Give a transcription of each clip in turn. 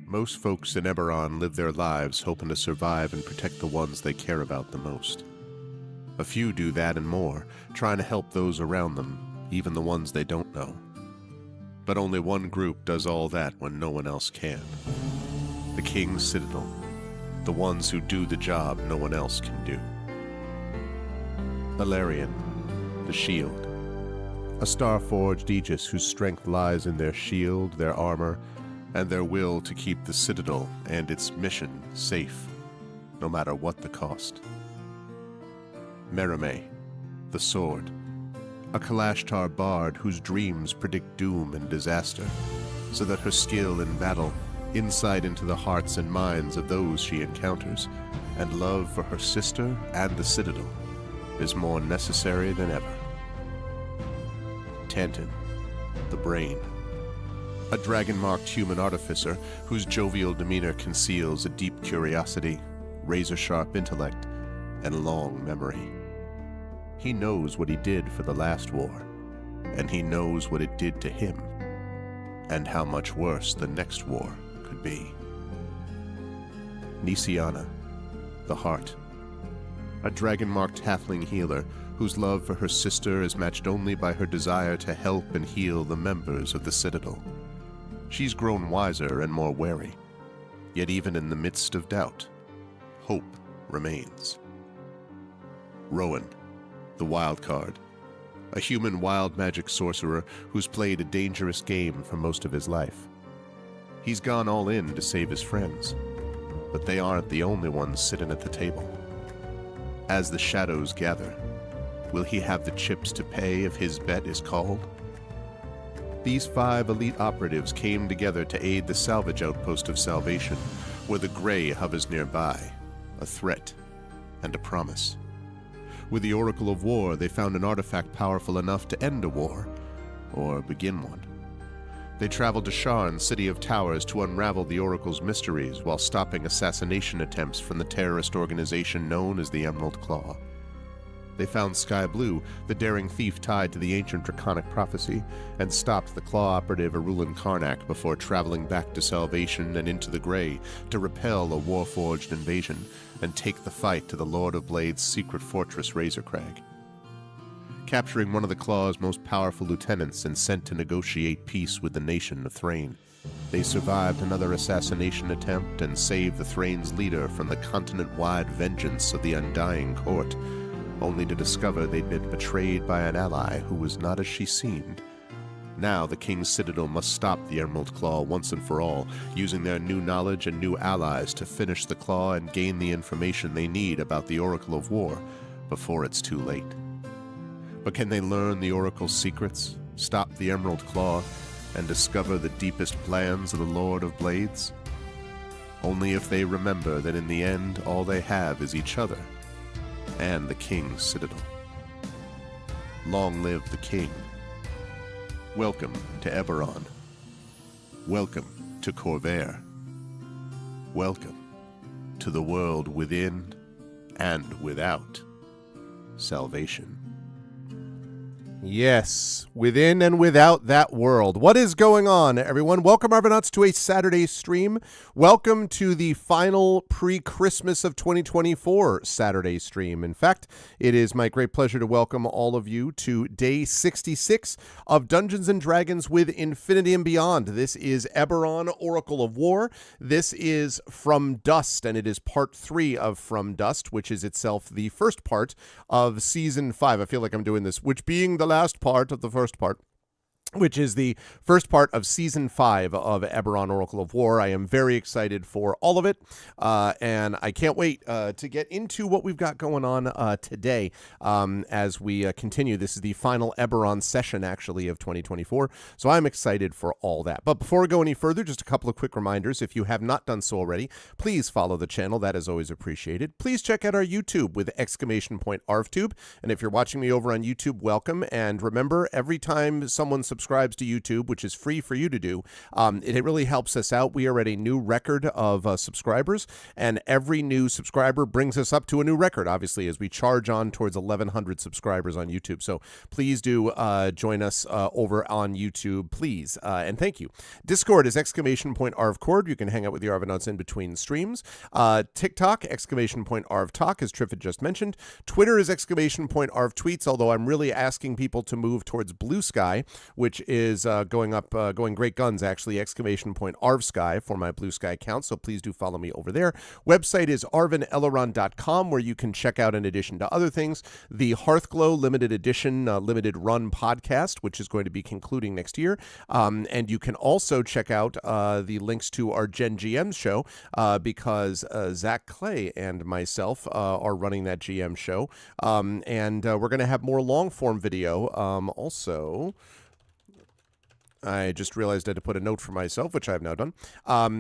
Most folks in Eberron live their lives hoping to survive and protect the ones they care about the most. A few do that and more, trying to help those around them, even the ones they don't know. But only one group does all that when no one else can. The King's Citadel. The ones who do the job no one else can do. Valerian, the Shield. A star-forged Aegis whose strength lies in their shield, their armor, and their will to keep the Citadel and its mission safe, no matter what the cost. Merime, the Sword. A Kalashtar bard whose dreams predict doom and disaster, so that her skill in battle, insight into the hearts and minds of those she encounters, and love for her sister and the Citadel is more necessary than ever. Tantan, the Brain. A dragon-marked human artificer whose jovial demeanor conceals a deep curiosity, razor-sharp intellect, and long memory. He knows what he did for the last war, and he knows what it did to him, and how much worse the next war could be. Nisiana, the Heart. A dragon-marked halfling healer whose love for her sister is matched only by her desire to help and heal the members of the Citadel. She's grown wiser and more wary, yet even in the midst of doubt, hope remains. Rowan, the Wild Card. A human wild magic sorcerer who's played a dangerous game for most of his life. He's gone all in to save his friends, but they aren't the only ones sitting at the table. As the shadows gather, will he have the chips to pay if his bet is called? These 5 elite operatives came together to aid the salvage outpost of Salvation, where the Grey hovers nearby, a threat and a promise. With the Oracle of War, they found an artifact powerful enough to end a war, or begin one. They traveled to Sharn, City of Towers, to unravel the Oracle's mysteries while stopping assassination attempts from the terrorist organization known as the Emerald Claw. They found Sky Blue, the daring thief tied to the ancient draconic prophecy, and stopped the Claw operative Arulin Karnak before traveling back to Salvation and into the Grey to repel a war-forged invasion and take the fight to the Lord of Blade's secret fortress Razorcrag. Capturing one of the Claw's most powerful lieutenants and sent to negotiate peace with the nation of Thrain, they survived another assassination attempt and saved the Thrain's leader from the continent-wide vengeance of the Undying Court, only to discover they'd been betrayed by an ally who was not as she seemed. Now the King's Citadel must stop the Emerald Claw once and for all, using their new knowledge and new allies to finish the Claw and gain the information they need about the Oracle of War before it's too late. But can they learn the Oracle's secrets, stop the Emerald Claw, and discover the deepest plans of the Lord of Blades? Only if they remember that in the end all they have is each other and the King's Citadel. Long live the King. Welcome to Eberron. Welcome to Corvair. Welcome to the world within and without Salvation. Yes, within and without that world. What is going on, everyone? Welcome, Argonauts, to a Saturday stream. Welcome to the final pre-Christmas of 2024 Saturday stream. In fact, it is my great pleasure to welcome all of you to day 66 of Dungeons & Dragons with Infinity and Beyond. This is Eberron Oracle of War. This is From Dust, and it is part 3 of From Dust, which is itself the first part of Season 5. I feel like I'm doing this, which being the last part of the first part, which is the first part of Season 5 of Eberron Oracle of War. I am very excited for all of it, and I can't wait to get into what we've got going on today as we continue. This is the final Eberron session, actually, of 2024, so I'm excited for all that. But before we go any further, just a couple of quick reminders. If you have not done so already, please follow the channel. That is always appreciated. Please check out our YouTube with !ARVTube, and if you're watching me over on YouTube, welcome. And remember, every time someone subscribes subscribes to YouTube, which is free for you to do, it really helps us out. We are at a new record of subscribers, and every new subscriber brings us up to a new record, obviously, as we charge on towards 1,100 subscribers on YouTube. So please do join us over on YouTube, please, and thank you. Discord is !arvcord. You can hang out with the Arvanauts in between streams. TikTok, !arvtalk, as Triffid just mentioned. Twitter is !arvtweets, although I'm really asking people to move towards Blue Sky, which is going great guns, actually, !arvsky for my Blue Sky account, so please do follow me over there. Website is arvanelleron.com, where you can check out, in addition to other things, the Hearthglow limited edition, limited run podcast, which is going to be concluding next year. And you can also check out the links to our Gen GM show, because Zach Clay and myself are running that GM show. And we're going to have more long-form video also. I just realized I had to put a note for myself, which I have now done,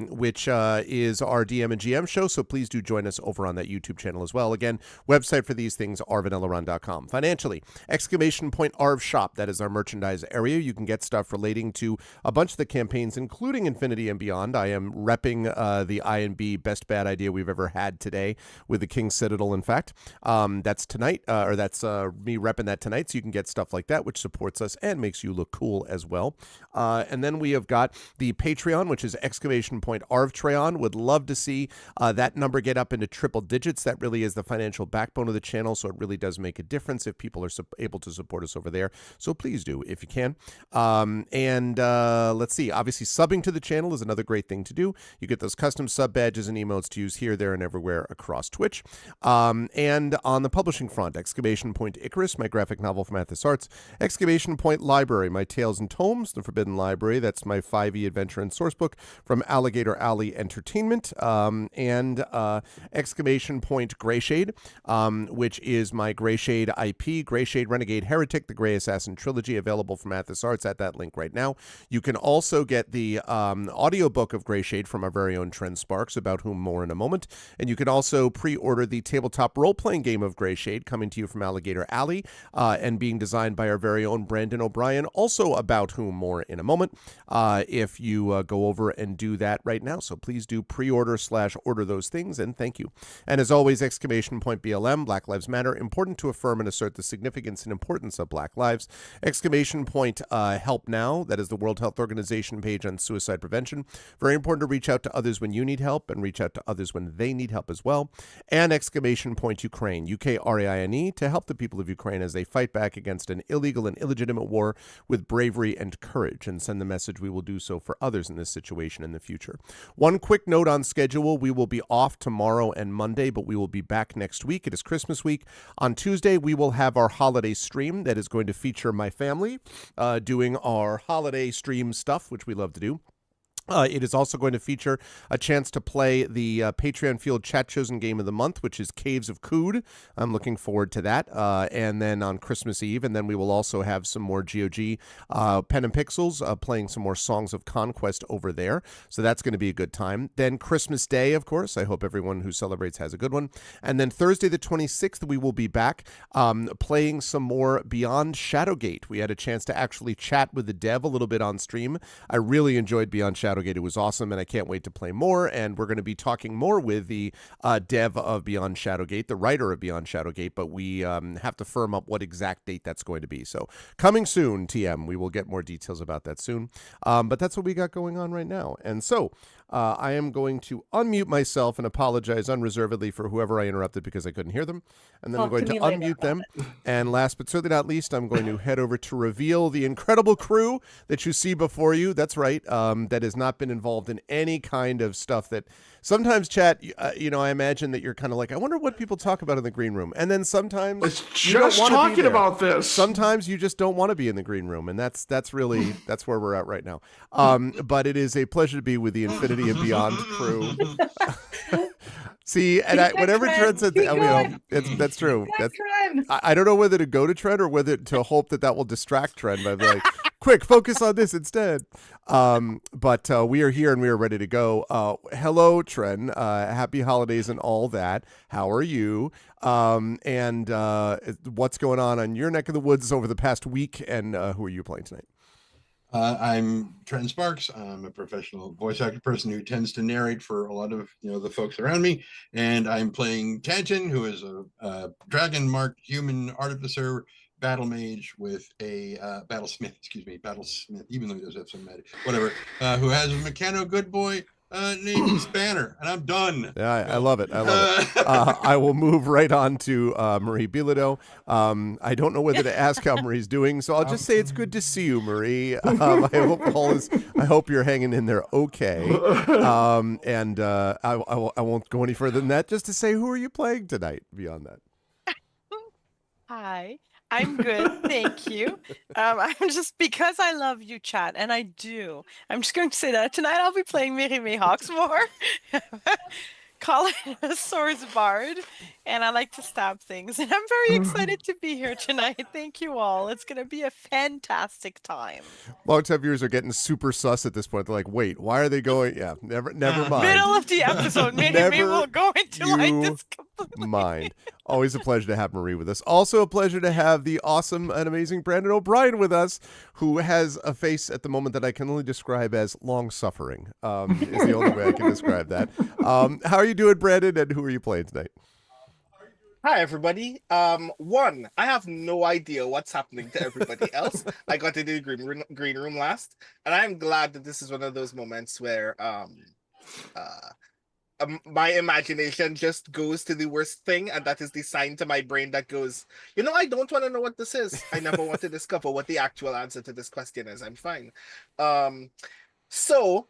which is our DM and GM show, so please do join us over on that YouTube channel as well. Again, website for these things, arvanelleron.com. Financially, !Arv Shop, that is our merchandise area. You can get stuff relating to a bunch of the campaigns, including Infinity and Beyond. I am repping the I&B best bad idea we've ever had today with the King's Citadel, in fact. That's tonight, or that's me repping that tonight, so you can get stuff like that, which supports us and makes you look cool as well. And then we have got the Patreon, which is !Arvtreon. Would love to see that number get up into triple digits. That really is the financial backbone of the channel, so it really does make a difference if people are able to support us over there. So please do, if you can. And let's see. Obviously, subbing to the channel is another great thing to do. You get those custom sub badges and emotes to use here, there, and everywhere across Twitch. And on the publishing front, Icarus, my graphic novel from Athos Arts. Library, my Tales and Tomes, the Forbidden Library. That's my 5e adventure and sourcebook from Alligator Alley Entertainment. And Greyshade, which is my Greyshade IP, Greyshade Renegade Heretic, the Grey Assassin trilogy, available from Athos Arts at that link right now. You can also get the audiobook of Greyshade from our very own Trent Sparks, about whom more in a moment. And you can also pre-order the tabletop role-playing game of Greyshade, coming to you from Alligator Alley, and being designed by our very own Brandon O'Brien, also about whom more in a moment, if you go over and do that right now. So please do pre-order/order those things, and thank you. And as always, BLM, Black Lives Matter, important to affirm and assert the significance and importance of Black lives. Help Now, that is the World Health Organization page on suicide prevention. Very important to reach out to others when you need help, and reach out to others when they need help as well. And Ukraine, UKRAINE, to help the people of Ukraine as they fight back against an illegal and illegitimate war with bravery and courage, and send the message we will do so for others in this situation in the future. One quick note on schedule: we will be off tomorrow and Monday, but we will be back next week. It is Christmas week. On Tuesday, we will have our holiday stream that is going to feature my family doing our holiday stream stuff, which we love to do. It is also going to feature a chance to play the Patreon Field Chat Chosen Game of the Month, which is Caves of Cood. I'm looking forward to that. And then on Christmas Eve, and then we will also have some more GOG Pen and Pixels playing some more Songs of Conquest over there. So that's going to be a good time. Then Christmas Day, of course. I hope everyone who celebrates has a good one. And then Thursday the 26th, we will be back playing some more Beyond Shadowgate. We had a chance to actually chat with the dev a little bit on stream. I really enjoyed Beyond Shadowgate. It was awesome, and I can't wait to play more. And we're going to be talking more with the dev of Beyond Shadowgate, the writer of Beyond Shadowgate, but we have to firm up what exact date that's going to be. So coming soon, TM. We will get more details about that soon. But that's what we got going on right now. And so I am going to unmute myself and apologize unreservedly for whoever I interrupted because I couldn't hear them. And then I'm going to unmute them. And last but certainly not least, I'm going to head over to reveal the incredible crew that you see before you. That's right. That has not been involved in any kind of stuff that sometimes, chat, I imagine that you're kind of like, I wonder what people talk about in the green room. And then sometimes it's just talking about this. Sometimes you just don't want to be in the green room. And that's really, that's where we're at right now. But it is a pleasure to be with the Infinity and Beyond crew. See, and whenever Trent said that's true. I don't know whether to go to Trent or whether to hope that will distract Trent by like, quick, focus on this instead. But we are here and we are ready to go. Hello, Trent. Happy holidays and all that. How are you? And what's going on your neck of the woods over the past week? And who are you playing tonight? I'm Trent Sparks. I'm a professional voice actor person who tends to narrate for a lot of the folks around me, and I'm playing Tantin, who is a dragon marked human artificer battle mage with a battlesmith. Even though he does have some magic, whatever. Who has a mechano good boy named Spanner, and I'm done. Yeah, I love it. I love it. I will move right on to Marie Bilodeau. I don't know whether to ask how Marie's doing, so I'll just say it's good to see you, Marie. I hope you're hanging in there okay. And I won't go any further than that. Just to say, who are you playing tonight? Beyond that. Hi, I'm good, thank you. I'm just, because I love you, chat, and I do. I'm just going to say that tonight I'll be playing Mary Hawksmoor. Call it a swords bard, and I like to stab things, and I'm very excited to be here tonight. Thank you all. It's going to be a fantastic time. Long-time viewers are getting super sus at this point. They're like, wait, why are they going? Yeah, never mind. Middle of the episode, maybe we'll go into like this completely. Mind. Always a pleasure to have Marie with us. Also a pleasure to have the awesome and amazing Brandon O'Brien with us, who has a face at the moment that I can only describe as long-suffering, is the only way I can describe that. How are you doing, Brandon, and who are you playing tonight? Hi, everybody. One, I have no idea what's happening to everybody else. I got into the green room last, and I'm glad that this is one of those moments where my imagination just goes to the worst thing, and that is the sign to my brain that goes, I don't want to know what this is. I never want to discover what the actual answer to this question is. I'm fine. So,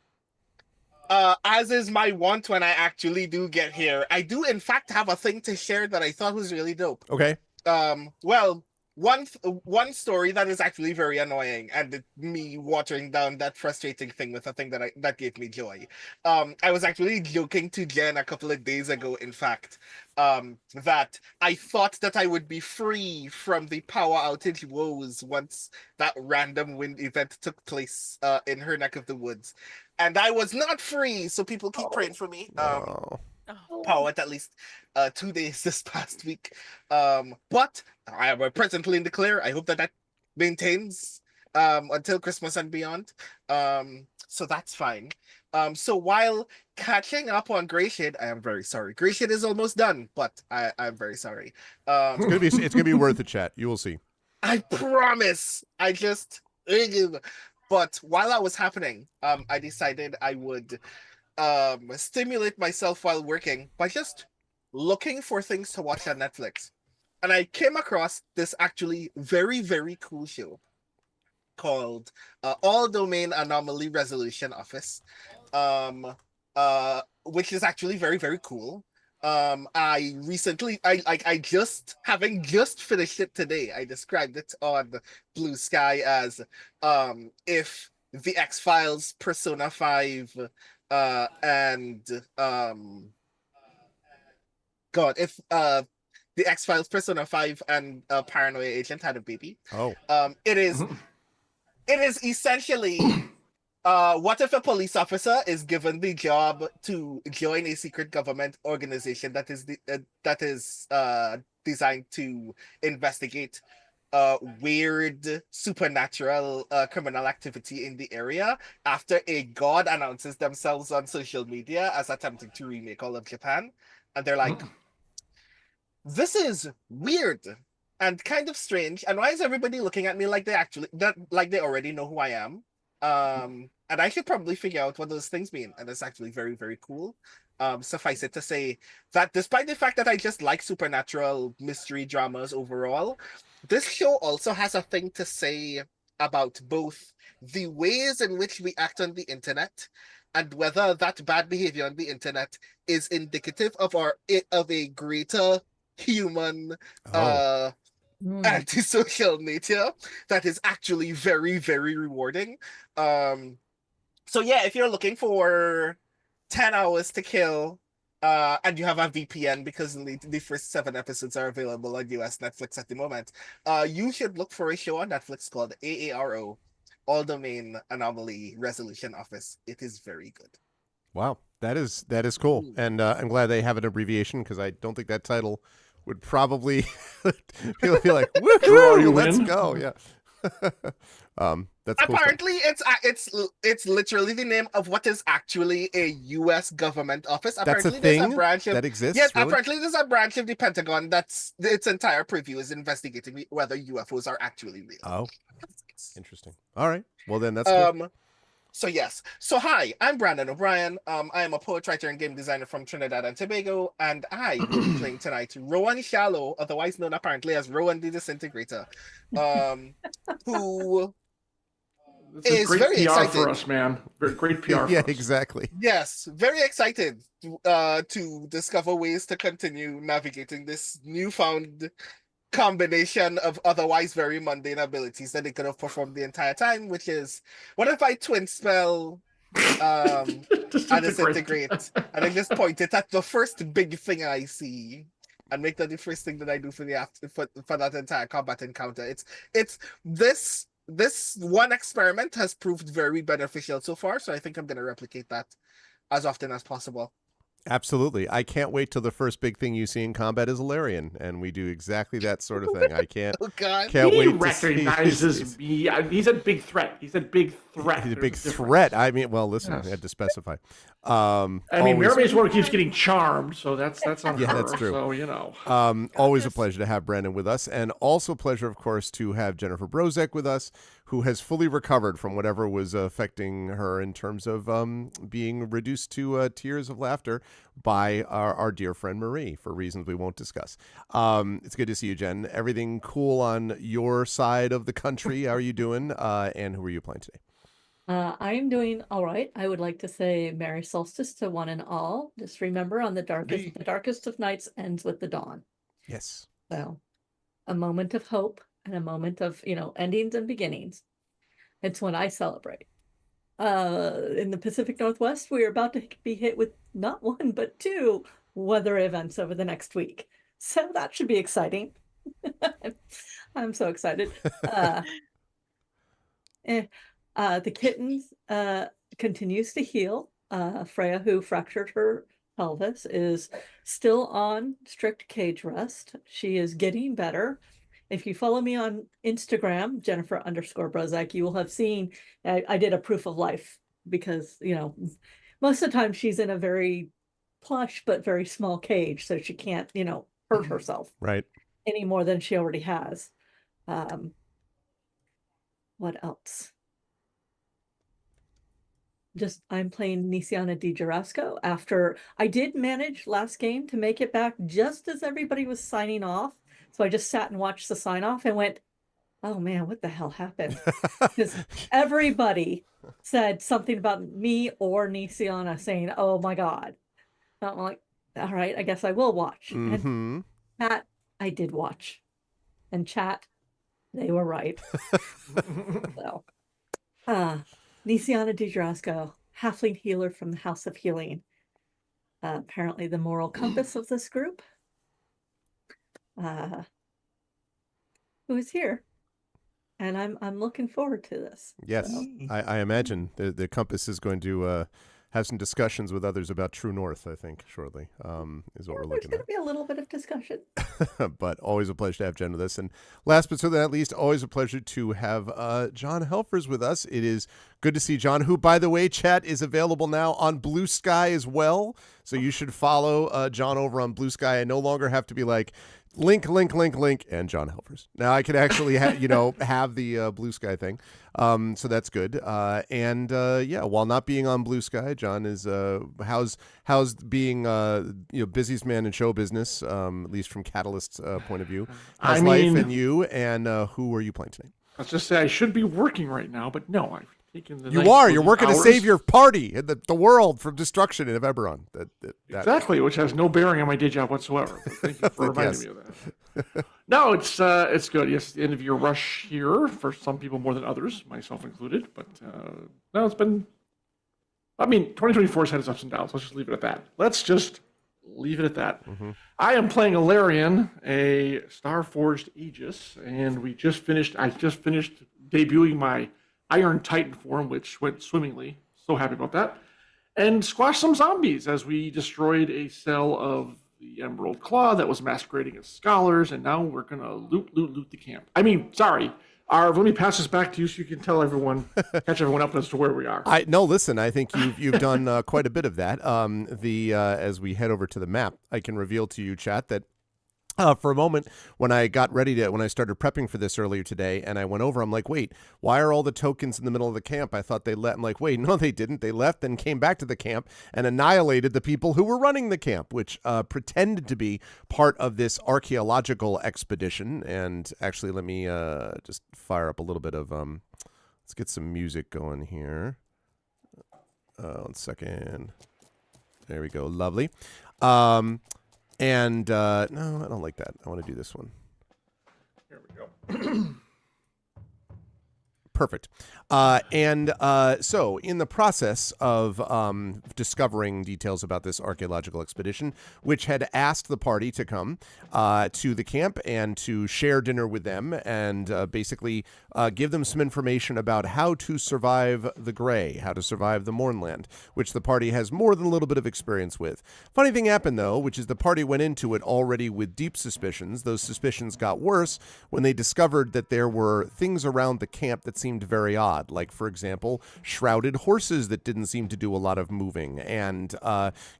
as is my want when I actually do get here, I do in fact have a thing to share that I thought was really dope. Okay. Well, one story that is actually very annoying, and me watering down that frustrating thing with a thing that gave me joy. I was actually joking to Jen a couple of days ago, in fact, that I thought that I would be free from the power outage woes once that random wind event took place in her neck of the woods. And I was not free, so people keep praying for me. Power at least 2 days this past week. But I am presently in the clear. I hope that maintains until Christmas and beyond. So that's fine. So while catching up on Grayshade, I am very sorry. Grayshade is almost done, but I'm very sorry. It's gonna be worth a chat. You will see. I promise. But while that was happening, I decided I would stimulate myself while working by just looking for things to watch on Netflix. And I came across this actually very, very cool show called All Domain Anomaly Resolution Office, which is actually very, very cool. I having just finished it today, I described it on Blue Sky as if the X-Files, Persona 5, if the X-Files, Persona 5, and Paranoia Agent had a baby. It is essentially what if a police officer is given the job to join a secret government organization that is designed to investigate weird supernatural criminal activity in the area after a god announces themselves on social media as attempting to remake all of Japan, and they're like, this is weird and kind of strange, and why is everybody looking at me like they already know who I am? And I should probably figure out what those things mean, and it's actually very, very cool. Suffice it to say that despite the fact that I just like supernatural mystery dramas overall, this show also has a thing to say about both the ways in which we act on the internet and whether that bad behavior on the internet is indicative of a greater human antisocial nature that is actually very, very rewarding. So yeah, if you're looking for 10 hours to kill, and you have a VPN because the first 7 episodes are available on US Netflix at the moment, you should look for a show on Netflix called AARO, All Domain Anomaly Resolution Office. It is very good. Wow, that is cool, and I'm glad they have an abbreviation because I don't think that title would probably people feel like, woohoo, let's go, yeah. That's cool apparently it's literally the name of what is actually a U.S. government office. That's apparently a thing there's a branch of, that exists. Yes, really? apparently there's a branch of the Pentagon that's its entire preview is investigating whether UFOs are actually real. Oh, interesting. All right. Well, then that's cool. So yes. So hi, I'm Brandon O'Brien. I am a poet, writer, and game designer from Trinidad and Tobago, and I will be playing tonight Rowan Shallow, otherwise known apparently as Rowan the Disintegrator, who is great very PR excited for us, man. Great PR. Yeah, for us. exactly. Yes, very excited to discover ways to continue navigating this newfound combination of otherwise very mundane abilities that they could have performed the entire time, which is, what if I twin spell and disintegrate and I just point it at the first big thing I see and make that the first thing that I do for that entire combat encounter. It's this one experiment has proved very beneficial so far, so I think I'm going to replicate that as often as possible. Absolutely. I can't wait till the first big thing you see in combat is a Larian, and we do exactly that sort of thing. I can't. Oh God! Can't he wait recognizes to see. me. He's a big threat. He's a big threat. He's a big threat. I mean, well, listen, I had to specify. I mean, Mermaid's one keeps getting charmed, so that's on yeah, her. that's true. So, you know. Always a pleasure to have Brandon with us, and also a pleasure, of course, to have Jennifer Brozek with us, who has fully recovered from whatever was affecting her in terms of being reduced to tears of laughter by our dear friend Marie for reasons we won't discuss. It's good to see you, Jen. Everything cool on your side of the country? How are you doing? And who are you playing today? I'm doing all right. I would like to say Merry Solstice to one and all. Just remember, the darkest of nights ends with the dawn. Yes. So, a moment of hope and a moment of, endings and beginnings. It's what I celebrate. In the Pacific Northwest, we are about to be hit with not one, but two weather events over the next week. So that should be exciting. I'm so excited. The kittens continues to heal. Freya, who fractured her pelvis, is still on strict cage rest. She is getting better. If you follow me on Instagram, Jennifer_Brozak, you will have seen I did a proof of life because, most of the time she's in a very plush but very small cage, so she can't, hurt herself right any more than she already has. What else? I'm playing Nisiana Di Jarasco after I did manage last game to make it back just as everybody was signing off. So I just sat and watched the sign off and went, oh man, what the hell happened? Because everybody said something about me or Nisiana saying, oh my God. And I'm like, all right, I guess I will watch. Mm-hmm. And chat, I did watch. And chat, they were right. So, Nisiana Di Jarasco, halfling healer from the House of Healing. Apparently the moral compass of this group. Who is here. And I'm looking forward to this. Yes, so. I imagine the compass is going to have some discussions with others about True North, I think, shortly, is what we're looking at. There's going to be a little bit of discussion. But always a pleasure to have Jen with us. And last but certainly not least, always a pleasure to have John Helfers with us. It is good to see John, who, by the way, chat is available now on Blue Sky as well. So you should follow John over on Blue Sky. I no longer have to be like, link, and John Helfers. Now I can actually, have the Blue Sky thing. So that's good. While not being on Blue Sky, John is how's being busiest man in show business, at least from Catalyst's point of view. How's life and you, and who are you playing tonight? Let's just say I should be working right now, but no, I've taken the You're working hours to save your party and the world from destruction in Eberron. Exactly, which has no bearing on my day job whatsoever. But thank you for reminding me of that. No, it's good. Yes, the end of year rush here for some people more than others, myself included. But no, it's been. 2024 has had its ups and downs. Let's just leave it at that. Mm-hmm. I am playing Alarian, a Starforged Aegis, and I just finished debuting my Iron Titan form, which went swimmingly. So happy about that. And squashed some zombies as we destroyed a cell of the Emerald Claw that was masquerading as scholars, and now we're going to loot the camp. Let me pass this back to you so you can tell everyone, catch everyone up as to where we are. No, listen, I think you've done quite a bit of that. As we head over to the map, I can reveal to you, chat, that for a moment, when I started prepping for this earlier today, and I went over, I'm like, wait, why are all the tokens in the middle of the camp? I thought they left. I'm like, wait, no, they didn't. They left and came back to the camp and annihilated the people who were running the camp, which pretended to be part of this archaeological expedition. And actually, let me just fire up a little bit of, let's get some music going here. 1 second. There we go. Lovely. No, I don't like that. I want to do this one. Here we go. Perfect. So in the process of discovering details about this archaeological expedition, which had asked the party to come to the camp and to share dinner with them and basically give them some information about how to survive the Grey, how to survive the Mournland, which the party has more than a little bit of experience with. Funny thing happened, though, which is the party went into it already with deep suspicions. Those suspicions got worse when they discovered that there were things around the camp that seemed very odd. Like, for example, shrouded horses that didn't seem to do a lot of moving, and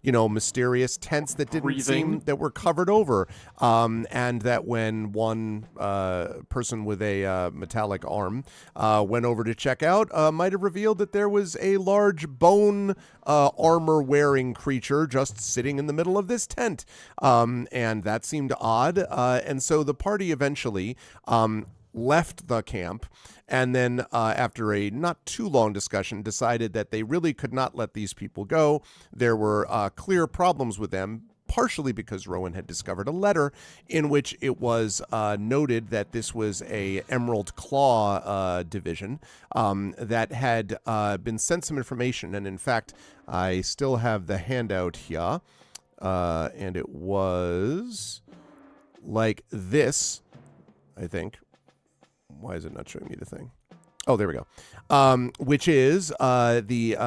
mysterious tents that didn't seem that were covered over, and that when one person with a metallic arm went over to check out, might have revealed that there was a large bone armor-wearing creature just sitting in the middle of this tent, and that seemed odd, and so the party eventually left the camp, and then after a not too long discussion, decided that they really could not let these people go. There were clear problems with them, partially because Rowan had discovered a letter in which it was noted that this was a Emerald Claw division that had been sent some information, and in fact, I still have the handout here, and it was like this, I think. Why is it not showing me the thing? Oh, there we go. Which is written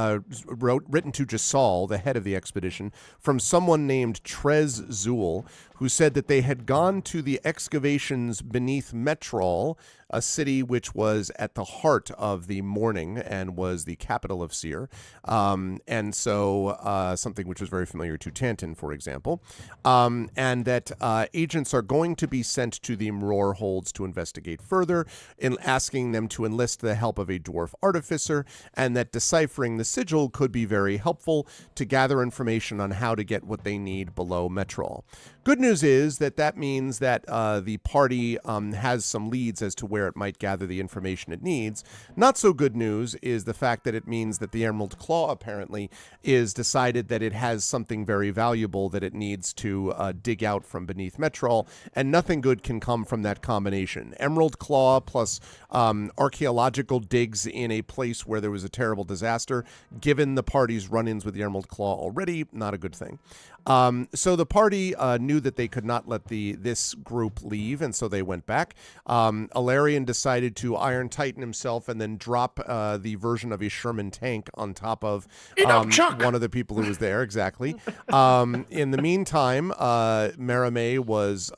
to Jasal, the head of the expedition, from someone named Trez Zul, who said that they had gone to the excavations beneath Metrol, a city which was at the heart of the Mourning and was the capital of Seer. And so something which was very familiar to Tantin, for example. And that agents are going to be sent to the Mror holds to investigate further, in asking them to enlist the help of a dwarf artificer, and that deciphering the sigil could be very helpful to gather information on how to get what they need below Metrol. Good news is that means that the party has some leads as to where it might gather the information it needs. Not so good news is the fact that it means that the Emerald Claw apparently is decided that it has something very valuable that it needs to dig out from beneath Metrol, and nothing good can come from that combination. Emerald Claw plus archaeological digs in a place where there was a terrible disaster, given the party's run-ins with the Emerald Claw already, not a good thing. So the party knew that they could not let this group leave, and so they went back. Alarian decided to Iron Titan himself and then drop the version of a Sherman tank on top of one of the people who was there, exactly. In the meantime, Maramé was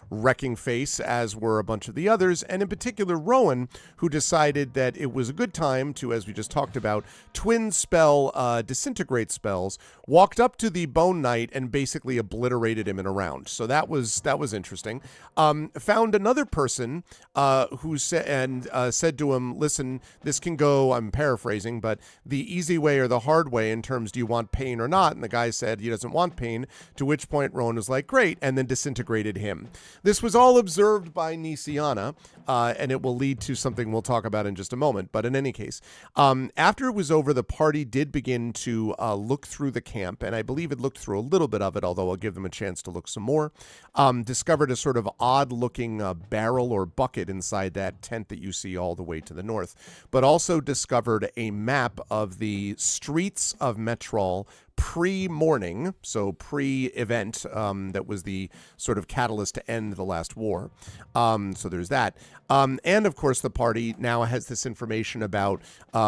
wrecking face, as were a bunch of the others, and in particular Rowan, who decided that it was a good time to, as we just talked about, twin spell disintegrate spells, walked up to the Bone Knight and basically obliterated him in a round. So that was interesting. Found another person who said to him, listen, this can go, I'm paraphrasing, but the easy way or the hard way in terms, do you want pain or not? And the guy said he doesn't want pain, to which point Rowan was like, great, and then disintegrated him. This was all observed by Nisiana, and it will lead to something we'll talk about in just a moment. But in any case, after it was over, the party did begin to look through the camp, and I believe it looked through a little bit of it, although I'll give them a chance to look some more. Discovered a sort of odd-looking barrel or bucket inside that tent that you see all the way to the north, but also discovered a map of the streets of Metrol pre-morning, so pre-event, that was the sort of catalyst to end the last war. So there's that. And of course, the party now has this information about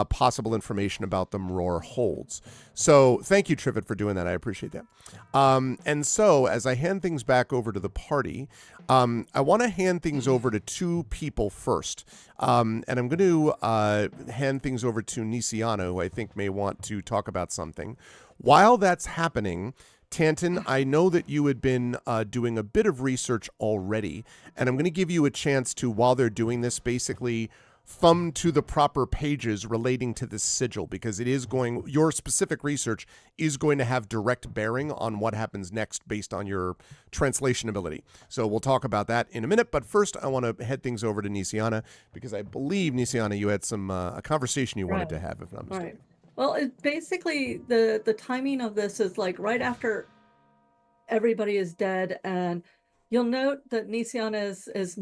possible information about the Mror holds. So thank you, Trivet, for doing that. I appreciate that. And so as I hand things back over to the party, I want to hand things over to two people first. And I'm going to hand things over to Nisiana, who I think may want to talk about something. While that's happening, Tanton, I know that you had been doing a bit of research already, and I'm going to give you a chance to, while they're doing this, basically thumb to the proper pages relating to this sigil, because it is going, your specific research is going to have direct bearing on what happens next based on your translation ability. So we'll talk about that in a minute, but first I want to head things over to Nisiana, because I believe, Nisiana, you had some a conversation you wanted to have, if I'm not mistaken. Right. Well, it basically, the timing of this is like right after everybody is dead, and you'll note that Nisiana is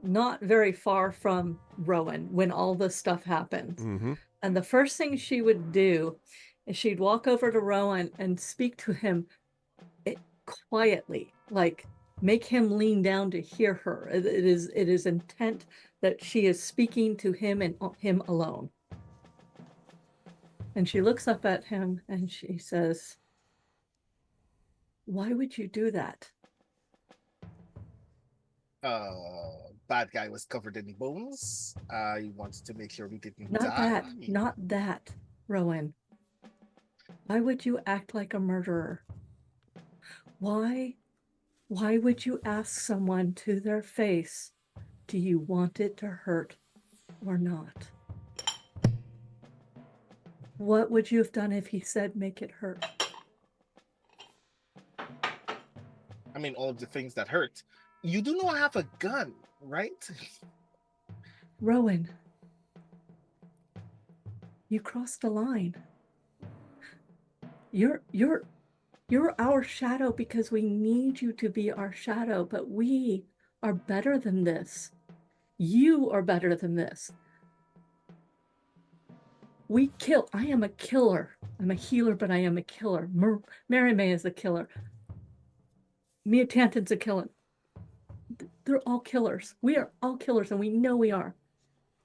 not very far from Rowan when all this stuff happens. Mm-hmm. And the first thing she would do is she'd walk over to Rowan and speak to him quietly, like make him lean down to hear her. It is intent that she is speaking to him and him alone. And she looks up at him and she says, "Why would you do that?" Bad guy was covered in bones. I wanted to make sure we didn't Not die. not that, Rowan. Why would you act like a murderer? Why would you ask someone to their face, do you want it to hurt or not? What would you have done if he said, make it hurt? I mean, all of the things that hurt. You do not have a gun, right? Rowan, you crossed the line. You're our shadow because we need you to be our shadow, but we are better than this. You are better than this. We kill. I am a killer. I'm a healer, but I am a killer. Mary May is a killer. Mia Tanton's a killer. They're all killers. We are all killers, and we know we are.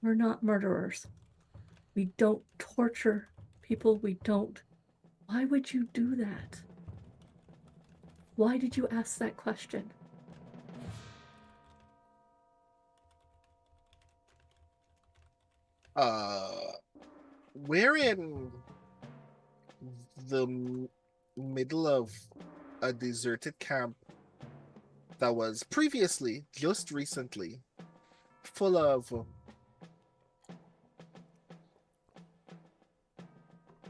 We're not murderers. We don't torture people. We don't. Why would you do that? Why did you ask that question? We're in the middle of a deserted camp that was previously, just recently, full of...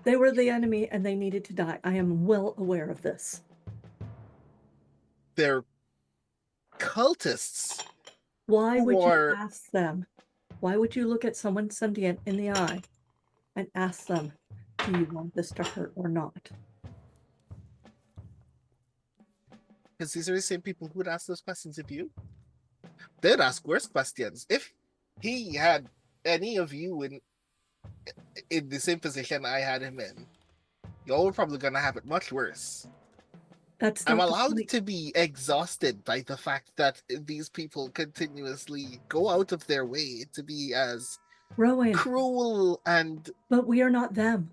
They were the enemy and they needed to die. I am well aware of this. They're cultists. Why would you ask them? Why would you look at someone sentient in the eye and ask them, do you want this to hurt or not? Because these are the same people who would ask those questions of you. They'd ask worse questions. If he had any of you in the same position I had him in, y'all were probably going to have it much worse. I'm allowed to be exhausted by the fact that these people continuously go out of their way to be as Rowan, cruel and... But we are not them.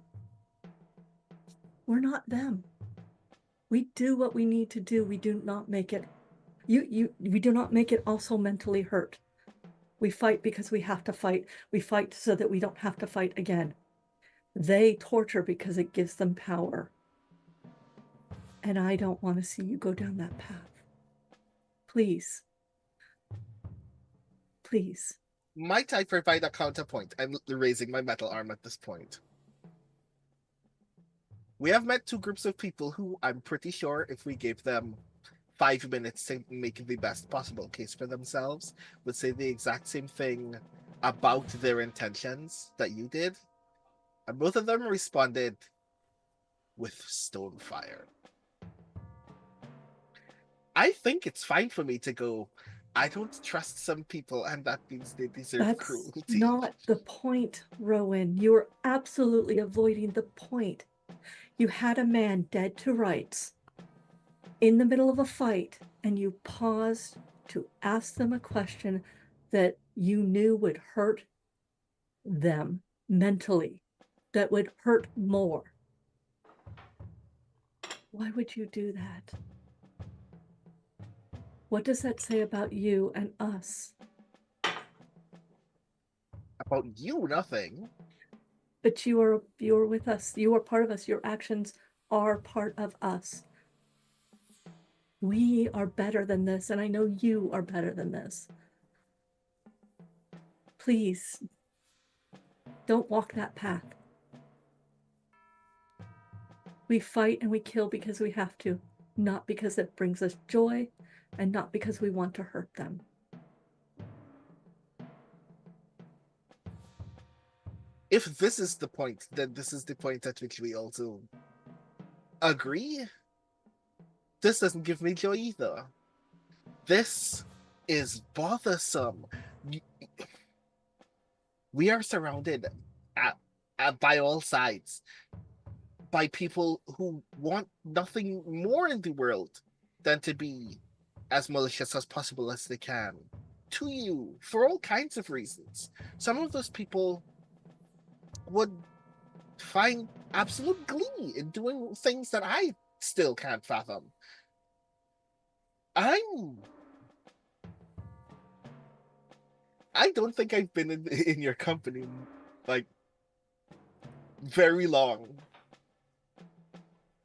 We're not them. We do what we need to do. We do not make it. We do not make it also mentally hurt. We fight because we have to fight. We fight so that we don't have to fight again. They torture because it gives them power. And I don't want to see you go down that path. Please. Please. Might I provide a counterpoint? I'm raising my metal arm at this point. We have met two groups of people who I'm pretty sure if we gave them 5 minutes to make the best possible case for themselves, would say the exact same thing about their intentions that you did. And both of them responded with stone fire. I think it's fine for me to go, I don't trust some people, and that means they deserve cruelty. That's not the point, Rowan. You are absolutely avoiding the point. You had a man dead to rights in the middle of a fight, and you paused to ask them a question that you knew would hurt them mentally, that would hurt more. Why would you do that? What does that say about you and us? About you, nothing. But you are with us. You are part of us. Your actions are part of us. We are better than this, and I know you are better than this. Please, don't walk that path. We fight and we kill because we have to, not because it brings us joy, and not because we want to hurt them. If this is the point, then this is the point at which we also agree. This doesn't give me joy either. This is bothersome. We are surrounded by all sides by people who want nothing more in the world than to be as malicious as possible as they can to you for all kinds of reasons. Some of those people would find absolute glee in doing things that I still can't fathom. I don't think I've been in your company like very long.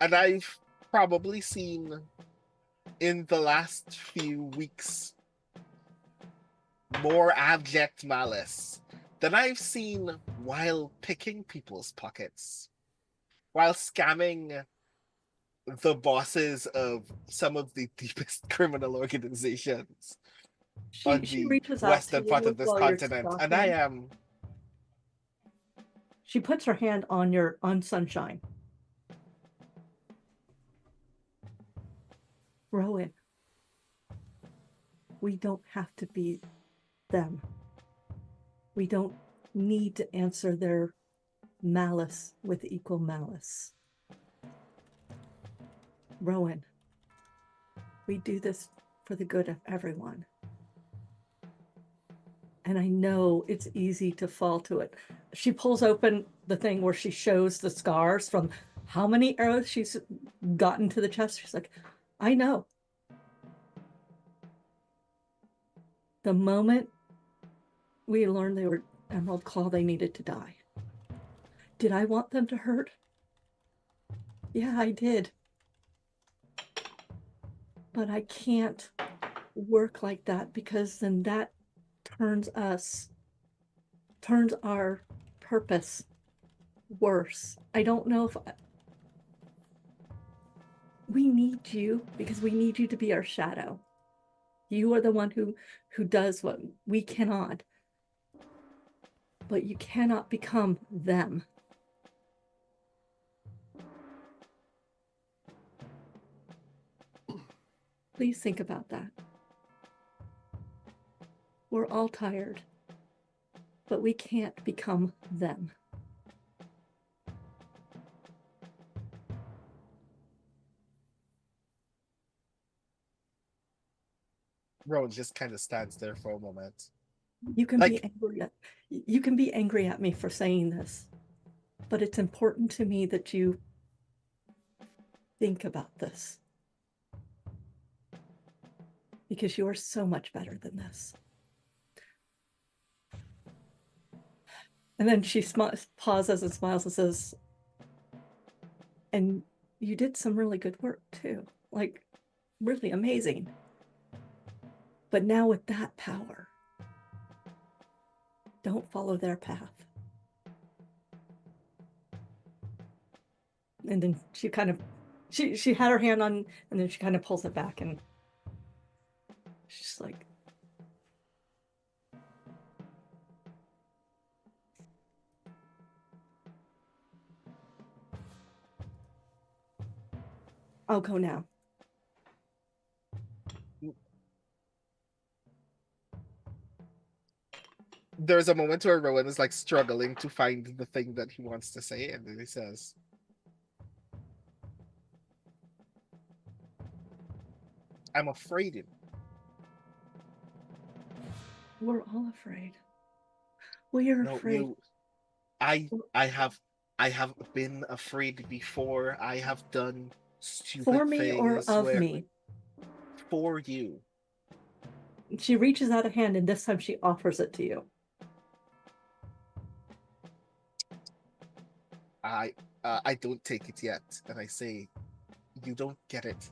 And I've probably seen in the last few weeks more abject malice than I've seen while picking people's pockets, while scamming the bosses of some of the deepest criminal organizations on She the reaches out western to part you of this while you're continent. talking. And I am... She puts her hand on Sunshine. Rowan, we don't have to be them. We don't need to answer their malice with equal malice. Rowan, we do this for the good of everyone. And I know it's easy to fall to it. She pulls open the thing where she shows the scars from how many arrows she's gotten to the chest. She's like, I know. The moment we learned they were Emerald Claw, they needed to die. Did I want them to hurt? Yeah, I did. But I can't work like that, because then that turns our purpose worse. I don't know if we need you, because we need you to be our shadow. You are the one who does what we cannot. But you cannot become them. Please think about that. We're all tired, but we can't become them. Rowan just kind of stands there for a moment. You can be angry at me for saying this, but it's important to me that you think about this, because you are so much better than this. And then she pauses and smiles and says, and you did some really good work too, like really amazing. But now with that power, don't follow their path. And then she kind of, she had her hand on, and then she kind of pulls it back, and she's like, I'll go now. There's a moment where Rowan is like struggling to find the thing that he wants to say, and then he says, I'm afraid. We're all afraid. We are No, afraid. I have been afraid before. I have done stupid For me or things of me? for you. She reaches out a hand, and this time she offers it to you. I don't take it yet, and I say, you don't get it.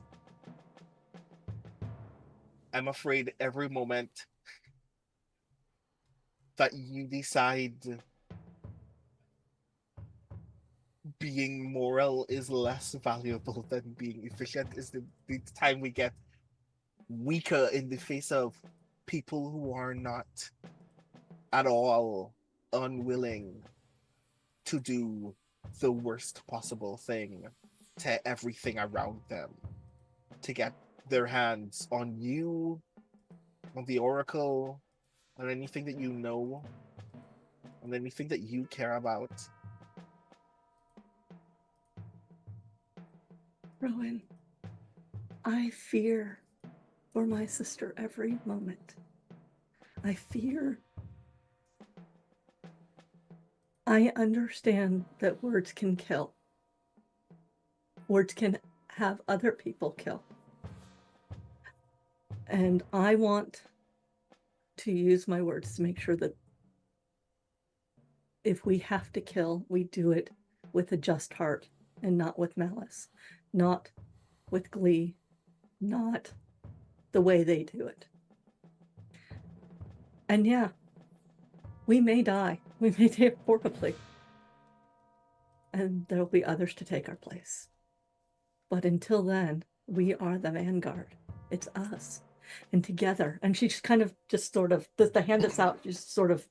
I'm afraid every moment that you decide being moral is less valuable than being efficient is the time we get weaker in the face of people who are not at all unwilling to do the worst possible thing to everything around them, to get their hands on you, on the Oracle, on anything that you know, on anything that you care about. Rowan, I fear for my sister every moment. I fear. I understand that words can kill. Words can have other people kill. And I want to use my words to make sure that if we have to kill, we do it with a just heart and not with malice, not with glee, not the way they do it. And yeah, we may die. We may die horribly. And there'll be others to take our place. But until then, we are the vanguard. It's us. And together, and she just kind of just sort of, the hand that's out, just sort of,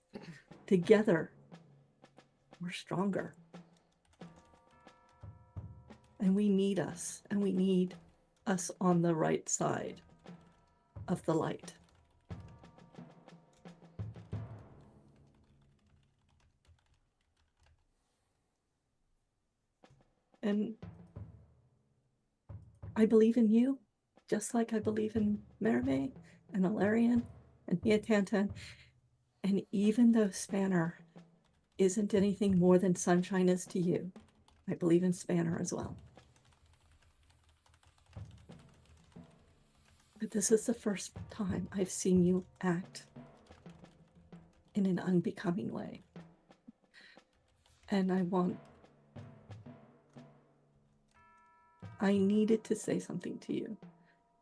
together, we're stronger. And we need us. And we need us on the right side of the light. And I believe in you, just like I believe in Merime and Alarian and Tantan. And even though Spanner isn't anything more than sunshine is to you, I believe in Spanner as well. But this is the first time I've seen you act in an unbecoming way. And I needed to say something to you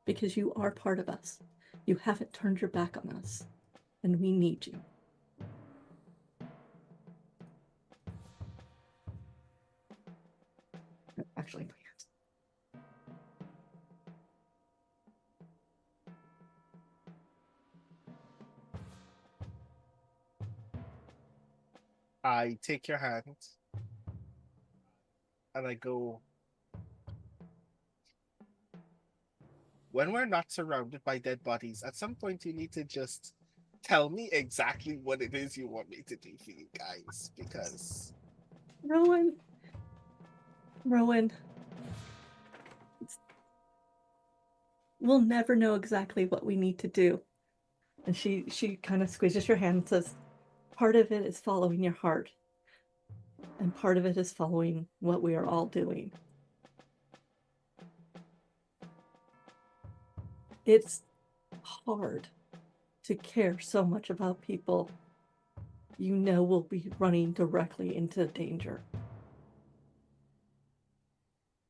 because you are part of us. You haven't turned your back on us, and we need you. Actually, my hands. I take your hand and I go, when we're not surrounded by dead bodies, at some point you need to just tell me exactly what it is you want me to do for you guys, because... Rowan, we'll never know exactly what we need to do. And she kind of squeezes your hand and says, part of it is following your heart. And part of it is following what we are all doing. It's hard to care so much about people you know will be running directly into danger.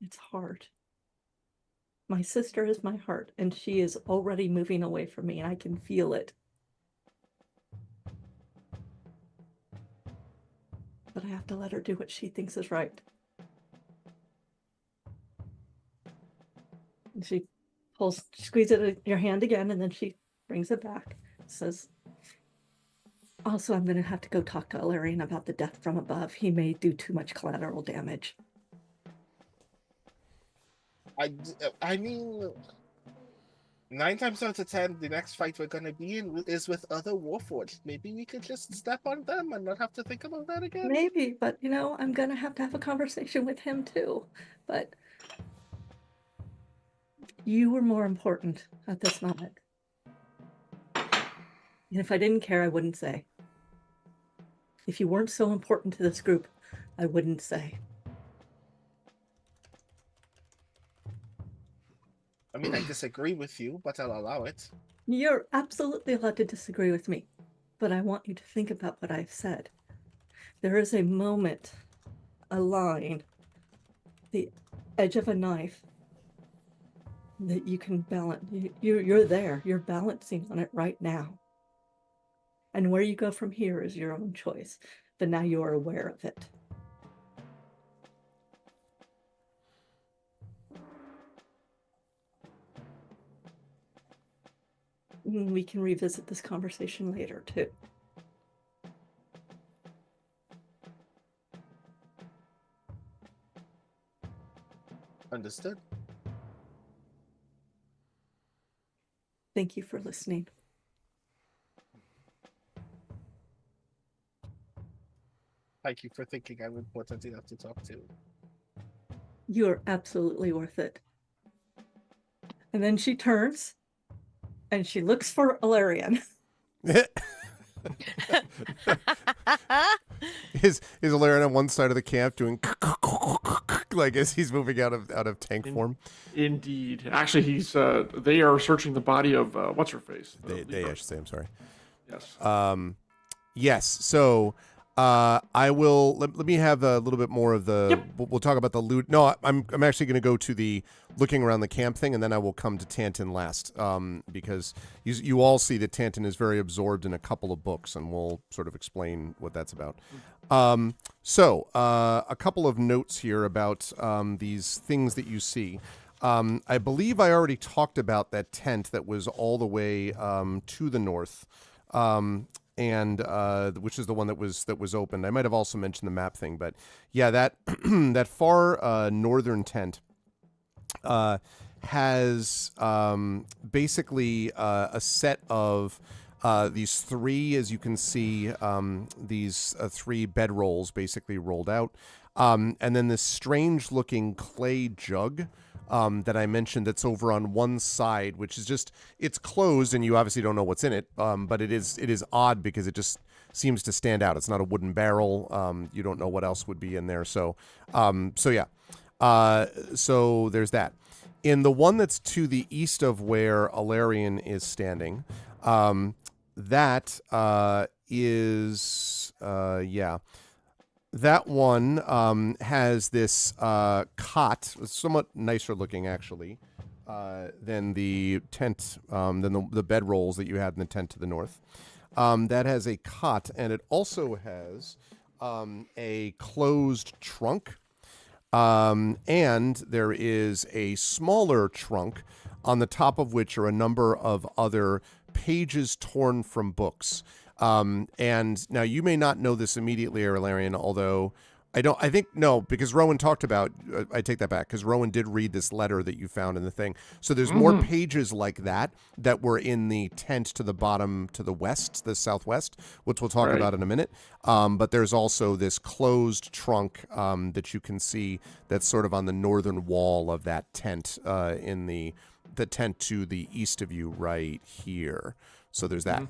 It's hard. My sister is my heart, and she is already moving away from me, and I can feel it. But I have to let her do what she thinks is right. And she squeezes your hand again, and then she brings it back. Says, also, I'm going to have to go talk to Alarian about the death from above. He may do too much collateral damage. I mean, 9 times out of 10, the next fight we're gonna be in is with other Warforged. Maybe we could just step on them and not have to think about that again. Maybe, but I'm gonna have a conversation with him too. But You were more important at this moment. And if I didn't care, I wouldn't say. If you weren't so important to this group, I wouldn't say. I mean, I disagree with you, but I'll allow it. You're absolutely allowed to disagree with me, but I want you to think about what I've said. There is a moment, a line, the edge of a knife that you can balance. You're there. You're balancing on it right now. And where you go from here is your own choice, but now you're aware of it. We can revisit this conversation later, too. Understood. Thank you for listening. Thank you for thinking I'm important enough to talk to. You're absolutely worth it. And then she turns and she looks for Alarian. Is Alarian on one side of the camp doing like as he's moving out of tank form? Indeed. Actually, he's they are searching the body of what's her face. They I should say. I'm sorry. Yes. Yes. So I will let me have a little bit more of the. Yep. We'll talk about the loot. No, I'm actually going to go to the looking around the camp thing, and then I will come to Tanton last, because you all see that Tanton is very absorbed in a couple of books, and we'll sort of explain what that's about. So a couple of notes here about these things that you see. I believe I already talked about that tent that was all the way to the north. And which is the one that was opened. I might have also mentioned the map thing, but yeah, that that far northern tent has basically a set of these three, as you can see, these three bedrolls basically rolled out, and then this strange-looking clay jug that I mentioned that's over on one side, which is just, it's closed and you obviously don't know what's in it, but it is odd because it just seems to stand out. It's not a wooden barrel. You don't know what else would be in there. So yeah. So there's that. In the one that's to the east of where Alarian is standing, that is, yeah. That one has this cot, somewhat nicer looking actually, than the tent, than the bedrolls that you had in the tent to the north. That has a cot, and it also has a closed trunk, and there is a smaller trunk on the top of which are a number of other pages torn from books. And now you may not know this immediately, Alarian, although I think no, because Rowan talked about, I take that back, because Rowan did read this letter that you found in the thing. So there's more pages like that were in the tent to the bottom, to the west, the southwest, which we'll talk about in a minute. But there's also this closed trunk that you can see that's sort of on the northern wall of that tent, in the tent to the east of you right here. So there's that.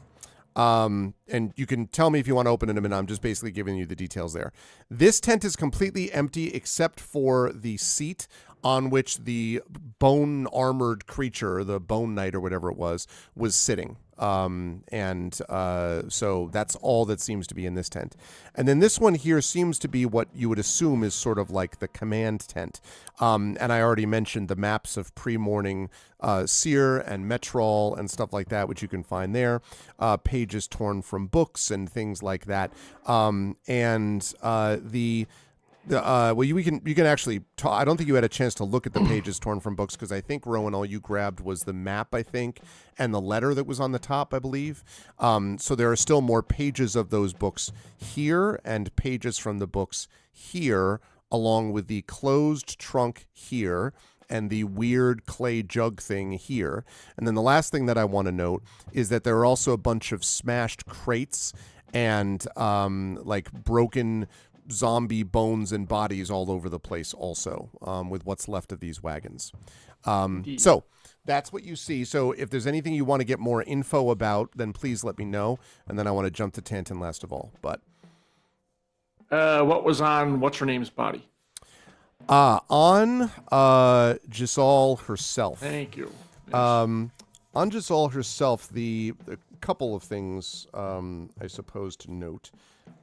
And you can tell me if you want to open it in a minute. I'm just basically giving you the details there. This tent is completely empty except for the seat on which the bone-armored creature, the Bone Knight or whatever it was sitting. So that's all that seems to be in this tent. And then this one here seems to be what you would assume is sort of like the command tent. And I already mentioned the maps of pre-morning Seer and Metrol and stuff like that, which you can find there. Pages torn from books and things like that. You can actually I don't think you had a chance to look at the pages torn from books, because I think, Rowan, all you grabbed was the map, I think, and the letter that was on the top, I believe. So there are still more pages of those books here and pages from the books here, along with the closed trunk here and the weird clay jug thing here. And then the last thing that I want to note is that there are also a bunch of smashed crates and like broken zombie bones and bodies all over the place also, with what's left of these wagons. So That's what you see. So if there's anything you want to get more info about, then please let me know. And then I want to jump to Tantin last of all. But what was on what's her name's body? On Giselle herself. Thank you. Yes. On Giselle herself, the couple of things I suppose to note.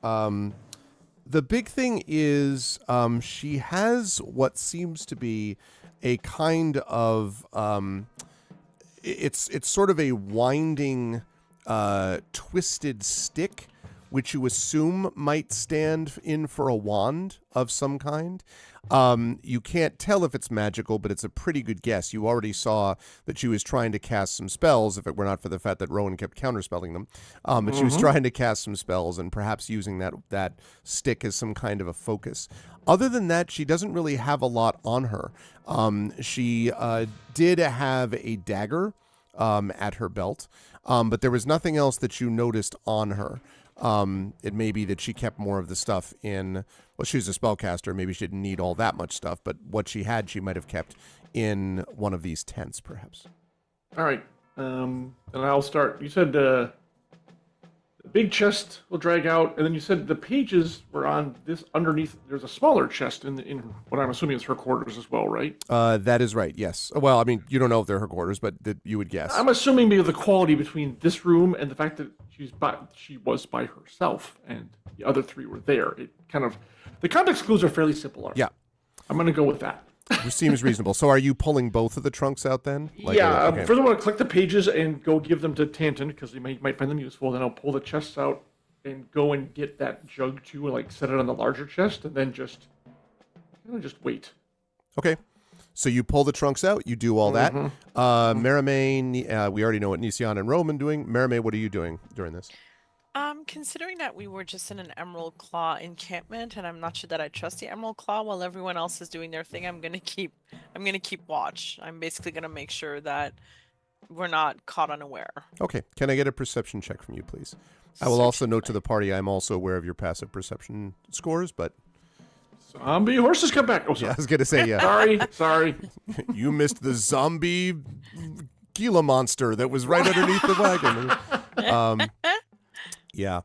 The big thing is she has what seems to be a kind of it's sort of a winding twisted stick, which you assume might stand in for a wand of some kind. You can't tell if it's magical, but it's a pretty good guess. You already saw that she was trying to cast some spells, if it were not for the fact that Rowan kept counterspelling them. But she was trying to cast some spells and perhaps using that stick as some kind of a focus. Other than that, she doesn't really have a lot on her. She did have a dagger at her belt, but there was nothing else that you noticed on her. It may be that she kept more of the stuff in, well, she was a spellcaster. Maybe she didn't need all that much stuff, but what she had, she might have kept in one of these tents, perhaps. All right. And I'll start. You said the big chest will drag out, and then you said the pages were on this underneath. There's a smaller chest in what I'm assuming is her quarters as well, right? That is right, yes. Well, I mean, you don't know if they're her quarters, but you would guess. I'm assuming because of the quality between this room and the fact that she was by herself and the other three were there. It kind of, the context clues are fairly simple. Yeah. I'm going to go with that. Which seems reasonable. So are you pulling both of the trunks out then? Yeah. Okay. First I want to collect the pages and go give them to Tantin because they might find them useful. Then I'll pull the chests out and go and get that jug too and set it on the larger chest and then just wait. Okay. So you pull the trunks out, you do all that. Merime, we already know what Nisian and Roman doing. Merime, what are you doing during this? Considering that we were just in an Emerald Claw encampment, and I'm not sure that I trust the Emerald Claw while everyone else is doing their thing, I'm gonna keep watch. I'm basically gonna make sure that we're not caught unaware. Okay. Can I get a perception check from you, please? I will also note to the party I'm also aware of your passive perception scores, but zombie horses come back. Oh, sorry. Yeah, I was gonna say yeah. Sorry. You missed the zombie Gila monster that was right underneath the wagon. Yeah.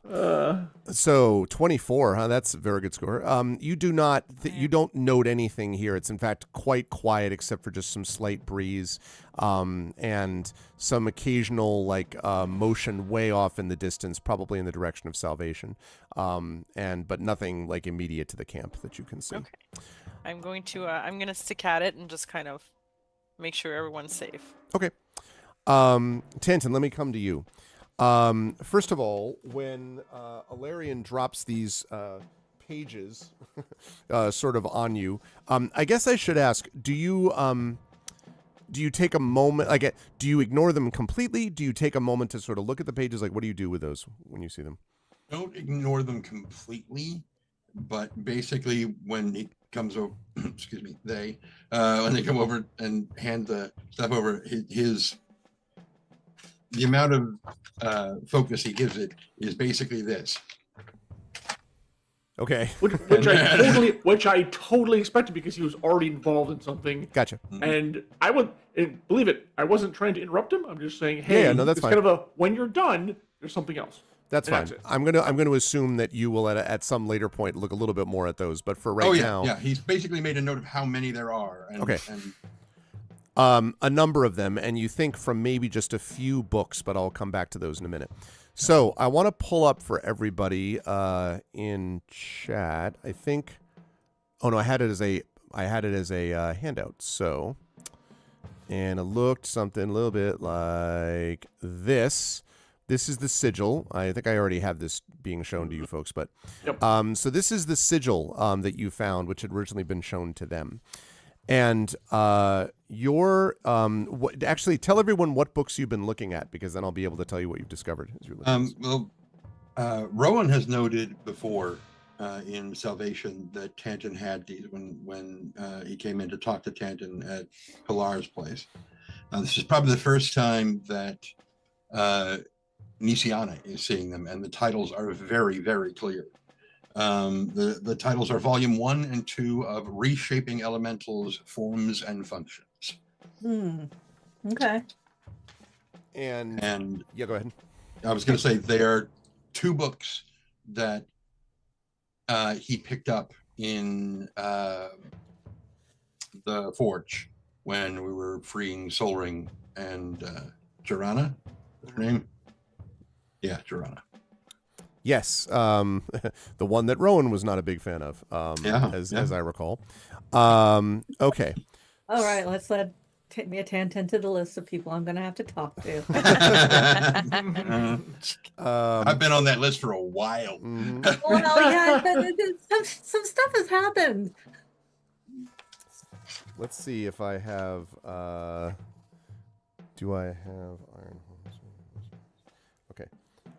So 24, huh? That's a very good score. You do not, you don't note anything here. It's in fact quite quiet, except for just some slight breeze, and some occasional motion way off in the distance, probably in the direction of Salvation, but nothing immediate to the camp that you can see. Okay. I'm gonna stick at it and just kind of make sure everyone's safe. Okay. Tantin, let me come to you. First of all, when Alarian drops these pages sort of on you, I guess I should ask, do you take a moment, do you ignore them completely? Do you take a moment to sort of look at the pages? What do you do with those when you see them? Don't ignore them completely, but basically when it comes over, excuse me, when they come over and hand the stuff over, the amount of focus he gives it is basically this. Okay. Which I totally expected because he was already involved in something. Gotcha. And I would believe it. I wasn't trying to interrupt him. I'm just saying, hey, no, that's fine. Kind of when you're done, there's something else. That's fine. That's I'm gonna assume that you will at some later point look a little bit more at those. But for now, yeah, he's basically made a note of how many there are. Okay. A number of them, and you think from maybe just a few books, but I'll come back to those in a minute. So I want to pull up for everybody in chat. I think. Oh no, I had it as a handout. So, and it looked something a little bit like this. This is the sigil. I think I already have this being shown to you folks, but yep. So this is the sigil that you found, which had originally been shown to them. And actually tell everyone what books you've been looking at, because then I'll be able to tell you what you've discovered as you're looking. Rowan has noted before in Salvation that Tantin had these when he came in to talk to Tantin at Pilar's place. This is probably the first time that Nisiana is seeing them, and the titles are very, very clear. The titles are Volume 1 and 2 of Reshaping Elementals, Forms and Functions. Okay. And yeah, go ahead. I was going to say there are 2 books that he picked up in the Forge when we were freeing Sol Ring and Jorana. What's her name? Yeah, Jorana. Yes, the one that Rowan was not a big fan of, as I recall. Okay. All right, let's take me a Tantan to the list of people I'm going to have to talk to. I've been on that list for a while. Well, yeah, some stuff has happened. Let's see if I have. Do I have Iron Horse? Okay,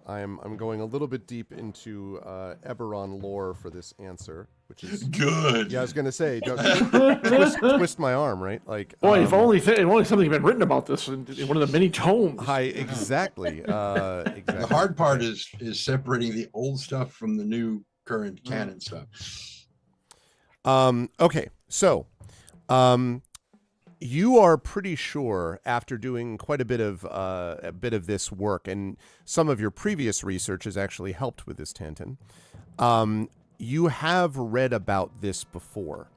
I'm going a little bit deep into Eberron lore for this answer, which is good. Yeah, I was going to say, twist my arm, right? Like, boy, if only something had been written about this in one of the many tomes. Exactly. Exactly. The hard part is separating the old stuff from the new current canon stuff. Okay, so, you are pretty sure, after doing quite a bit of this work, and some of your previous research has actually helped with this, Tantan. You have read about this before,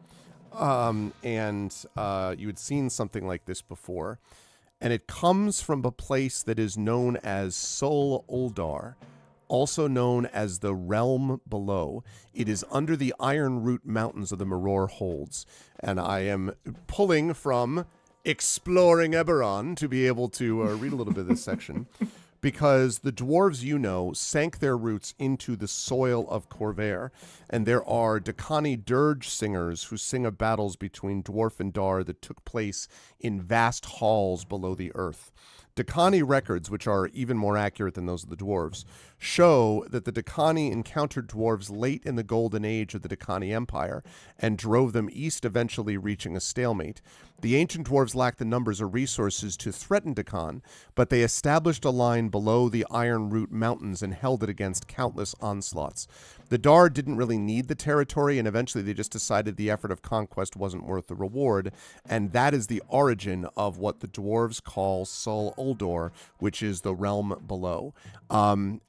and you had seen something like this before, and it comes from a place that is known as Sol Uldar, also known as the Realm Below. It is under the Iron Root Mountains of the Mirror Holds, and I am pulling from Exploring Eberron to be able to read a little bit of this section. Because the dwarves, sank their roots into the soil of Corvair, and there are Dakani dirge singers who sing of battles between dwarf and dar that took place in vast halls below the earth. Dakani records, which are even more accurate than those of the dwarves, show that the Dakani encountered dwarves late in the golden age of the Dakani Empire and drove them east, eventually reaching a stalemate. The ancient dwarves lacked the numbers or resources to threaten Dakan, but they established a line below the Iron Root Mountains and held it against countless onslaughts. The Dar didn't really need the territory, and eventually they just decided the effort of conquest wasn't worth the reward, and that is the origin of what the dwarves call Sol Uldor, which is the realm below. So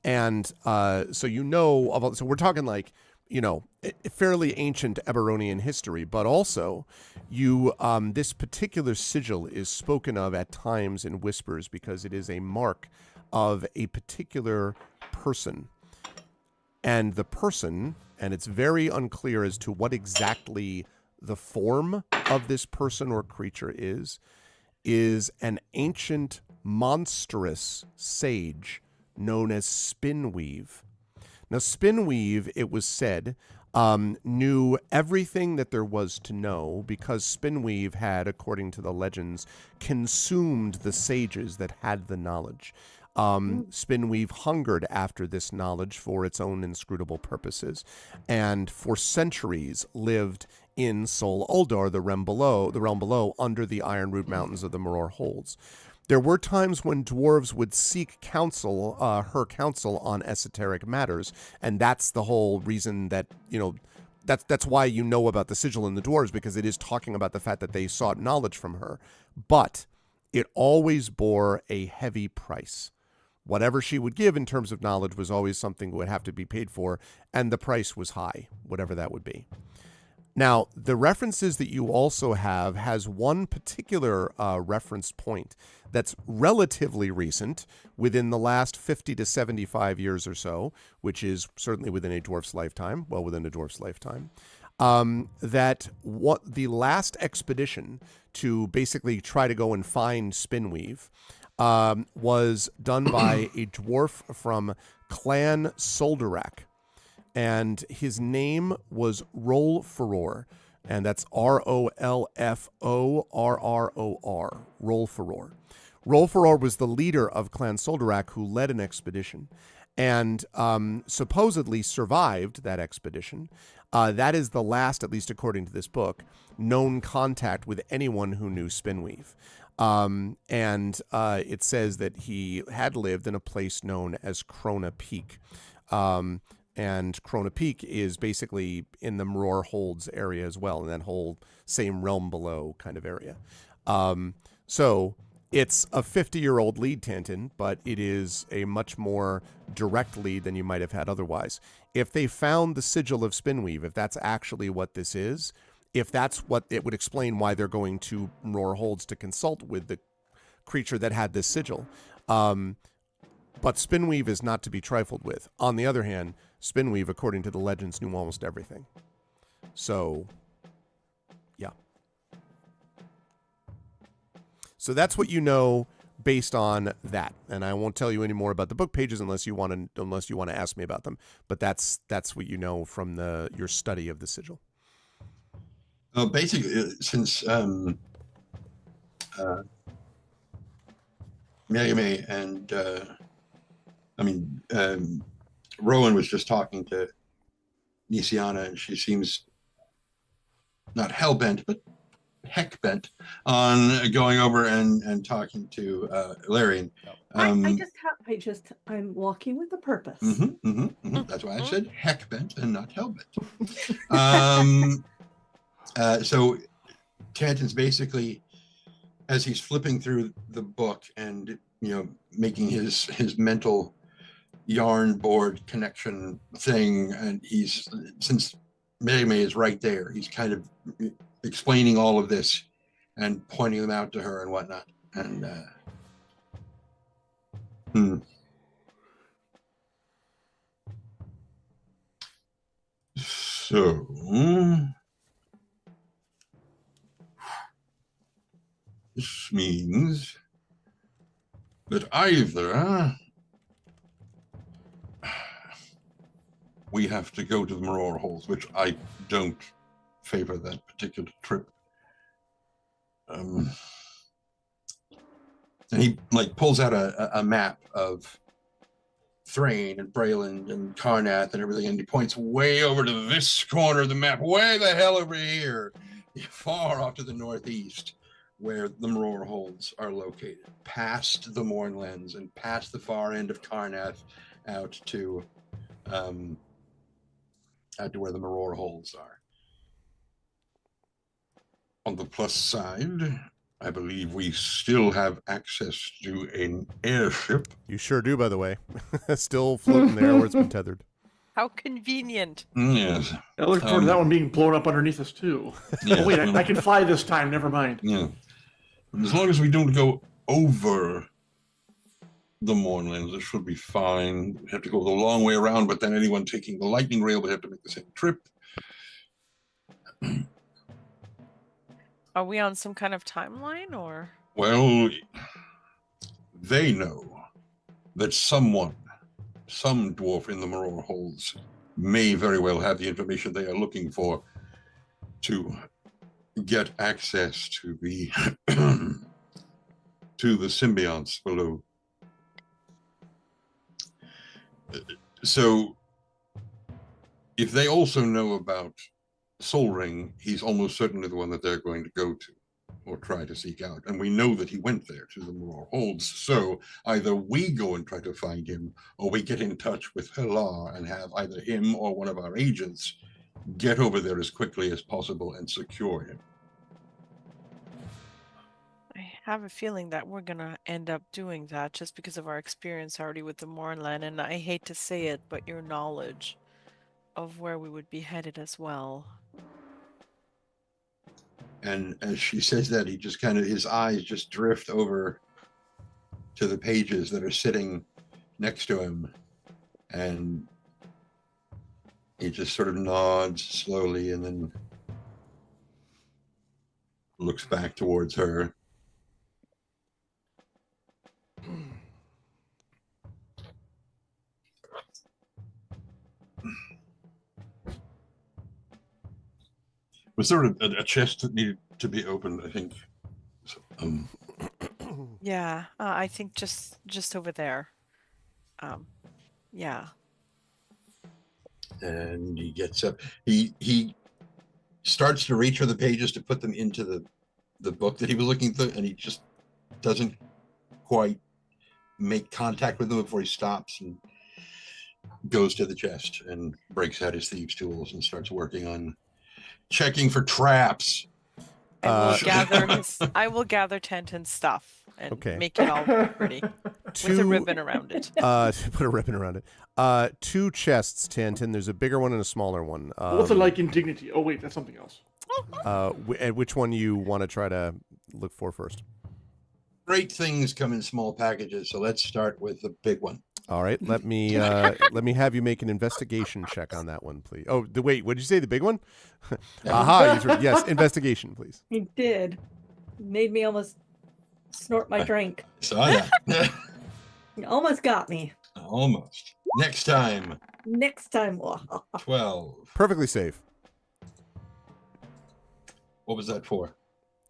we're talking like, fairly ancient Eberronian history, but also this particular sigil is spoken of at times in whispers because it is a mark of a particular person. And the person, and it's very unclear as to what exactly the form of this person or creature is an ancient, monstrous sage known as Spinweave. Now, Spinweave, it was said, knew everything that there was to know because Spinweave had, according to the legends, consumed the sages that had the knowledge. Spinweave hungered after this knowledge for its own inscrutable purposes, and for centuries lived in Sol Uldar, the realm below, under the Iron Root Mountains of the Mirror Holds. There were times when dwarves would seek her counsel on esoteric matters, and that's the whole reason that, that's why you know about the sigil in the dwarves, because it is talking about the fact that they sought knowledge from her. But it always bore a heavy price. Whatever she would give in terms of knowledge was always something that would have to be paid for, and the price was high, whatever that would be. Now, the references that you also have has one particular reference point that's relatively recent, within the last 50 to 75 years or so, which is certainly within a dwarf's lifetime, that what the last expedition to basically try to go and find Spinweave was done by a dwarf from Clan Soldarak. And his name was Rolforor, and that's Rolforror, Rolforor. Rolforor was the leader of Clan Soldarak who led an expedition and supposedly survived that expedition. That is the last, at least according to this book, known contact with anyone who knew Spinweave. It says that he had lived in a place known as Krona Peak. And Krona Peak is basically in the Mirror Holds area as well, in that whole same realm below kind of area. So It's a 50-year-old lead, Tanton, but it is a much more direct lead than you might have had otherwise. If they found the sigil of Spinweave, if that's actually what this is, if that's what it would explain why they're going to Roar Holds to consult with the creature that had this sigil. But Spinweave is not to be trifled with. On the other hand, Spinweave, according to the legends, knew almost everything. So, yeah. So that's what you know based on that, and I won't tell you any more about the book pages unless you want to ask me about them. But that's what you know from your study of the sigil. Basically, since Megame and Rowan was just talking to Nisiana, and she seems not hell-bent, but heck-bent on going over and talking to Ilarion. I'm walking with a purpose. That's why I said heck-bent and not hell-bent. So Tanton's basically, as he's flipping through the book and, making his mental yarn board connection thing, and since Megame is right there, he's kind of explaining all of this and pointing them out to her and whatnot. And so this means that either we have to go to the Roar Holds, which I don't favor that particular trip. And he pulls out a map of Thrain and Brayland and Karnath and everything, and he points way over to this corner of the map, way the hell over here, far off to the northeast, where the Roar Holds are located, past the Mournlands and past the far end of Karnath, out to where the Roar Holds are. On the plus side, I believe we still have access to an airship. You sure do, by the way. Still floating there where it's been tethered. How convenient. Yes. I look forward to that one being blown up underneath us, too. Yes, oh, wait, I can fly this time. Never mind. Yeah. As long as we don't go over the Mournlands, it should be fine. We have to go the long way around, but then anyone taking the lightning rail would have to make the same trip. Are we on some kind of timeline, or? Well, they know that some dwarf in the Roar Holds may very well have the information they are looking for to get access to the to the symbionts below. So if they also know about Soul Ring, he's almost certainly the one that they're going to go to or try to seek out. And we know that he went there to the Roar Holds. So either we go and try to find him, or we get in touch with Halar and have either him or one of our agents get over there as quickly as possible and secure him. I have a feeling that we're going to end up doing that just because of our experience already with the Mournland. And I hate to say it, but your knowledge of where we would be headed as well. And as she says that, he just his eyes just drift over to the pages that are sitting next to him. And he just sort of nods slowly and then looks back towards her. Was there a chest that needed to be opened, I think? So, Yeah, I think just over there. Yeah. And he gets up. He starts to reach for the pages to put them into the book that he was looking through, and he just doesn't quite make contact with them before he stops and goes to the chest and breaks out his thieves' tools and starts working on checking for traps. I will gather Tanton's stuff. and Okay. make it all pretty with a ribbon around it. Put a ribbon around it. 2 chests, Tantin. There's a bigger one and a smaller one. What's it like in Dignity? Oh, wait, that's something else. And which one you want to try to look for first? Great things come in small packages, so let's start with the big one. All right, let me have you make an investigation check on that one, please. Oh, wait, what did you say? The big one? Aha! Yes, investigation, please. He did. Made me almost snort my drink. Saw that. You almost got me. Almost. Next time. Next time. 12. Perfectly safe. What was that for?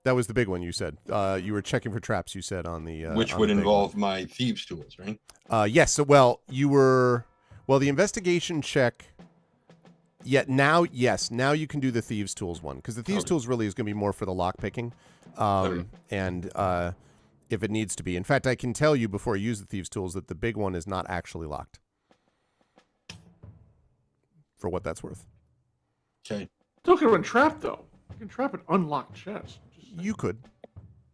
That was the big one you said. You were checking for traps, you said, on the... Which on would the involve my thieves' tools, right? Yes. So, well, you were... Well, the investigation check... Now you can do the thieves' tools one. Because the thieves' tools really is going to be more for the lock picking. And if it needs to be. In fact, I can tell you before I use the thieves' tools that the big one is not actually locked. For what that's worth. Okay. Still could have been trapped, though. You can trap an unlocked chest. You could.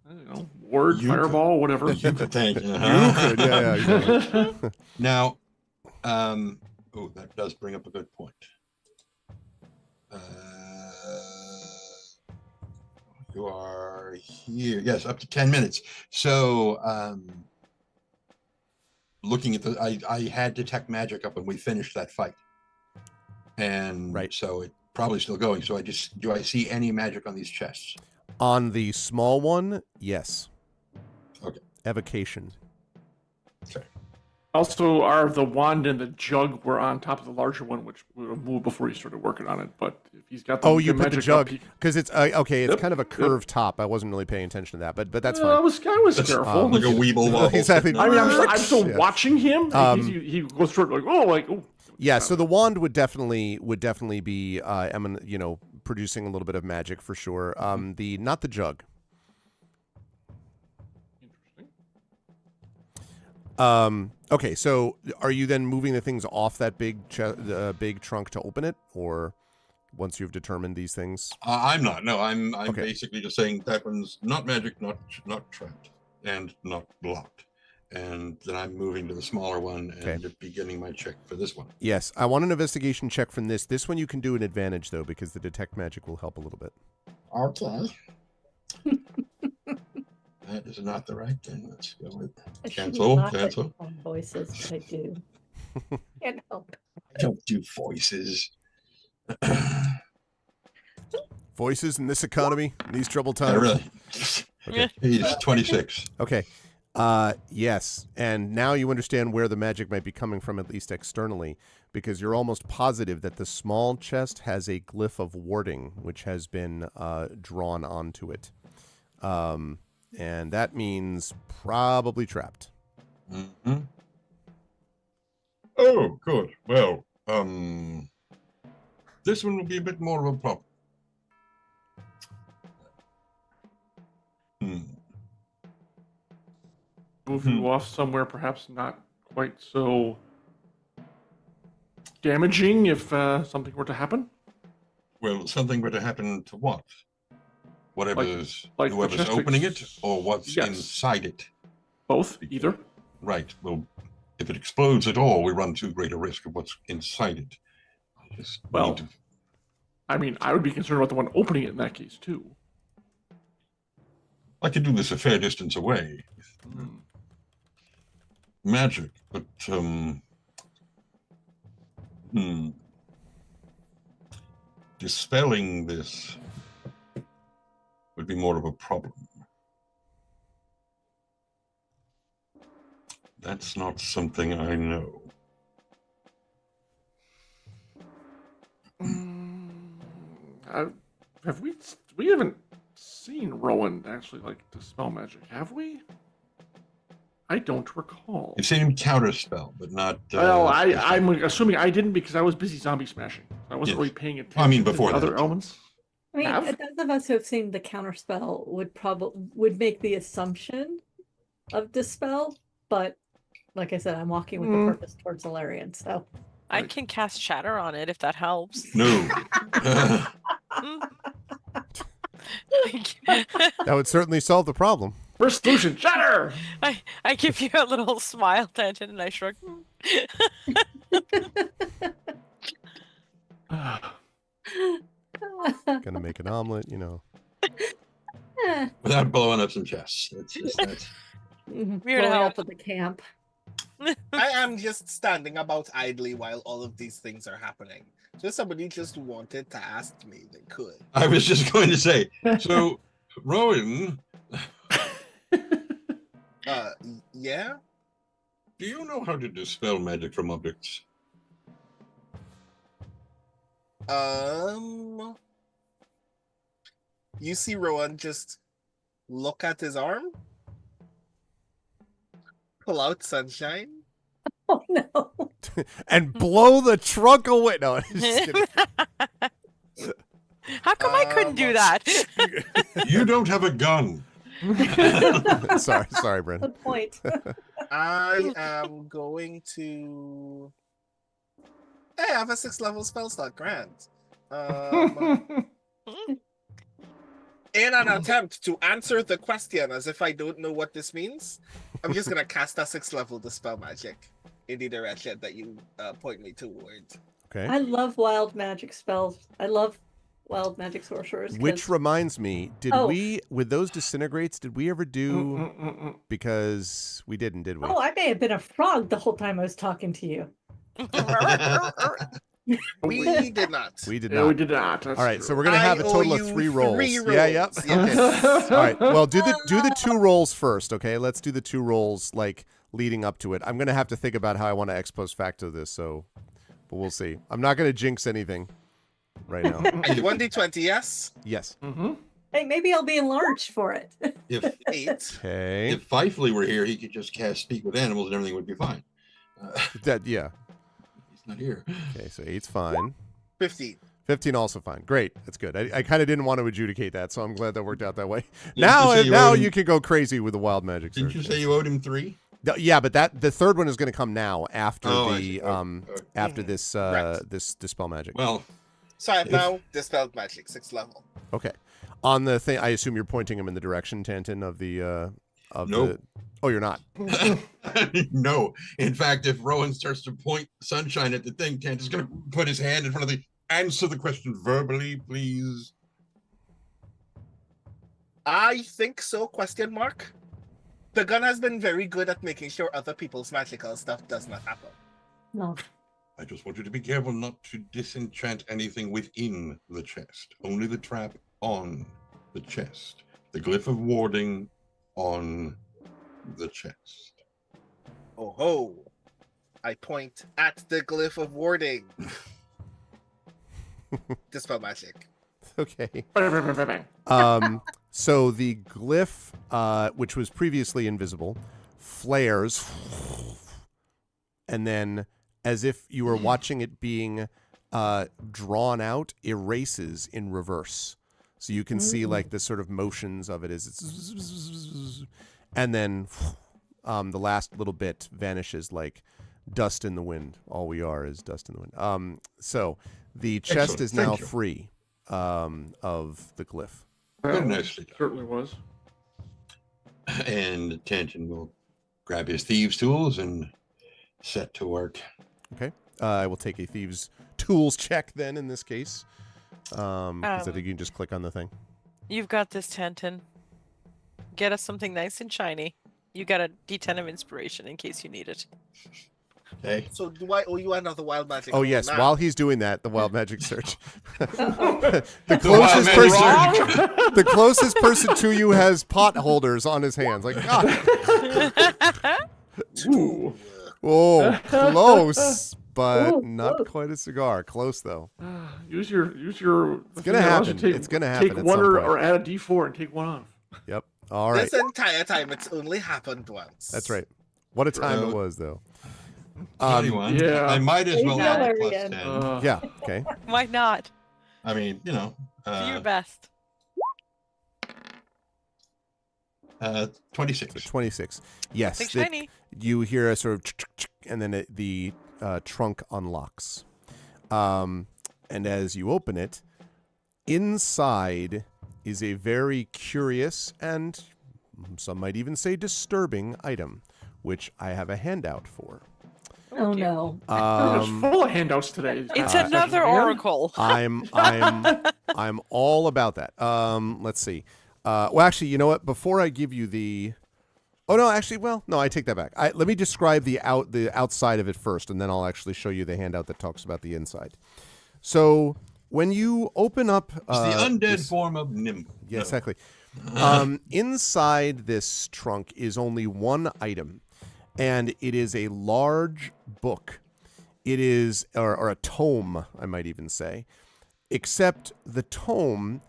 I don't know, ward, fireball, whatever. You could think. You could, yeah, exactly. Now, that does bring up a good point. You are here. Yes, up to 10 minutes. So, looking at I had detect magic up when we finished that fight. And so it probably still going. So do I see any magic on these chests? On the small one, yes. Okay. Evocation. Okay. Also, the wand and the jug were on top of the larger one, which would have moved before he started working on it. But if he's got the you put magic the jug up, because it's okay. It's kind of a curved top. I wasn't really paying attention to that, but that's fine. I was careful. Like a weeble wobble. Exactly. I mean, I'm still watching him. He goes through it oh. Yeah, so the wand would definitely be producing a little bit of magic for sure. Not the jug. Interesting. Okay, so are you then moving the things off that big trunk to open it, or once you've determined these things? I'm not. No, I'm Okay. basically just saying that one's not magic, not trapped, and not blocked. And then I'm moving to the smaller one and beginning my check for this one. Yes, I want an investigation check from this. This one you can do an advantage, though, because the detect magic will help a little bit. Okay. That is not the right thing. Let's go with cancel. Voices, but I do. Can't help. I don't do voices. Voices in this economy, in these troubled times? Yeah, really. Okay. He's 26. Okay. Yes, and now you understand where the magic might be coming from, at least externally, because you're almost positive that the small chest has a glyph of warding, which has been drawn onto it. And that means probably trapped. Mm-hmm. Oh, good. Well, this one will be a bit more of a problem. Move you off somewhere perhaps not quite so damaging if something were to happen? Well, something were to happen to what? Whoever's the opening it or what's inside it? Both, either. Right. Well, if it explodes at all, we run too great a risk of what's inside it. I mean, I would be concerned about the one opening it in that case, too. I could do this a fair distance away. Magic, but dispelling this would be more of a problem. That's not something I know. We haven't seen Rowan actually dispel magic, have we? I don't recall. You've seen him counterspell, but not. Well, I'm assuming I didn't because I was busy zombie smashing. I wasn't really paying attention to the other elements. I mean, those of us who have seen the counterspell would make the assumption of dispel, but like I said, I'm walking with the purpose towards Solarian, so I can cast Shatter on it if that helps. No. That would certainly solve the problem. First solution, shatter! I give you a little smile, Tangent, and I shrug. Gonna make an omelet, you know. Without blowing up some chests. That's Weird Blowing help. up at the camp. I am just standing about idly while all of these things are happening. So if somebody just wanted to ask me, they could. I was just going to say. So, Rowan, Yeah? do you know how to dispel magic from objects? You see Rowan just look at his arm, pull out sunshine. Oh no. And blow the trunk away. No, just kidding. How come I couldn't do that? You don't have a gun. sorry, Brandon. Good point. I am going to. Hey, I have a 6th level spell slot. Grant. In an attempt to answer the question as if I don't know what this means, I'm just gonna cast a 6th level dispel magic in the direction that you point me towards. Okay. I love wild magic spells. I love wild magic sorcerers. Which reminds me, did we, with those disintegrates, did we ever do, because we didn't, did we? Oh, I may have been a frog the whole time I was talking to you. We did not. We did No, not. we did not. That's All right, true. so we're gonna have a total of 3 rolls. 3 Yeah, yeah. rolls, yes. Okay. All right. Well, do the 2 rolls first, okay? Let's do the 2 rolls like leading up to it. I'm gonna have to think about how I want to ex post facto this, so but we'll see. I'm not gonna jinx anything right now. 1d20, yes? Yes. Mm-hmm. Hey, maybe I'll be enlarged for it. If 8. Okay. if Fifely were here, he could just cast Speak with Animals and everything would be fine. Yeah. He's not here. Okay, so 8's fine. 15. 15 also fine. Great. That's good. I kind of didn't want to adjudicate that, so I'm glad that worked out that way. Didn't you say you Now owed him- you can go crazy with the wild magic Didn't search. you say you owed him 3? Yeah, but the third one is going to come now after Oh, I the see. Okay. after this Right. this dispel magic. Well, So I have now dispelled magic, 6th level. Okay. On the thing, I assume you're pointing him in the direction, Tanton, of the Nope. Oh, you're not. no. In fact, if Rowan starts to point sunshine at the thing, Kent is going to put his hand in front of the. Answer the question verbally, please. I think so, question mark. The gun has been very good at making sure other people's magical stuff does not happen. No. I just want you to be careful not to disenchant anything within the chest. Only the trap on the chest. The glyph of warding on the chest. Oh ho! I point at the glyph of warding. Dispel magic. Okay. Bang, bang, bang, bang, bang. So the glyph, which was previously invisible, flares, and then, as if you were watching it being drawn out, erases in reverse. So you can see like the sort of motions of it as it's, and then the last little bit vanishes like dust in the wind. All we are is dust in the wind. So the chest Excellent. is now Thank you. free of the glyph. Very Well, nicely done. certainly was. And Tanton will grab his thieves' tools and set to work. Okay. I will take a thieves' tools check then in this case. Because I think you can just click on the thing. You've got this, Tanton. Get us something nice and shiny. You got a D10 of inspiration in case you need it. Okay. So do I owe you another wild magic? Oh roll yes, now? while he's doing that, the wild magic search. Uh-oh. the wild closest magic person, search. the closest person to you has pot holders on his hands. Like, God. Ooh. Oh, close, but Ooh, not close. quite a cigar. Close though. Use your. It's gonna happen. It's gonna happen Take at one some or, point. or add a D4 and take one off. Yep. All right. This entire time, it's only happened once. That's right. What a time it was, though. 21. yeah. I might as well add a plus Hilarious. 10. Yeah. Okay. Why not? I mean, you know. Do your best. 26. So 26. Yes. Think the- shiny. you hear a sort of and then the trunk unlocks. And as you open it, inside is a very curious and some might even say disturbing item, which I have a handout for. Oh no. It's full of handouts today. It's another oracle. I'm all about that. Let's see. Well, actually, you know what? Before I give you the, oh no, actually, well, no, I take that back. Let me describe the outside of it first, and then I'll actually show you the handout that talks about the inside. So when you open up, it's the undead form of Nimble. Yeah, exactly. Inside this trunk is only one item, and it is a large book. It is, or a tome, I might even say. Except the tome,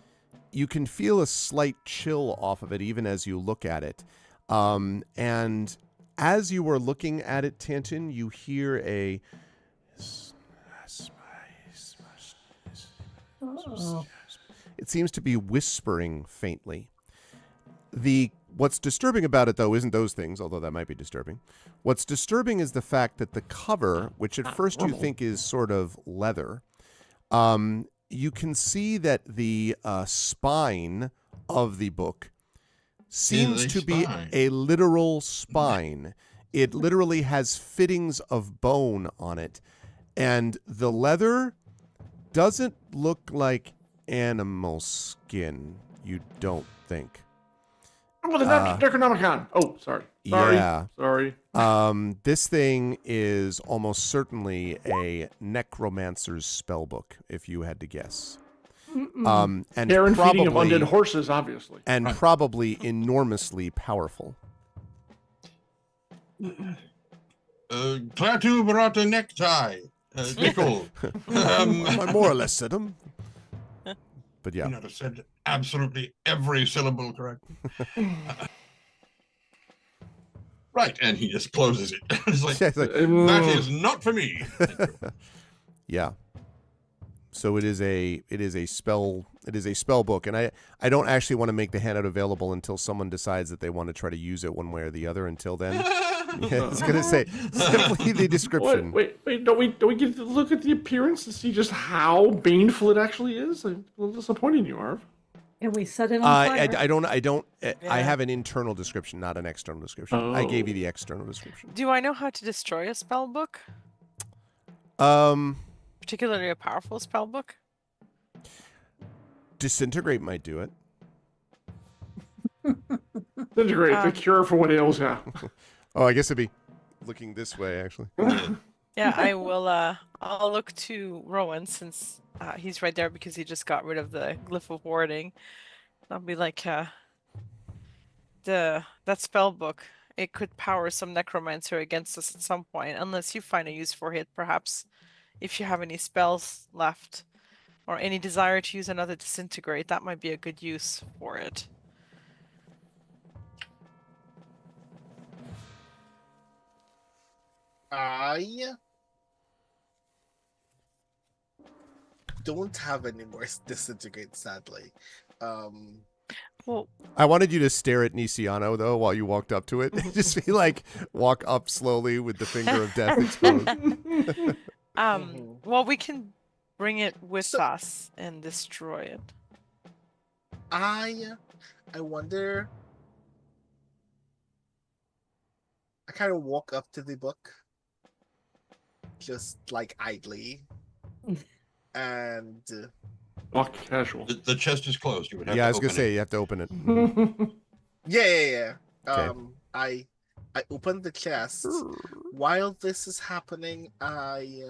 you can feel a slight chill off of it even as you look at it. And as you are looking at it, Tantin, you hear a... Oh. It seems to be whispering faintly. What's disturbing about it, though, isn't those things, although that might be disturbing. What's disturbing is the fact that the cover, which at first you think is sort of leather, you can see that the spine of the book seems to be a literal spine. It literally has fittings of bone on it. And the leather doesn't look like animal skin, you don't think. Oh, the Necronomicon. Oh, sorry. Yeah. Sorry. This thing is almost certainly a necromancer's spellbook, if you had to guess. And Karen feeding of undead horses, obviously. And probably enormously powerful. Klaatu brought a necktie. Nickel. I more or less said them. But yeah. You not have said absolutely every syllable correctly. Right, and he just closes it. It's like, that is not for me. Yeah. So it is a spell book, and I don't actually want to make the handout available until someone decides that they want to try to use it one way or the other. Until then, yeah, I was going to say simply the description. Wait! Don't we get to look at the appearance to see just how baneful it actually is? I'm a little disappointed in you, Arv. And we set it on fire. I have an internal description, not an external description. Oh. I gave you the external description. Do I know how to destroy a spell book? Particularly a powerful spell book? Disintegrate might do it. Disintegrate, the cure for what ails you. Oh, I guess it'd be looking this way, actually. Yeah, I will. I'll look to Rowan since he's right there because he just got rid of the glyph of warding. I'll be like, that spell book. It could power some necromancer against us at some point, unless you find a use for it. Perhaps, if you have any spells left, or any desire to use another disintegrate, that might be a good use for it. I don't have any more disintegrate, sadly. Well, I wanted you to stare at Nisiano, though, while you walked up to it. Just be like, walk up slowly with the finger of death exposed. Well, we can bring it with us and destroy it. I wonder. I kind of walk up to the book, just like idly, and Walk casual. The chest is closed. You would have Yeah, to I was gonna open say it. you have to open it. yeah. Okay. I open the chest. While this is happening, I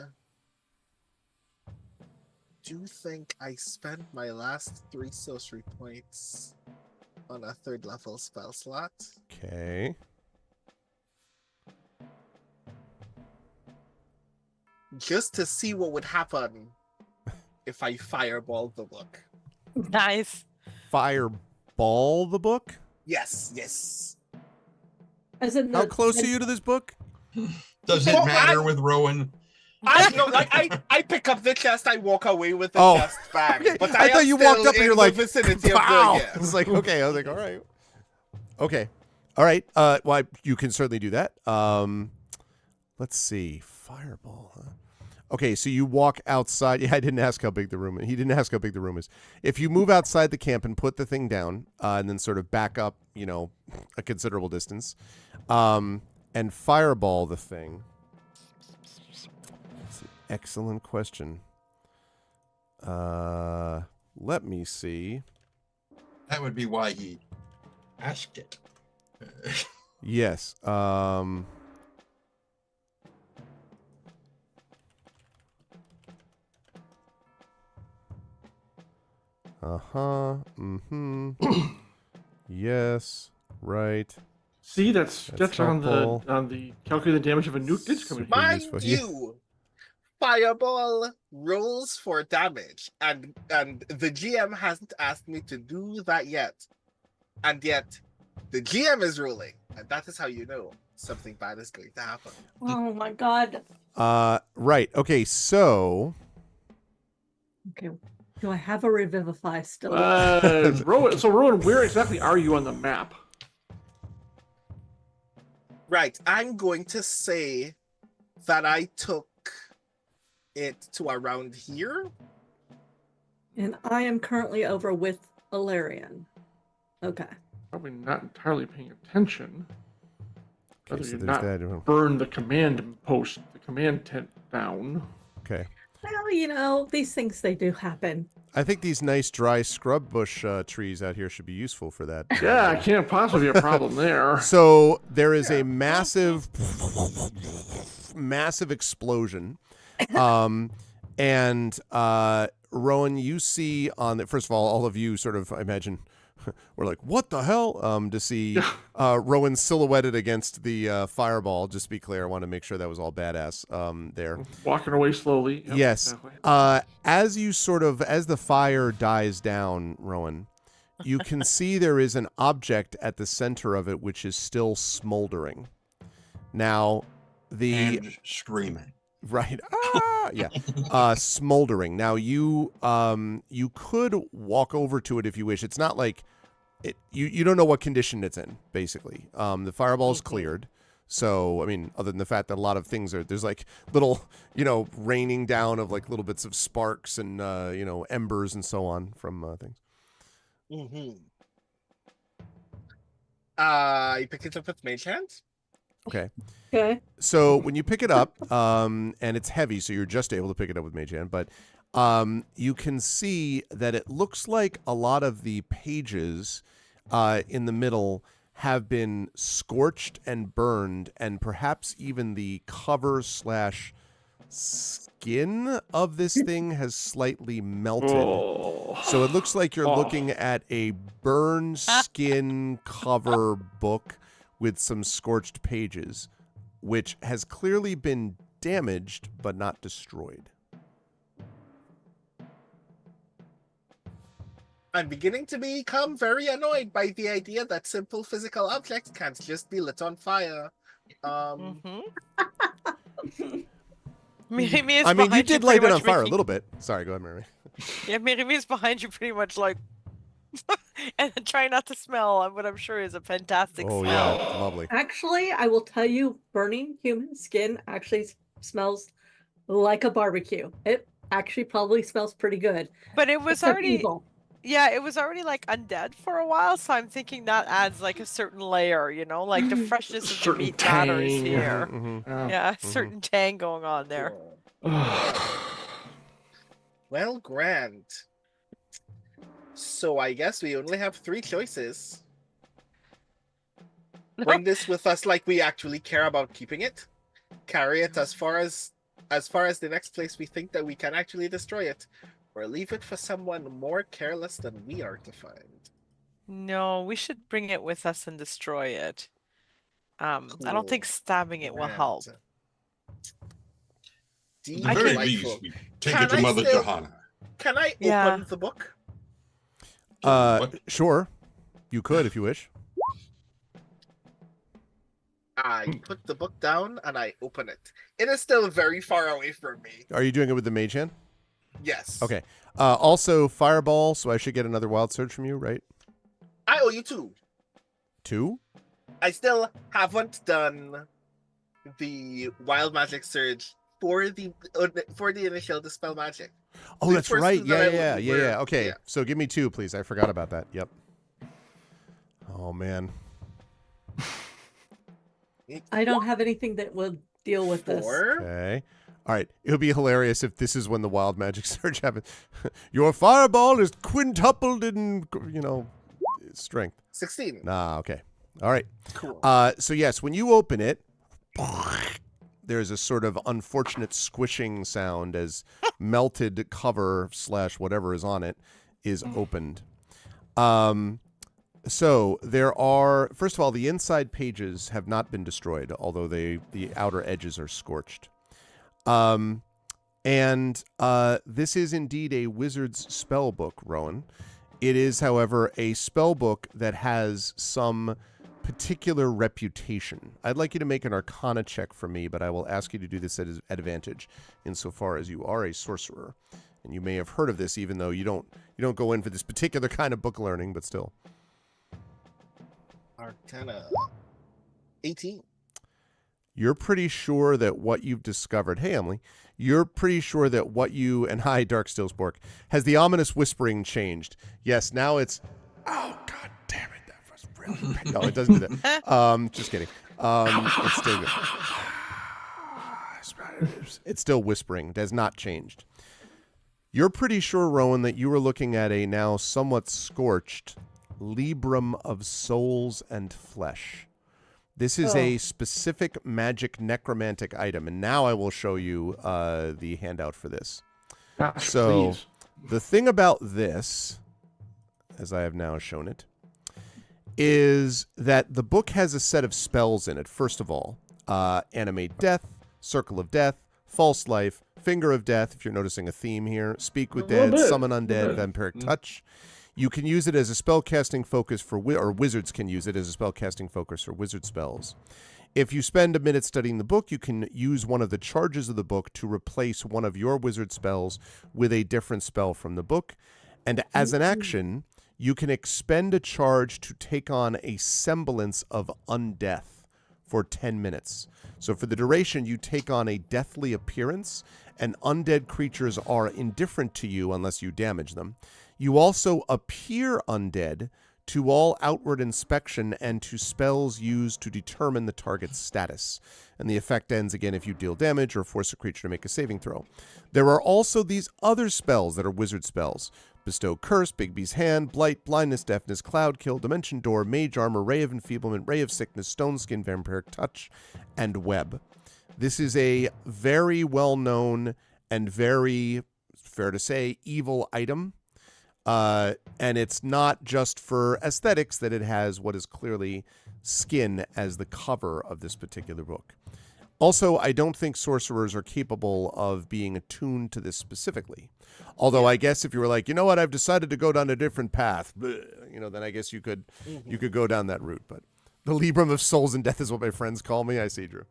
do think I spent my last 3 sorcery points on a 3rd level spell slot. Okay. Just to see what would happen if I fireball the book. Nice. Fireball the book? Yes. As in How close are you to this book? Does it matter with Rowan? I know, like I pick up the chest, I walk away with the Oh. chest back. Okay. But I thought am you walked still up and in you're the like, vicinity "Pow!" of the I was like, okay. I was like, all right. Okay. All right. Well, you can certainly do that. Let's see. Fireball, huh? Okay, so you walk outside. Yeah, I didn't ask how big the room is. He didn't ask how big the room is. If you move outside the camp and put the thing down, and then sort of back up, a considerable distance, and fireball the thing. That's an excellent question. Let me see. That would be why he asked it. Yes. Uh-huh. Mm-hmm. Yes. Right. See, that's on helpful. the calculated damage of a nuke did come in. Mind useful. you, fireball rolls for damage, and the GM hasn't asked me to do that yet. And yet, the GM is ruling, and that is how you know something bad is going to happen. Oh my god. Right. Okay, so... Okay. Do I have a revivify still? Rowan, where exactly are you on the map? Right. I'm going to say that I took it to around here. And I am currently over with Alarian. Okay. Probably not entirely paying attention. Okay, Whether so you there's not that. burn the command post, the command tent down. Okay. Well, these things, they do happen. I think these nice dry scrub bush trees out here should be useful for that. Yeah, can't possibly be a problem there. So there is a massive explosion. And Rowan, you see first of all of you sort of, I imagine, we're like, what the hell? To see Rowan silhouetted against the fireball. Just to be clear, I want to make sure that was all badass there. Walking away slowly. Yep, yes. exactly. As the fire dies down, Rowan, you can see there is an object at the center of it which is still smoldering. Now, and screaming. Right. Yeah. Smoldering. Now you could walk over to it if you wish. It's not like it. You don't know what condition it's in. Basically, the fireball's cleared. So I mean, other than the fact that a lot of things there's like little raining down of like little bits of sparks and embers and so on from things. Mm-hmm. You pick it up with mage hands. Okay. Okay. So when you pick it up, and it's heavy, so you're just able to pick it up with Mage Hand, but you can see that it looks like a lot of the pages in the middle have been scorched and burned, and perhaps even the cover / skin of this thing has slightly melted. Oh. So it looks like you're looking at a burned skin cover book with some scorched pages, which has clearly been damaged but not destroyed. I'm beginning to become very annoyed by the idea that simple physical objects can't just be lit on fire. Miri is I mean, you behind did light it pretty on much fire a making- little bit. Sorry, go ahead, Mary. Yeah, Miri is behind you pretty much like and try not to smell what I'm sure is a fantastic Oh, smell. yeah, lovely. Actually, I will tell you, burning human skin actually smells like a barbecue. It actually probably smells pretty good. But it was Except already evil. Yeah, it was already like undead for a while, so I'm thinking that adds like a certain layer, like the freshness of the Certain meat matters tang. here. Mm-hmm. Yeah, certain tang going on there. Well, grand. So I guess we only have 3 choices. Bring this with us like we actually care about keeping it. Carry it as far as the next place we think that we can actually destroy it. Or leave it for someone more careless than we are to find. No, we should bring it with us and destroy it. I don't think stabbing it will help. At the very least, we take it to Mother Johanna. Can I open the book? Sure. You could if you wish. I put the book down and I open it. It is still very far away from me. Are you doing it with the Mage Hand? Yes. Okay. Also, Fireball, so I should get another Wild Surge from you, right? I owe you 2. 2? I still haven't done the Wild Magic Surge for the initial dispel magic. Oh, The that's first right. two that Yeah, I yeah, were- yeah. Okay, yeah. so give me 2, please. I forgot about that. Yep. Oh man. I don't have anything that will deal with this. 4. Okay. All right. It would be hilarious if this is when the wild magic surge happens. Your fireball is quintupled in, strength. 16. Nah. Okay. All right. Cool. So yes, when you open it, there's a sort of unfortunate squishing sound as melted cover / whatever is on it is opened. So there are, first of all, the inside pages have not been destroyed, although the outer edges are scorched. This is indeed a wizard's spell book, Rowan. It is, however, a spell book that has some particular reputation. I'd like you to make an Arcana check for me, but I will ask you to do this at advantage, insofar as you are a sorcerer, and you may have heard of this, even though you don't go in for this particular kind of book learning, but still. Arcana 18. You're pretty sure that what you've discovered, hey Emily, you're pretty sure that what you, and hi Darkstillsbork, has the ominous whispering changed. Yes, now it's, oh god damn it, that was really bad. No, it doesn't do that. Just kidding. It's still good. It's still whispering. It has not changed. You're pretty sure, Rowan, that you were looking at a now somewhat scorched Librum of Souls and Flesh. This is a specific magic necromantic item, and now I will show you the handout for this. Gosh, So, please. the thing about this, as I have now shown it, is that the book has a set of spells in it. First of all, Animate Death, Circle of Death, False Life, Finger of Death, if you're noticing a theme here, Speak with A little Dead, bit, Summon a Undead, little bit. Vampiric Touch. You can use it as a spellcasting focus for, or wizards can use it as a spellcasting focus for wizard spells. If you spend a minute studying the book, you can use one of the charges of the book to replace one of your wizard spells with a different spell from the book. And as an action, you can expend a charge to take on a semblance of undeath for 10 minutes. So for the duration, you take on a deathly appearance, and undead creatures are indifferent to you unless you damage them. You also appear undead to all outward inspection and to spells used to determine the target's status. And the effect ends again if you deal damage or force a creature to make a saving throw. There are also these other spells that are wizard spells. Bestow Curse, Bigby's Hand, Blight, Blindness, Deafness, Cloud Kill, Dimension Door, Mage Armor, Ray of Enfeeblement, Ray of Sickness, Stone Skin, Vampiric Touch, and Web. This is a very well-known and very, fair to say, evil item. And it's not just for aesthetics that it has what is clearly skin as the cover of this particular book. Also, I don't think sorcerers are capable of being attuned to this specifically. Although I guess if you were like, you know what, I've decided to go down a different path, then I guess you could go down that route. But the Librum of Souls and Death is what my friends call me. I see, Drew.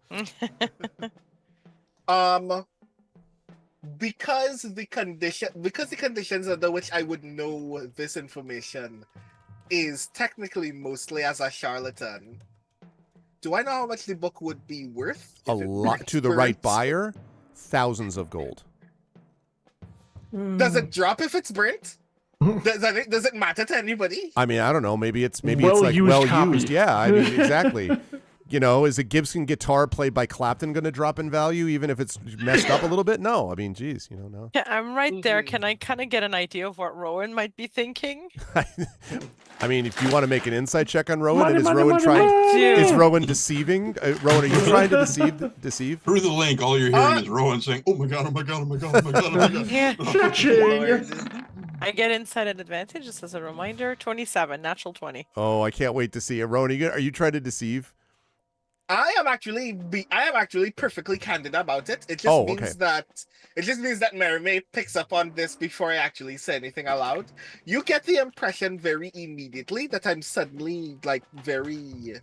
Because the conditions under which I would know this information is technically mostly as a charlatan. Do I know how much the book would be worth? A lot to the right buyer, thousands of gold. Does it drop if it's burnt? Does it matter to anybody? I mean, I don't know. Maybe it's like Well-used well copy. used. Yeah, I mean, exactly. Is a Gibson guitar played by Clapton going to drop in value even if it's messed up a little bit? No. I mean, geez, no. Yeah, I'm right there. Can I kind of get an idea of what Rowan might be thinking? I mean, if you want to make an insight check on Rowan, Money, and is money, Rowan money, trying? money. Is Rowan deceiving? Rowan, are you trying to deceive? Through the link, all you're hearing is Rowan saying, "Oh my god! Oh my god! Oh my god! Oh my god! Oh my god!" Yeah. Cha-ching. I get insight at advantage just as a reminder. 27, natural 20. Oh, I can't wait to see it. Rowan, are you trying to deceive? I am actually perfectly candid about it. It just means that Mary May picks up on this before I actually say anything aloud. You get the impression very immediately that I'm suddenly very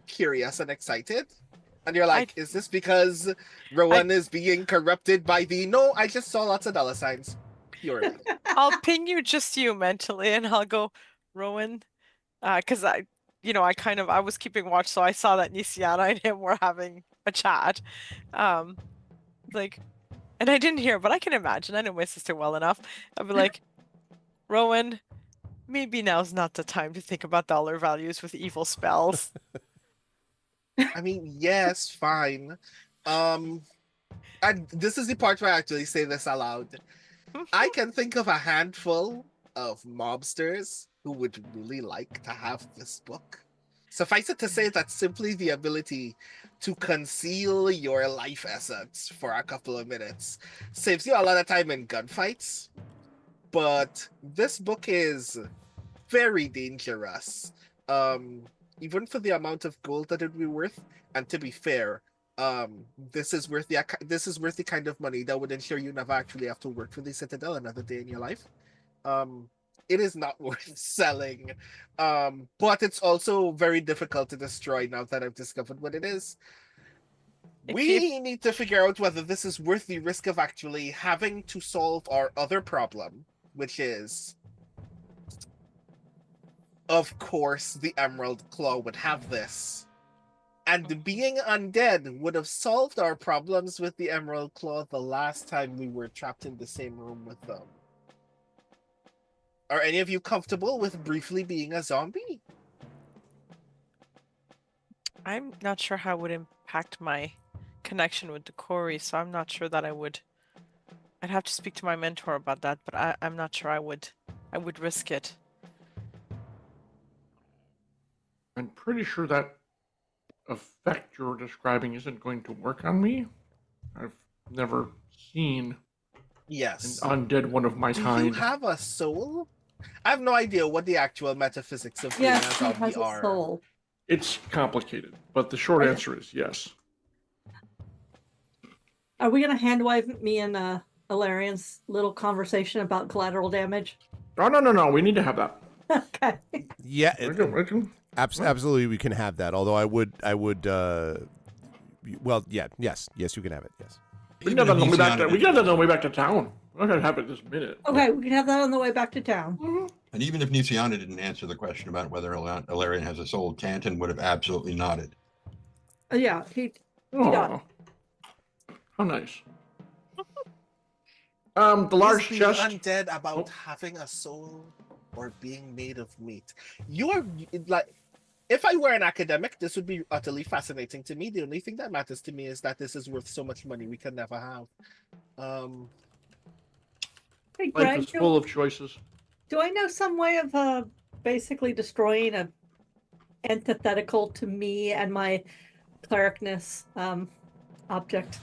curious and excited. And you're like, is this because Rowan is being corrupted by no, I just saw lots of dollar signs. Purely. I'll ping you mentally and I'll go, Rowan, because I was keeping watch, so I saw that Nisiana and him were having a chat. Like, and I didn't hear, but I can imagine. I know my sister well enough. I'd be like, Rowan, maybe now's not the time to think about dollar values with evil spells. I mean, yes, fine. And this is the part where I actually say this aloud. I can think of a handful of mobsters who would really like to have this book. Suffice it to say that simply the ability to conceal your life essence for a couple of minutes saves you a lot of time in gunfights. But this book is very dangerous. Even for the amount of gold that it would be worth, and to be fair, this is worth the kind of money that would ensure you never actually have to work for the Citadel another day in your life. It is not worth selling. But it's also very difficult to destroy now that I've discovered what it is. We need to figure out whether this is worth the risk of actually having to solve our other problem, which is, of course, the Emerald Claw would have this. And being undead would have solved our problems with the Emerald Claw the last time we were trapped in the same room with them. Are any of you comfortable with briefly being a zombie? I'm not sure how it would impact my connection with the Corey, so I'm not sure that I would. I'd have to speak to my mentor about that, but I'm not sure I would risk it. I'm pretty sure that effect you're describing isn't going to work on me. I've never seen an undead one of my kind. Do you have a soul? I have no idea what the actual metaphysics of being a zombie are. Soul. It's complicated, but the short answer is yes. Are we going to handwive me and Ilarian's little conversation about collateral damage? Oh, no. We need to have that. Okay. Yeah. Absolutely, we can have that. Although I would. Well, yeah, yes, you can have it. Yes. We can have that on the way back. We can have that on the way back to town. We're not gonna have it this minute. Okay, we can have that on the way back to town. Mm-hmm. And even if Nisiana didn't answer the question about whether Ilarian has a soul, Tanton would have absolutely nodded. Yeah, he Oh, how nice. The large chest. Undead about having a soul or being made of meat. You are like, if I were an academic, this would be utterly fascinating to me. The only thing that matters to me is that this is worth so much money we can never have. Hey, Greg, Life is full of choices. Do I know some way of basically destroying a antithetical to me and my clericness object?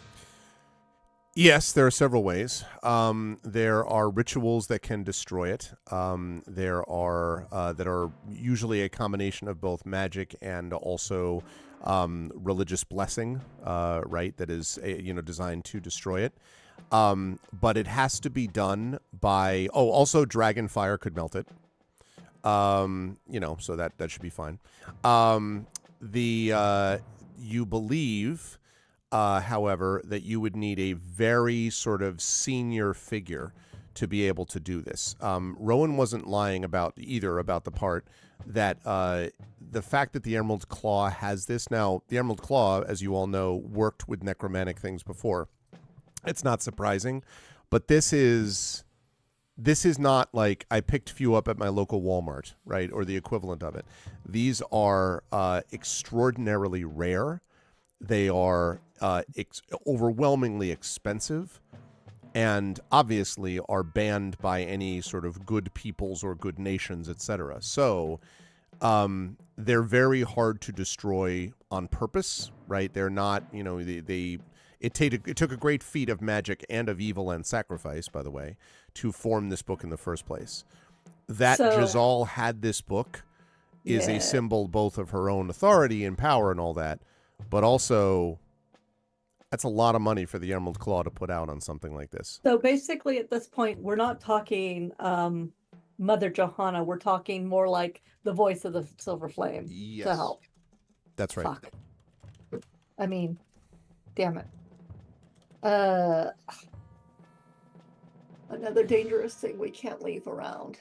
Yes, there are several ways. There are rituals that can destroy it. There are that are usually a combination of both magic and also religious blessing, right? That is designed to destroy it. But it has to be done by. Oh, also dragon fire could melt it. So that should be fine. You believe. However, that you would need a very sort of senior figure to be able to do this. Rowan wasn't lying about the part that the fact that the Emerald Claw has this. Now, the Emerald Claw, as you all know, worked with necromantic things before. It's not surprising, but this is not like I picked a few up at my local Walmart, right, or the equivalent of it. These are extraordinarily rare. They are overwhelmingly expensive and obviously are banned by any sort of good peoples or good nations, etc. So they're very hard to destroy on purpose, right? They're not, it took a great feat of magic and of evil and sacrifice, by the way, to form this book in the first place. That Jazal had this book is a symbol both of her own authority and power and all that, but also that's a lot of money for the Emerald Claw to put out on something like this. So basically at this point, we're not talking Mother Johanna. We're talking more like the voice of the Silver Flame to help. That's right. Fuck. I mean, damn it. Another dangerous thing we can't leave around.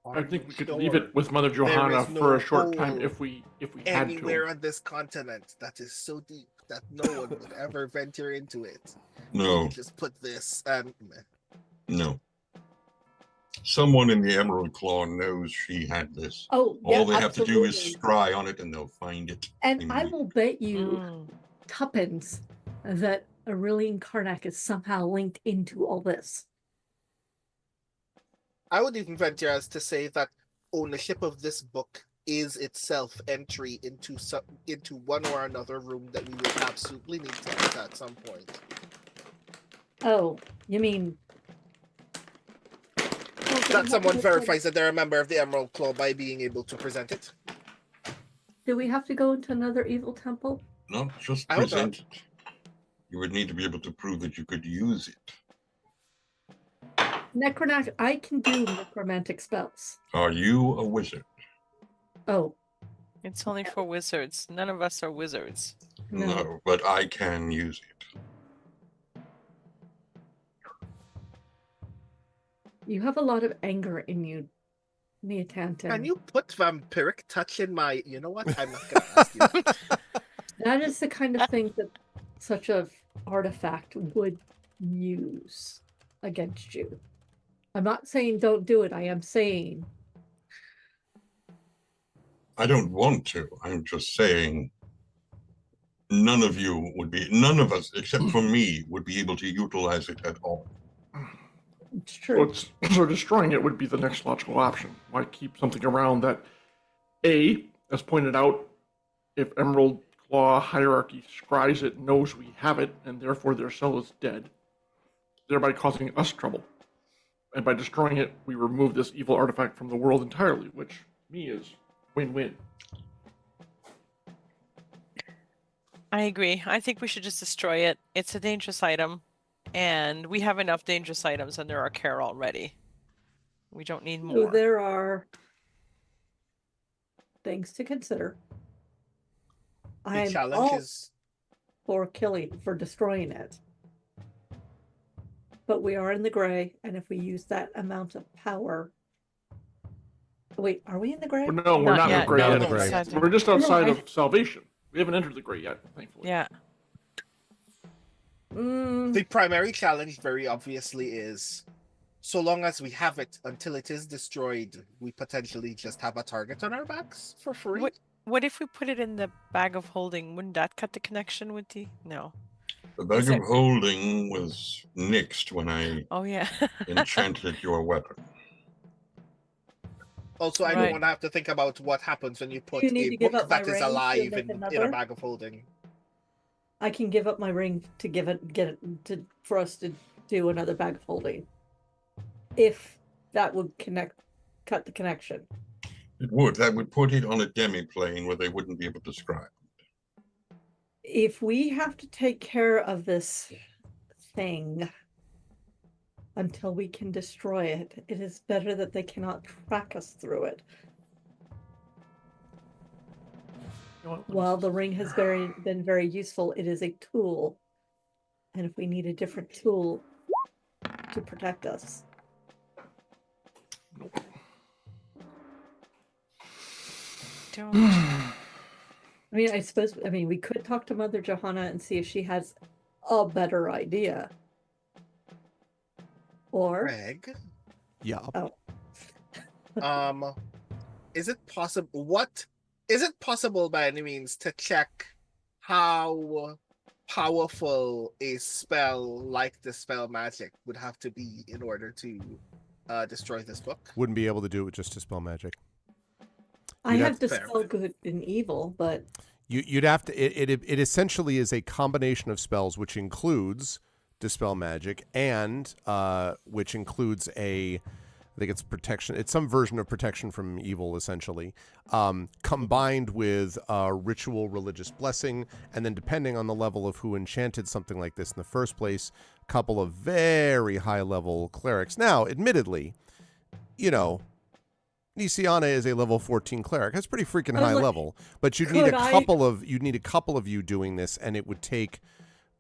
I think we could leave it with Mother Johanna for a short time if we had to. Anywhere on this continent that is so deep that no one would ever venture into it. No. You just put this and No. Someone in the Emerald Claw knows she had this. Oh, All yeah, they have to do is absolutely. scry on it and they'll find it. And I will bet you Mm. tuppence that Aurelian Karnak is somehow linked into all this. I would even venture as to say that ownership of this book is itself entry into one or another room that we would absolutely need to enter at some point. Oh, you mean That someone verifies that they're a member of the Emerald Claw by being able to present it. do we have to go into another evil temple? Not just I hope present it. You would need to be able to prove that you could use it. Necronac, I can do necromantic spells. Are you a wizard? Oh, It's only for wizards. None of us are wizards. no. But I can use it. You have a lot of anger in you, Neotantan. Can you put vampiric touch in my... You know what? I'm not going to ask you. That is the kind of thing that such a artifact would use against you. I'm not saying don't do it. I am saying I don't want to. I'm just saying none of us, except for me, would be able to utilize it at all. it's true. So destroying it would be the next logical option. Why keep something around that, A, as pointed out, if Emerald Claw hierarchy scries it, knows we have it, and therefore their cell is dead, thereby causing us trouble. And by destroying it, we remove this evil artifact from the world entirely, which, to me, is win-win. I agree. I think we should just destroy it. It's a dangerous item, and we have enough dangerous items under our care already. We don't need So more. there are things to consider. The I'm challenge all is... for destroying it. But we are in the gray, and if we use that amount of power. Wait, are we in the gray? But no, we're not in yet. the gray Not yet. in the gray. Exactly. We're just outside No, of salvation. We haven't entered the gray yet, thankfully. Yeah. The primary challenge, very obviously, is so long as we have it until it is destroyed, we potentially just have a target on our backs for free. What if we put it in the bag of holding? Wouldn't that cut the connection with the... No. The bag Is of it- holding was nixed when I Oh, yeah. enchanted your weapon. Also, I Right. don't want to have to think about what happens when you put You need a to give book up my that is ring to alive make in a another? bag of holding. I can give up my ring to for us to do another bag of holding. If that would cut the connection. It would. That would put it on a demi-plane where they wouldn't be able to scribe. If we have to take care of this thing until we can destroy it, it is better that they cannot track us through it. You know what? While the ring has been very useful, it is a tool. And if we need a different tool to protect us. Don't. I mean, we could talk to Mother Johanna and see if she has a better idea. Or Greg, Yeah. is it possible by any means to check how powerful a spell like the spell magic would have to be in order to destroy this book? Wouldn't be able to do it with just dispel magic. I You'd have have to- dispel good and evil, but You'd have to. It essentially is a combination of spells, which includes dispel magic and which includes I think it's protection. It's some version of protection from evil, essentially, combined with ritual religious blessing, and then depending on the level of who enchanted something like this in the first place, a couple of very high level clerics. Now, admittedly, Nisiana is a level 14 cleric. That's pretty freaking high level. But you'd need a couple of you doing this, and it would take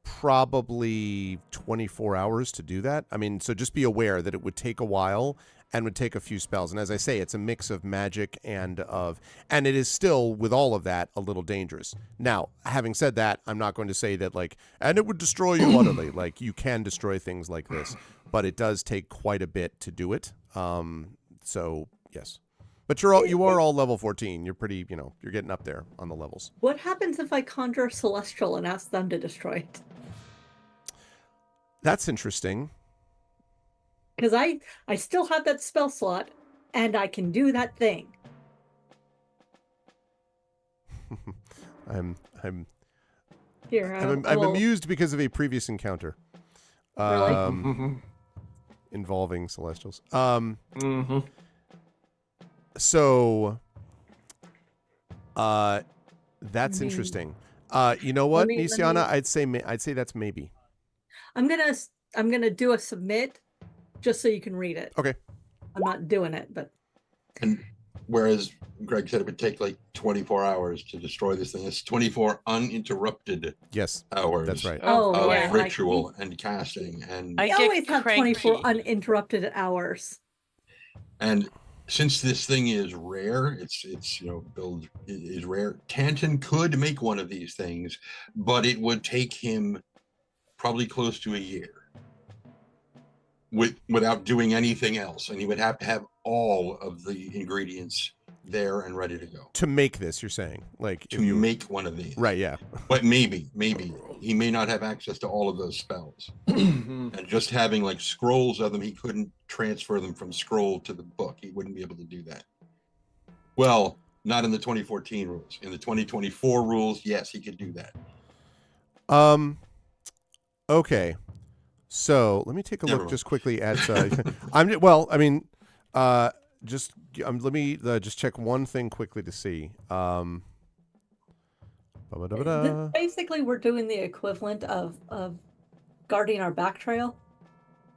probably 24 hours to do that. I mean, so just be aware that it would take a while, and would take a few spells. And as I say, it's a mix of magic and it is still, with all of that, a little dangerous. Now, having said that, I'm not going to say that and it would destroy you utterly. You can destroy things like this, but it does take quite a bit to do it. So yes. But you are all level 14. You're pretty, you're getting up there on the levels. What happens if I conjure a celestial and ask them to destroy it? That's interesting. Because I still have that spell slot, and I can do that thing. I'm Here, I'm amused because of a previous encounter. Really? Involving celestials. Mm-hmm. So, that's interesting. You know what, Nisiana? I'd say that's maybe. I'm gonna do a submit, just so you can read it. Okay. I'm not doing it, but. And whereas Greg said it would take 24 hours to destroy this thing, it's 24 uninterrupted hours. That's right. Of ritual and casting, and I always have 24 uninterrupted hours. And since this thing is rare, it's build is rare. Tanton could make one of these things, but it would take him probably close to a year without doing anything else, and he would have to have all of the ingredients there and ready to go to make this. You're saying make one of these, right? Yeah, but maybe he may not have access to all of those spells, and just having scrolls of them, he couldn't transfer them from scroll to the book. He wouldn't be able to do that. Well, not in the 2014 rules. In the 2024 rules, yes, he could do that. Okay. So let me take a look just quickly at. Let me just check one thing quickly to see. Basically, we're doing the equivalent of guarding our back trail,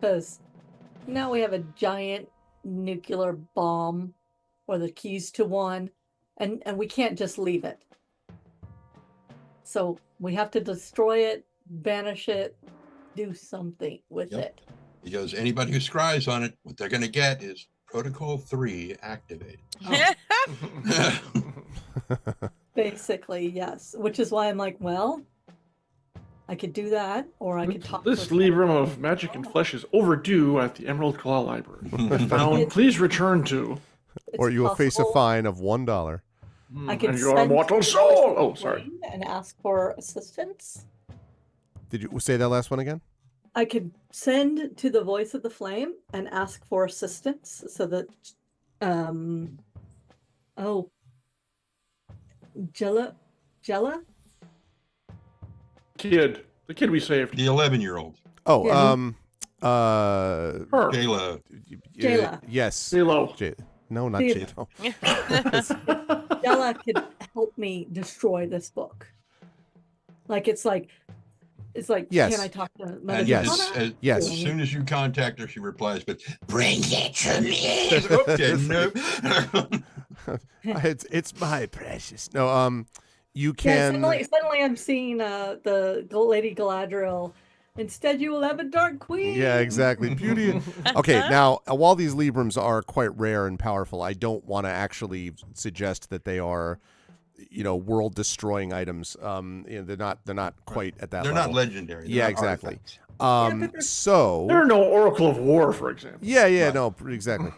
because now we have a giant nuclear bomb or the keys to one, and we can't just leave it. So we have to destroy it, banish it, do something with it. Because anybody who scries on it, what they're going to get is Protocol 3 activated. Basically, yes. Which is why I'm I could do that, or I could talk. This Librum of Magic and Flesh is overdue at the Emerald Claw Library. Found, please return to. Or you will face a fine of $1. I can and your immortal soul. Oh, sorry. And ask for assistance. Did you say that last one again? I could send to the Voice of the Flame and ask for assistance, so that, Jella? Kid. The kid we saved. The 11-year-old. Oh, Her. Jayla. Jayla. Yes. J-Lo. No, not J-Lo. Jella could help me destroy this book. It's like, yes. Can I talk to Mother yes. Yes. As soon as you contact her, she replies, but bring it to me. Okay, it's my precious. No, you can. Yeah, suddenly I'm seeing the Lady Galadriel. Instead, you will have a Dark Queen. Yeah, exactly. Beauty. Okay, now, while these Librums are quite rare and powerful, I don't want to actually suggest that they are, world-destroying items. They're not quite at that level. They're not legendary. Yeah, exactly. So there are no Oracle of War, for example. Yeah, no, exactly.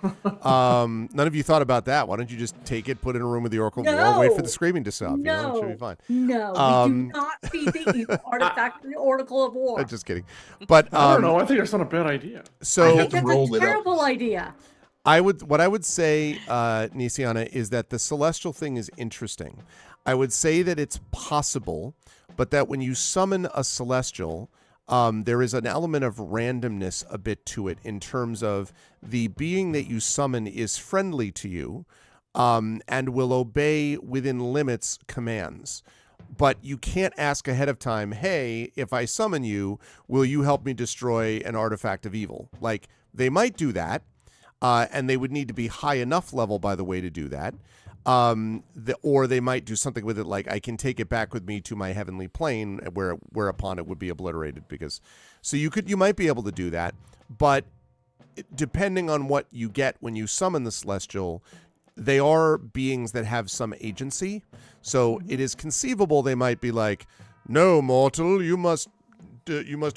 None of you thought about that. Why don't you just take it, put it in a room with the Oracle of War, wait for the screaming to stop? No, it should be fine. No, we do not feed the evil artifact to the Oracle of War. Just kidding. But I don't know. I think that's not a bad idea. So I think that's a terrible idea. What I would say, Nisiana, is that the celestial thing is interesting. I would say that it's possible, but that when you summon a celestial, there is an element of randomness a bit to it in terms of the being that you summon is friendly to you and will obey within limits commands. But you can't ask ahead of time, hey, if I summon you, will you help me destroy an artifact of evil? They might do that, and they would need to be high enough level, by the way, to do that. Or they might do something with it like I can take it back with me to my heavenly plane, whereupon it would be obliterated. You might be able to do that, but depending on what you get when you summon the Celestial, they are beings that have some agency. So it is conceivable they might be like, "No, mortal, you must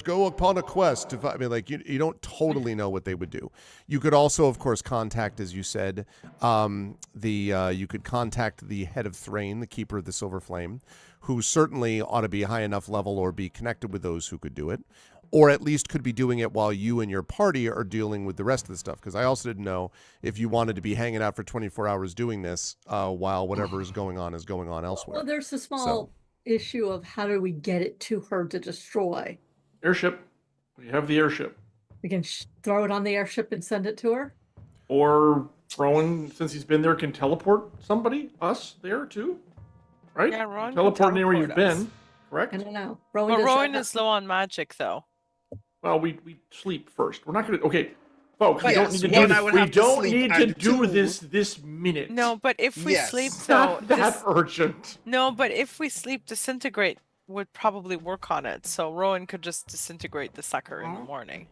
go upon a quest." I mean, like, you don't totally know what they would do. You could also, of course, contact, as you said, you could contact the head of Thrain, the keeper of the Silver Flame, who certainly ought to be high enough level or be connected with those who could do it, or at least could be doing it while you and your party are dealing with the rest of the stuff. Because I also didn't know if you wanted to be hanging out for 24 hours doing this while whatever is going on elsewhere. Well, there's a small issue of how do we get it to her to destroy. Airship. We have the airship. We can throw it on the airship and send it to her? Or Rowan, since he's been there, can teleport us there too? Right? Yeah, Rowan teleport near where you've teleport us. been, correct? I don't know. Rowan is low on magic, though. Well, we sleep first. We're not going to... Okay, folks, we Yes, don't need to do one, I this. would We have to don't sleep, need to and do two- this minute. No, but if we Yes. sleep, It's though... not that urgent. No, but if we sleep, disintegrate would probably work on it. So Rowan could just disintegrate the sucker in the morning.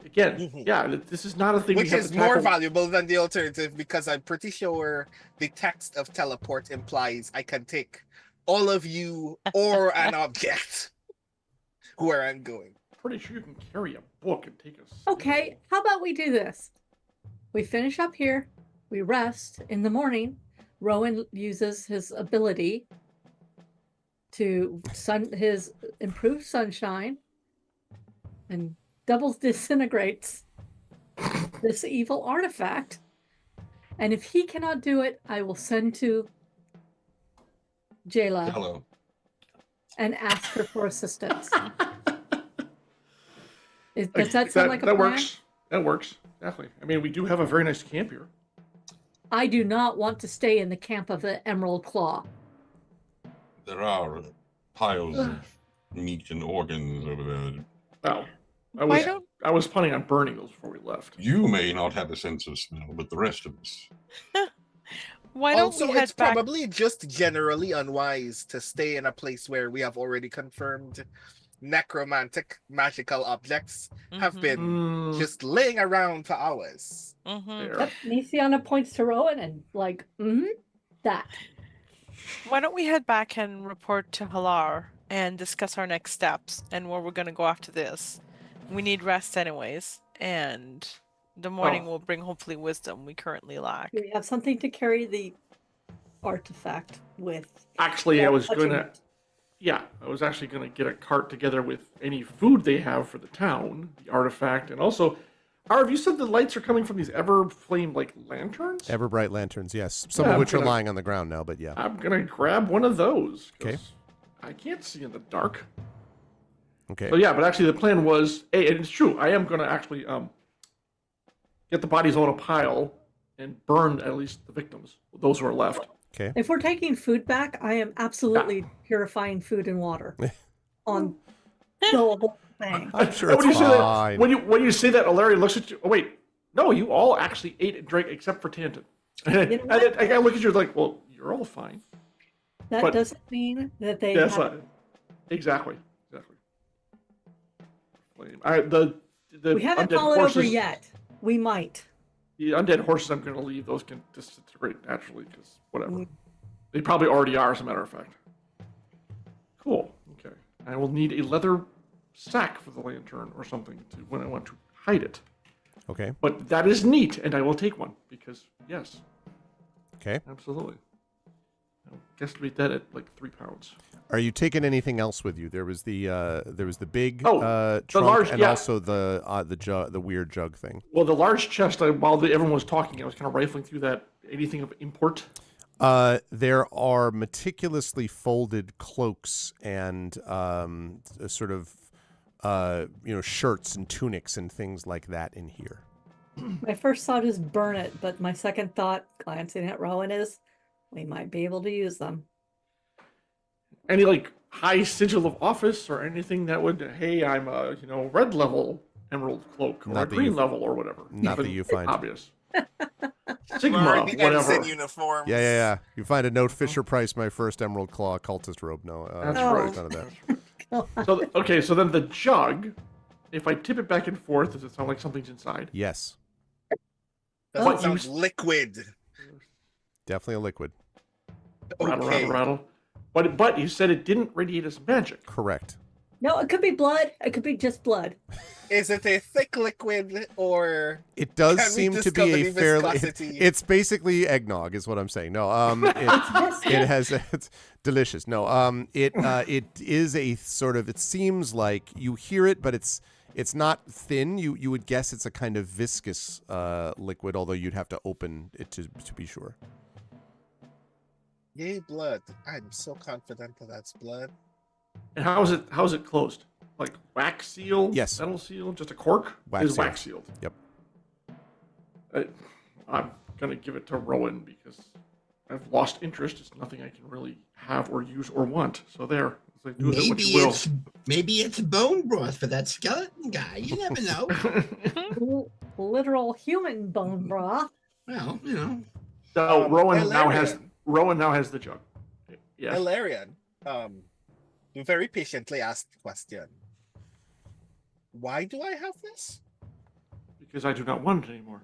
Again, yeah, this is not a thing we Which have is to more tackle. valuable than the alternative, because I'm pretty sure the text of teleport implies I can take all of you or an object where I'm going. Pretty sure you can carry a book and take us. Okay, how about we do this? We finish up here, we rest in the morning. Rowan uses his ability to his improved sunshine and double disintegrates this evil artifact. And if he cannot do it, I will send to Jayla Hello. and ask her for assistance. Does that sound like a plan? Works. That works. Definitely. I mean, we do have a very nice camp here. I do not want to stay in the camp of the Emerald Claw. There are piles of meat and organs over there. Well, Why don't... I was planning on burning those before we left. You may not have a sense of smell, but the rest of us. Why don't Also, we head it's back? probably just generally unwise to stay in a place where we have already confirmed necromantic magical objects have been just laying around for hours. There. Yep, Nisiana points to Rowan and like, that. Why don't we head back and report to Halar and discuss our next steps and where we're going to go after this? We need rest anyways, and the morning will bring hopefully wisdom we currently lack. We have something to carry the artifact with. Actually, I was actually gonna get a cart together with any food they have for the town, the artifact, and also, Arv, you said the lights are coming from these ever-flame like lanterns? Ever-bright lanterns, yes. Some of which are lying on the ground now, but yeah. I'm gonna grab one of those. Okay. I can't see in the dark. Okay. So yeah, but actually the plan was, and it's true, I am gonna actually get the bodies all in a pile and burn at least the victims, those who are left. Okay. If we're taking food back, I am absolutely purifying food and water on the whole thing. I'm sure it's when you say fine. that, when you say that, Alaria looks at you. Oh wait, no, you all actually ate and drank except for Tanton. And You know I what? look at you like, well, you're all fine. That doesn't mean that they That's have, not exactly. The we haven't undead fallen horses, over yet. We might. The undead horses, I'm going to leave. Those can disintegrate naturally because whatever. They probably already are, as a matter of fact. Cool. Okay. I will need a leather sack for the lantern or something to when I want to hide it. Okay. But that is neat, and I will take one because yes. Okay. Absolutely. I'll guesstimate that at like 3 pounds. Are you taking anything else with you? There was the big the trunk large, and also the weird jug thing. Well, the large chest. While everyone was talking, I was kind of rifling through that. Anything of import? There are meticulously folded cloaks and sort of shirts and tunics and things like that in here. My first thought is burn it, but my second thought, glancing at Rowan, is we might be able to use them. Any like high sigil of office or anything that would, hey, I'm a red level emerald cloak or Not a that green you- level or whatever. Not that you find. Obvious. Sigma, Already whatever. ensign uniforms. Yeah. You find a note, Fisher Price, my first Emerald Claw cultist robe. No, That's right. None of that. So then the jug, if I tip it back and forth, does it sound like something's inside? Yes. Doesn't sound liquid. Definitely a liquid. Rattle, rattle, rattle. But you said it didn't radiate as magic. Correct. No, it could be blood. It could be just blood. Is it a thick liquid or? It does seem to be a fairly. It's basically eggnog, is what I'm saying. No, it's delicious. No, it is a sort of. It seems like you hear it, but it's not thin. You would guess it's a kind of viscous liquid, although you'd have to open it to be sure. Yay, blood! I'm so confident that that's blood. And how is it closed? Like wax sealed? Yes. Metal sealed? Just a cork? Wax sealed. Yep. I'm gonna give it to Rowan because I've lost interest. It's nothing I can really have or use or want. So there. So do with it what you will. Maybe it's bone broth for that skeleton guy. You never know. Literal human bone broth. Well, you know. So Rowan now has the jug. Yes. Hilarion. You very patiently asked the question. Why do I have this? Because I do not want it anymore.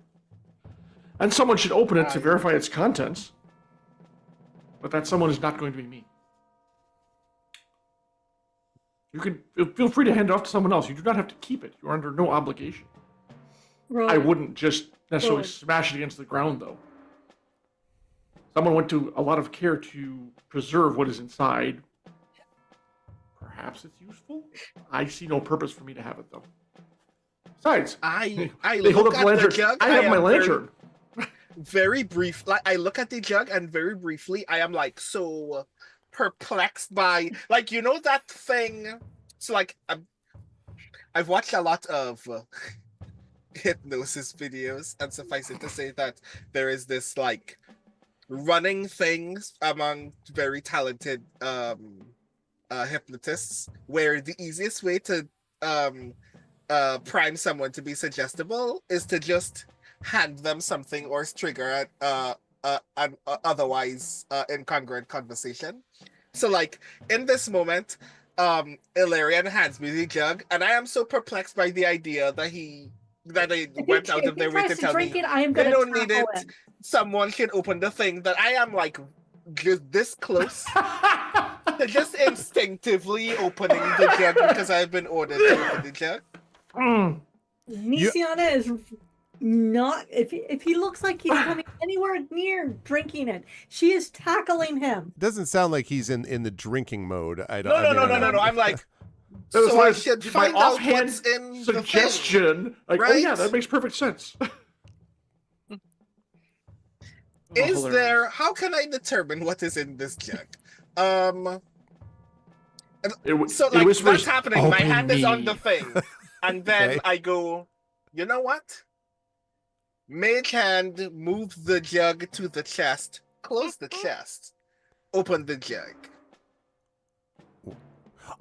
And someone should open it to verify its contents. But that someone is not going to be me. You can feel free to hand it off to someone else. You do not have to keep it. You're under no obligation. Right. I wouldn't just necessarily smash it against the ground, though. Someone went to a lot of care to preserve what is inside. Perhaps it's useful. I see no purpose for me to have it, though. Besides, I they hold look up the lantern. The jug. I have my lantern. Very brief. Like I look at the jug, and very briefly, I am like so perplexed by that thing. So like I've watched a lot of hypnosis videos, and suffice it to say that there is this like running things among very talented hypnotists, where the easiest way to prime someone to be suggestible is to just hand them something or trigger an otherwise incongruent conversation. So like in this moment, Ilarion hands me the jug, and I am so perplexed by the idea that they went out of their way to tell me they don't need it. Someone can open the thing that I am like just this close to just instinctively opening the jug because I've been ordered to open the jug. Nisiana is not. If he looks like he's coming anywhere near drinking it, she is tackling him. It doesn't sound like he's in the drinking mode. No. I'm like. So I should find out what's in suggestion. The thing, like, right? Oh yeah, that makes perfect sense. Is there? How can I determine what is in this jug? So like that's happening. My hand is on the thing, and then I go. You know what? Mage hand, move the jug to the chest. Close the chest. Open the jug.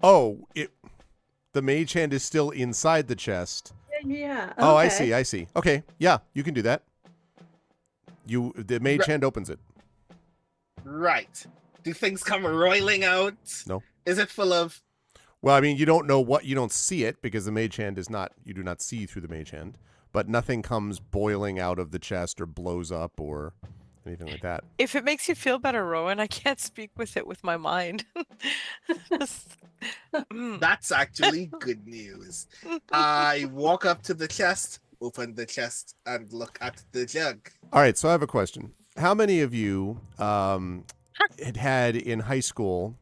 Oh, the mage hand is still inside the chest. Yeah. Okay. Oh, I see. Okay, yeah, you can do that. The mage hand opens it. Right. Do things come roiling out? No. Is it full of? Well, I mean, you don't see it because the mage hand is not. You do not see through the mage hand, but nothing comes boiling out of the chest or blows up or anything like that. If it makes you feel better, Rowan, I can't speak with it with my mind. That's actually good news. I walk up to the chest, open the chest, and look at the jug. All right, so I have a question. How many of you had in high school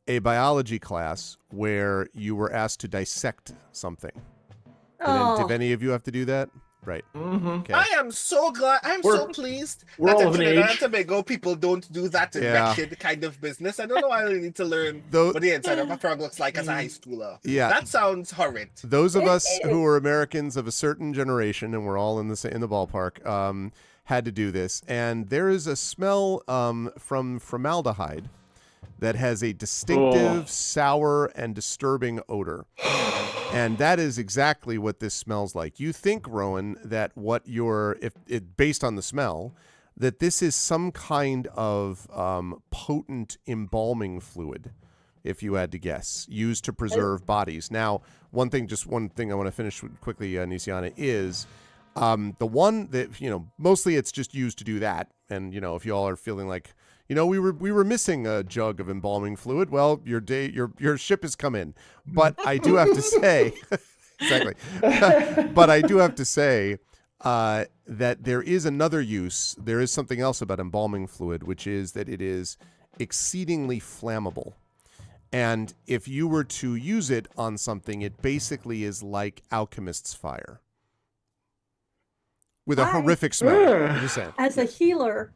a biology class where you were asked to dissect something? Did any of you have to do that? Right. Mm-hmm. Okay. I am so glad. I'm so pleased that in Trinidad and Tobago people don't do that wretched kind of business. I don't know why I need to learn what the inside of a frog looks like as a high schooler. Yeah. That sounds horrid. Those of us who are Americans of a certain generation, and we're all in the ballpark, had to do this. And there is a smell from formaldehyde that has a distinctive, sour, and disturbing odor. And that is exactly what this smells like. You think, Rowan, that based on the smell, that this is some kind of potent embalming fluid, if you had to guess, used to preserve bodies. Now, one thing I want to finish quickly, Nisiana, is The one that, mostly it's just used to do that. And, if you all are feeling like, we were missing a jug of embalming fluid, well, your ship has come in. But I do have to say, exactly. But I do have to say that there is another use. There is something else about embalming fluid, which is that it is exceedingly flammable. And if you were to use it on something, it basically is like alchemist's fire. With a horrific smell. I'm just saying. As a healer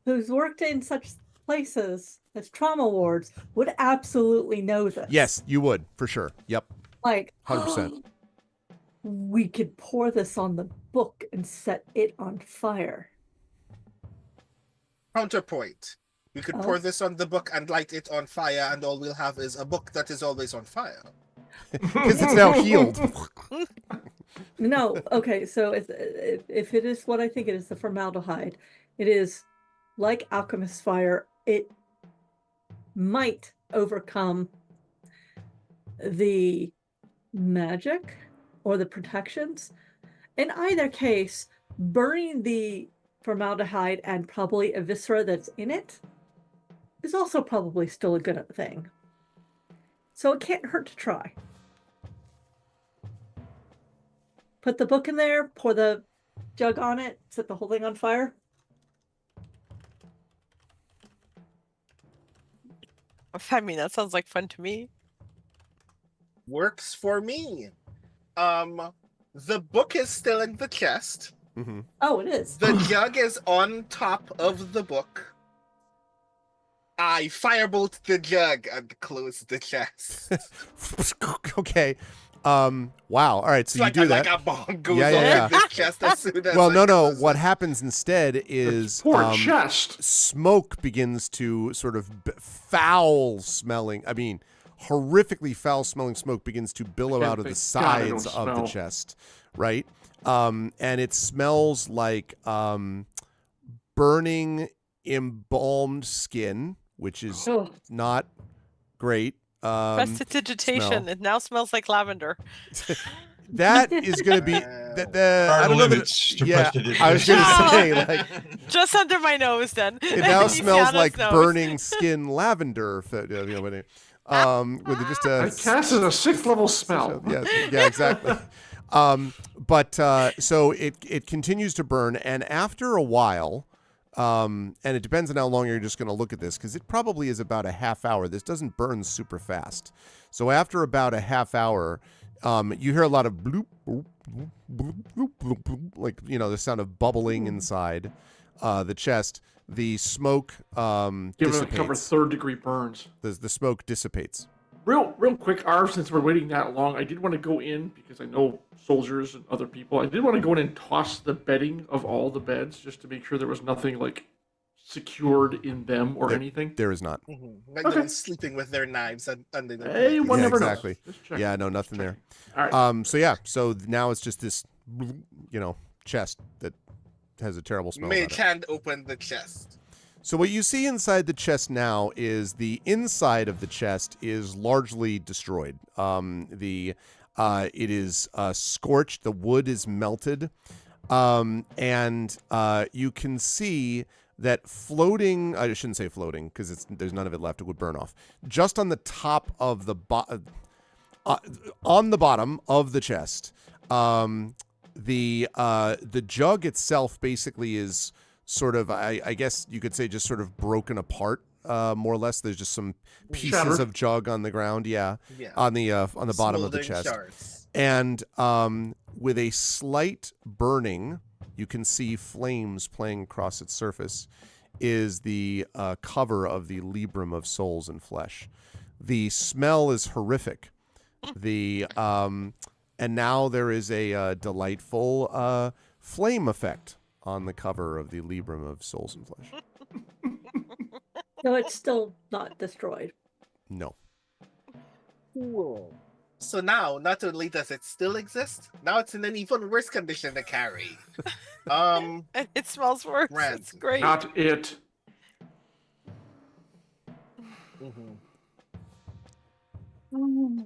who's worked in such places as trauma wards, would absolutely know this. Yes, you would, for sure. Yep. Like, 100%. We could pour this on the book and set it on fire. Counterpoint. We could pour this on the book and light it on fire, and all we'll have is a book that is always on fire. Because it's now healed. No, okay, so if it is what I think it is, the formaldehyde, it is like alchemist's fire. It might overcome the magic or the protections. In either case, burning the formaldehyde and probably a viscera that's in it is also probably still a good thing. So it can't hurt to try. Put the book in there, pour the jug on it, set the whole thing on fire. I mean, that sounds like fun to me. Works for me. The book is still in the chest. Mm-hmm. Oh, it is. The jug is on top of the book. I firebolt the jug and close the chest. Okay. Wow. All right. So you do that. Like a bomb goes over the chest as soon as no. What happens instead is chest. Smoke begins to sort of foul smelling. I mean, horrifically foul smelling smoke begins to billow out of the sides of the chest. Right. And it smells like burning embalmed skin, which is not great. Prestidigitation. Smell. It now smells like lavender. That is going to be I don't know limits to prestidigitation. I was going to say just under my nose. Then it now smells like nose. burning skin lavender. With just a I cast as a 6th level spell. Yeah, exactly. So it continues to burn, and after a while. And it depends on how long you're just going to look at this, because it probably is about a half hour. This doesn't burn super fast. So after about a half hour, you hear a lot of bloop, bloop, bloop, bloop, bloop, bloop, bloop, like, the sound of bubbling inside the chest. The smoke Given dissipates. it cover 3rd-degree burns. The smoke dissipates. Real quick, Arv, since we're waiting that long, I did want to go in, because I know soldiers and other people, I did want to go in and toss the bedding of all the beds, just to make sure there was nothing, secured in them or anything. There is not. Mm-hmm. Like they're sleeping with their knives under their Hey, one never knows. Exactly. Yeah, no, nothing there. All right. So now it's just this, chest that has a terrible smell. Mage hand open the chest. So what you see inside the chest now is the inside of the chest is largely destroyed. It is scorched. The wood is melted, and you can see that floating. I shouldn't say floating because there's none of it left. It would burn off. Just on the top of the on the bottom of the chest, the jug itself basically is. Sort of, I guess you could say, just sort of broken apart, more or less. There's just some pieces of jug on the ground, on the bottom of the chest, shards. And with a slight burning, you can see flames playing across its surface. Is the cover of the Librum of Souls and Flesh. The smell is horrific. And now there is a delightful flame effect on the cover of the Librum of Souls and Flesh. So it's still not destroyed. No. Cool. So now, not only does it still exist, now it's in an even worse condition to carry. It smells worse. Rand. It's great. Not it.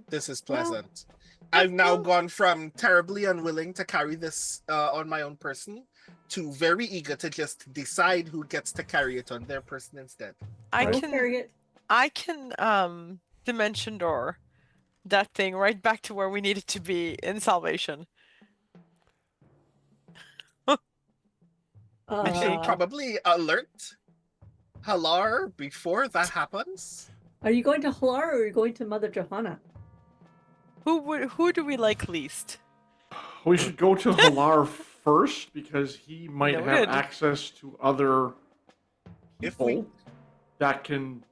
This is pleasant. I've now gone from terribly unwilling to carry this on my own person to very eager to just decide who gets to carry it on their person instead. I We'll can carry it. dimension door that thing right back to where we needed to be in Salvation. We should probably alert Halar before that happens. Are you going to Halar or are you going to Mother Johanna? Who do we like least? We should go to Halar first because he might have Noted. access to other If we people that can.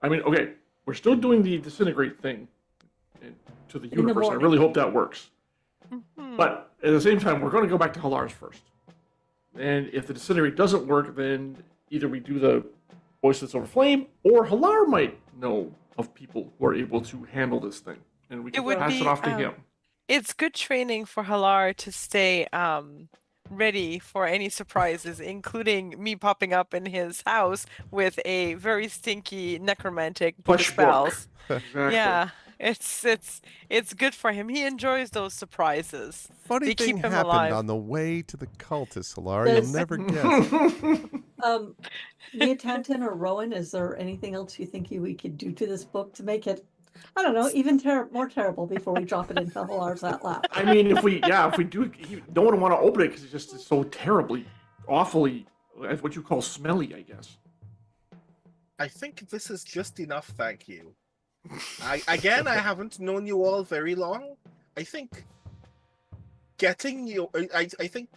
I mean, okay, we're still doing the disintegrate thing to the the universe. I morning. really hope that works. Mhm. But at the same time, we're going to go back to Halar's first. And if the disintegrate doesn't work, then either we do the voices over flame, or Halar might know of people who are able to handle this thing, and we can would pass it be, off to him. It's good training for Halar to stay ready for any surprises, including me popping up in his house with a very stinky necromantic book of Plush book. spells. Exactly. Yeah, it's good for him. He enjoys those surprises. Funny They thing keep him happened alive. on the way to the cultist, Hilar. Does- You'll never guess. Mia Tanton or Rowan, is there anything else you think we could do to this book to make it, I don't know, even more terrible before we drop it into Halar's lap? I mean, if we do, you don't want to open it because it's so terribly, awfully, what you call smelly, I guess. I think this is just enough, thank you. I haven't known you all very long. I think getting you, I think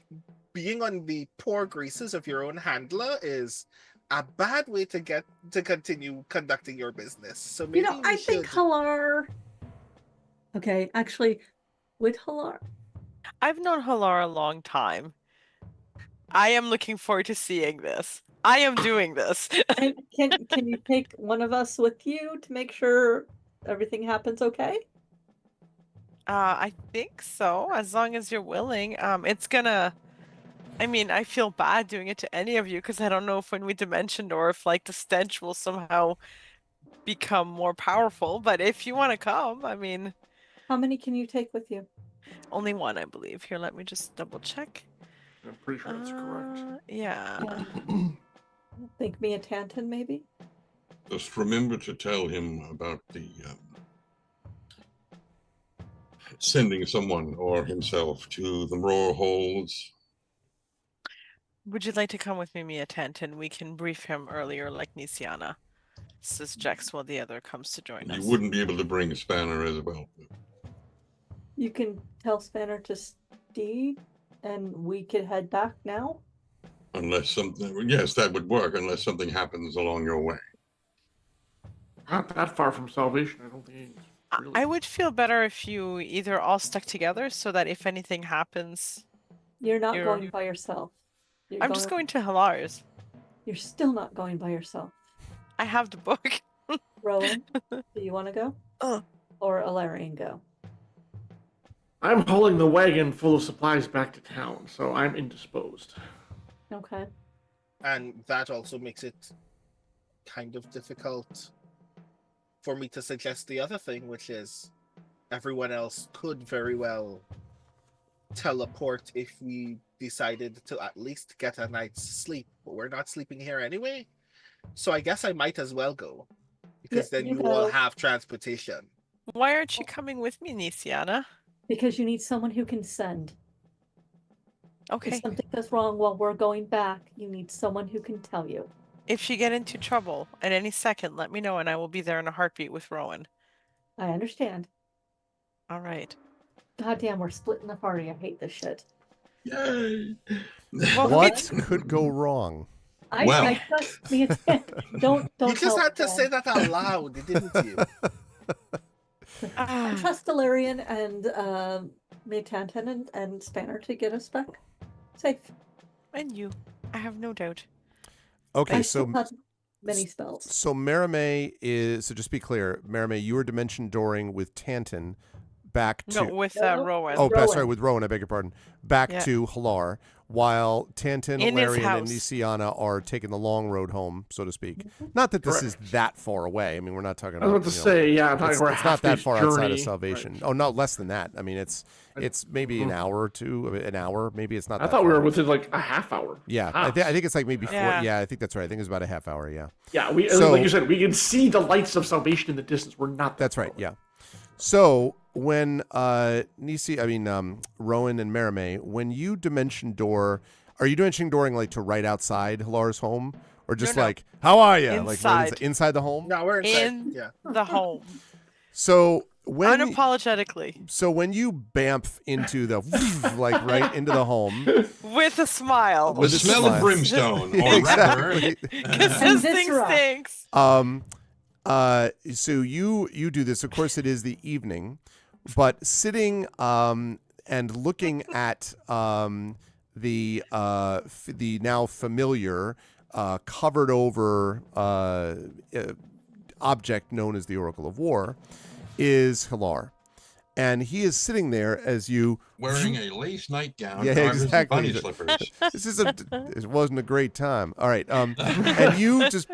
being on the poor graces of your own handler is a bad way to continue conducting your business. So maybe I think Halar. Okay, actually, with Halar, I've known Halar a long time. I am looking forward to seeing this. I am doing this. and can you take one of us with you to make sure everything happens okay? I think so, as long as you're willing. It's gonna. I mean, I feel bad doing it to any of you because I don't know if when we dimensioned or if like the stench will somehow become more powerful. But if you want to come, I mean, How many can you take with you? only one, I believe. Here, let me just double check. I'm pretty sure that's correct. Yeah. I think Mia Tanton, maybe? Just remember to tell him about the sending someone or himself to the Roar Holes. Would you like to come with me, Mia Tanton? We can brief him earlier, like Nisiana. Says Jex while the other comes to join us. You wouldn't be able to bring a spanner as well. You can tell Spanner to Steed, and we could head back now? Unless something, yes, that would work unless something happens along your way. Not that far from salvation, I don't think. Really. I would feel better if you either all stuck together so that if anything happens, You're not You're- going by yourself. I'm just going to Halar's. You're still not going by yourself. I have the book. Rowan, do you want to go? Or Alarian go? I'm hauling the wagon full of supplies back to town, so I'm indisposed. Okay. And that also makes it kind of difficult for me to suggest the other thing, which is everyone else could very well teleport if we decided to at least get a night's sleep, but we're not sleeping here anyway. So I guess I might as well go, because Yeah, then you you all go. have transportation. Why aren't you coming with me, Nisiana? Because you need someone who can send. If Okay. something goes wrong while we're going back, you need someone who can tell you. If you get into trouble at any second, let me know and I will be there in a heartbeat with Rowan. I understand. All right. Goddamn, we're splitting the party. I hate this shit. Yay! Well, What could go wrong? Well. I trust me. Don't You just help had to them. say that out loud, didn't you? I trust Alarian and Maytanton and Spanner to get us back safe. And you. I have no doubt. Okay, I so still have many spells. Marime is, so just be clear, Marime, you are dimension dooring with Tanton back to with Rowan. Oh, Rowan. sorry, with Rowan. I beg your pardon. Back Yeah. to Halar, while Tantan, In his Larian, and house. Nisiana are taking the long road home, so to speak. Not that this is that far away. I mean, we're not talking I was about. about to say, yeah, I'm talking it's, about it's a not that half-day's far outside of journey. Salvation. Right. Oh no, less than that. I mean, it's maybe an hour or two. An hour, maybe it's not. I that thought we far. were within like a half hour. Yeah, I Tops. think it's like maybe 4. Yeah. Yeah, I think that's right. I think it's about a half hour. Yeah. Yeah, So- like you said, we can see the lights of salvation in the distance. We're not. That's right. Yeah. So when Rowan and Merime, when you dimension door, are you dimension dooring like to right outside Halar's home, or just No. like how are you, like Inside. right inside the home? No, we're inside. In Yeah. the home. So when Unapologetically. you bamf into the like right into the home, With a smile. The With a smell smile. of brimstone, or Exactly. Because And this thing viscera. stinks. So you do this. Of course, it is the evening, but sitting and looking at the now familiar covered over object known as the Oracle of War is Halar, and he is sitting there as you wearing a lace nightgown, Yeah, carved with exactly. bunny slippers. it wasn't a great time. All right, and you just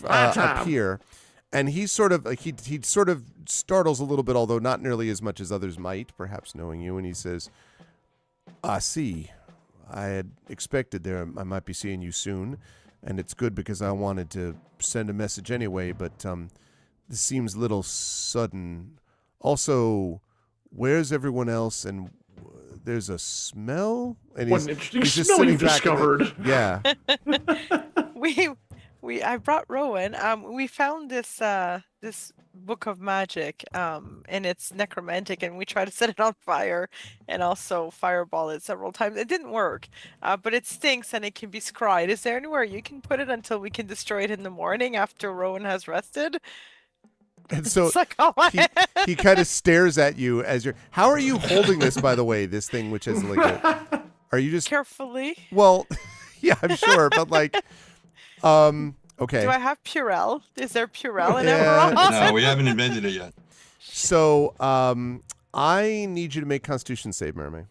appear. And he sort of like he sort of startles a little bit, although not nearly as much as others might, perhaps knowing you. And he says, "I see. I had expected I might be seeing you soon, and it's good because I wanted to send a message anyway. But this seems a little sudden. Also, where's everyone else? And there's a smell. And What an interesting he's just smell sitting you've back in the- discovered. Yeah. I brought Rowan. We found this this book of magic, and it's necromantic, and we tried to set it on fire and also fireball it several times. It didn't work, but it stinks and it can be scryed. Is there anywhere you can put it until we can destroy it in the morning after Rowan has rested? And so It's like, oh my he kind of stares at you as you're. How are you holding this, by the way? This thing, which is like, are you just carefully. Well, yeah, I'm sure, but like, okay. Do I have Purell? Is there Purell in Yeah. Eberron? No, we haven't invented it yet. So, I need you to make Constitution save, Mermaid.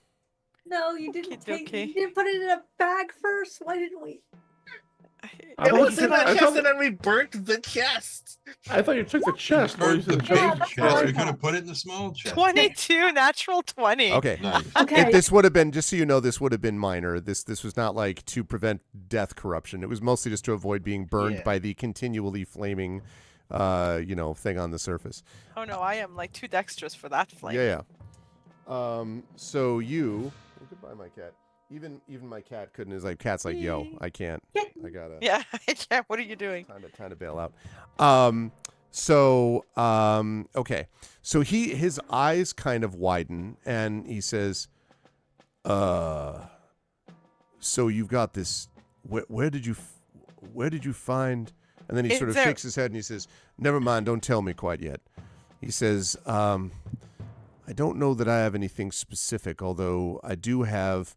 No, you didn't take. Okey-dokey. You didn't put it in a bag first. Why didn't we? I It thought was you in the took- I chest thought- and then we burnt the chest. I thought you took the chest. Or you Burnt the took big the chest. I We could thought. have put it in the small chest. 22, natural 20. Okay. Nice. Okay. If this would have been, just so you know, this would have been minor. This was not like to prevent death corruption. It was mostly just to avoid being burned Yeah. by the continually flaming, thing on the surface. Oh no, I am like too dexterous for that flame. Yeah. So you. Goodbye, my cat. Even my cat couldn't. Is like cat's like, yo, I can't. I gotta. Yeah, yeah. What are you doing? Time to bail out. Okay. So his eyes kind of widen and he says, so you've got this, where did you find, and then he sort of shakes his head and he says, never mind, don't tell me quite yet. He says, I don't know that I have anything specific, although I do have,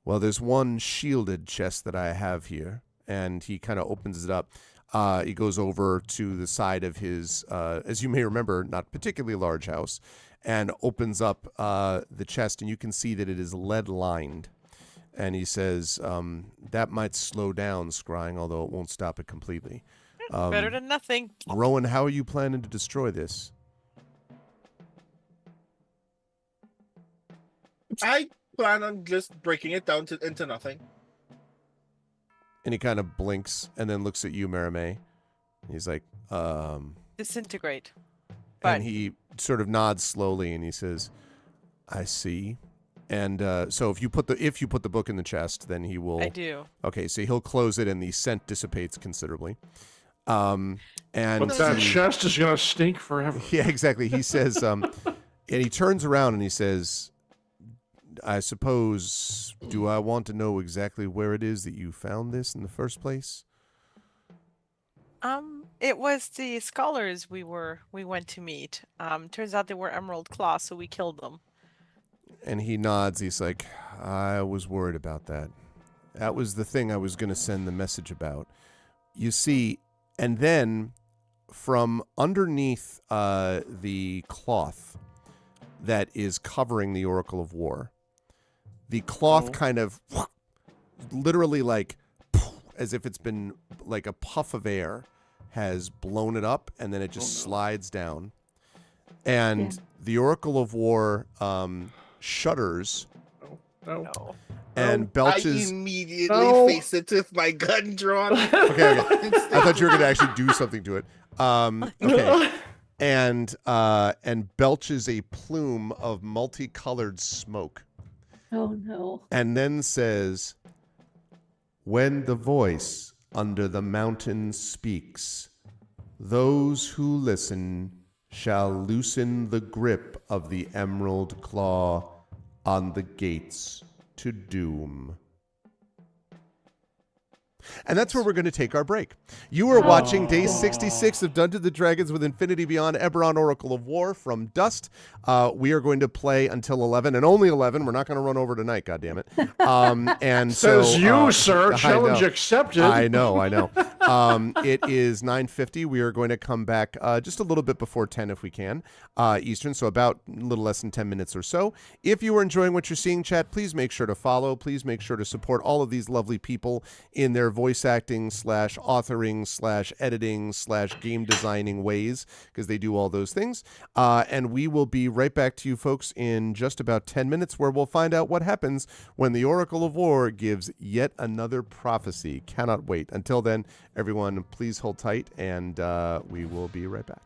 well, there's one shielded chest that I have here. And he kind of opens it up. He goes over to the side of his, as you may remember, not particularly large house, and opens up the chest, and you can see that it is lead-lined. And he says, that might slow down scrying, although it won't stop it completely. Better than nothing. Rowan, how are you planning to destroy this? I plan on just breaking it down into nothing. And he kind of blinks and then looks at you, Merime. He's like, Disintegrate. But and he sort of nods slowly and he says, I see. And so if you put the book in the chest, then he will. I do. Okay, so he'll close it and the scent dissipates considerably. And But that chest is gonna stink forever. yeah, exactly. He says, and he turns around and he says, I suppose, do I want to know exactly where it is that you found this in the first place? It was the scholars we went to meet. Turns out they were Emerald Claw, so we killed them. And he nods. He's like, I was worried about that. That was the thing I was going to send the message about. You see, and then from underneath the cloth, that is covering the Oracle of War. The cloth kind of literally like as if it's been like a puff of air has blown it up, and then it just slides down. And the Oracle of War shudders and belches. I immediately face it with my gun drawn. Okay. I thought you were going to actually do something to it. Okay. And belches a plume of multicolored smoke. Oh, no. And then says, "When the voice under the mountain speaks, those who listen shall loosen the grip of the emerald claw on the gates to doom." And that's where we're going to take our break. You are watching day 66 of Dungeons & Dragons with Infinity Beyond, Eberron Oracle of War from Dust. We are going to play until 11, and only 11. We're not going to run over tonight, goddammit. And Says so, you, sir. Challenge accepted. I know. It is 9:50. We are going to come back just a little bit before 10 if we can, Eastern, so about a little less than 10 minutes or so. If you are enjoying what you're seeing, chat, please make sure to follow. Please make sure to support all of these lovely people in their voice acting / authoring / editing / game designing ways, because they do all those things. And we will be right back to you folks in just about 10 minutes, where we'll find out what happens when the Oracle of War gives yet another prophecy. Cannot wait. Until then, everyone, please hold tight, and we will be right back.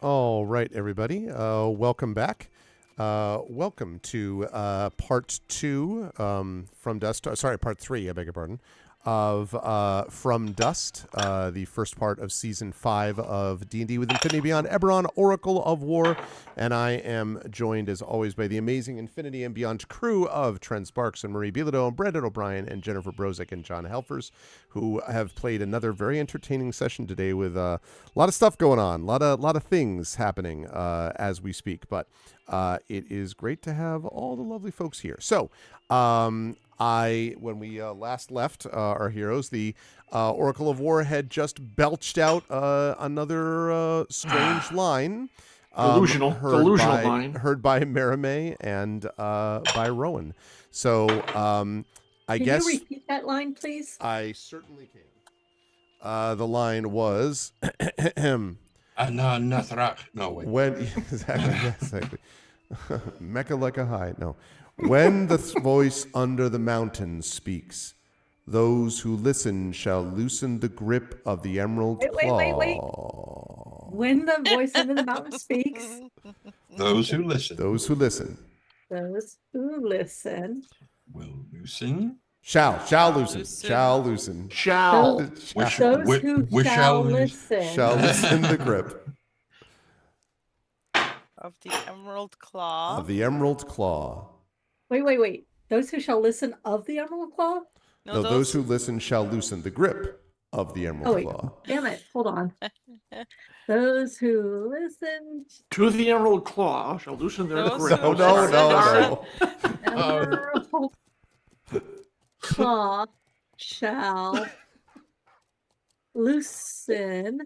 All right, everybody. Welcome back. Welcome to part 2 from Dust. Sorry, part 3. I beg your pardon. Of From Dust, the first part of season 5 of D&D with Infinity Beyond, Eberron Oracle of War, and I am joined as always by the amazing Infinity and Beyond crew of Trent Sparks and Marie Bilodeau and Brandon O'Brien and Jennifer Brozek and John Helfers, who have played another very entertaining session today with a lot of stuff going on, a lot of things happening as we speak. But it is great to have all the lovely folks here. So. When we last left our heroes, the Oracle of War had just belched out another strange line. Delusional line. Heard by Merime and by Rowan. So I guess... Can you repeat that line, please? I certainly can. The line was... No, wait. When... Exactly. Mecha like a high. No. When the voice under the mountain speaks, those who listen shall loosen the grip of the emerald claw. Wait. When the voice under the mountain speaks, Those who listen. Those who listen. those who listen Will loosen. Shall loosen. Shall loosen. Shall. those Which- who which shall shall lose? listen. Shall loosen the grip Of the Emerald Claw. of the emerald claw. Wait. Those who shall listen of the emerald claw? No, those who listen shall loosen the grip of the Oh, emerald wait. claw. Damn it. Hold on. Those who listen. To the emerald claw shall loosen their Those grip. who No. Emerald claw shall loosen.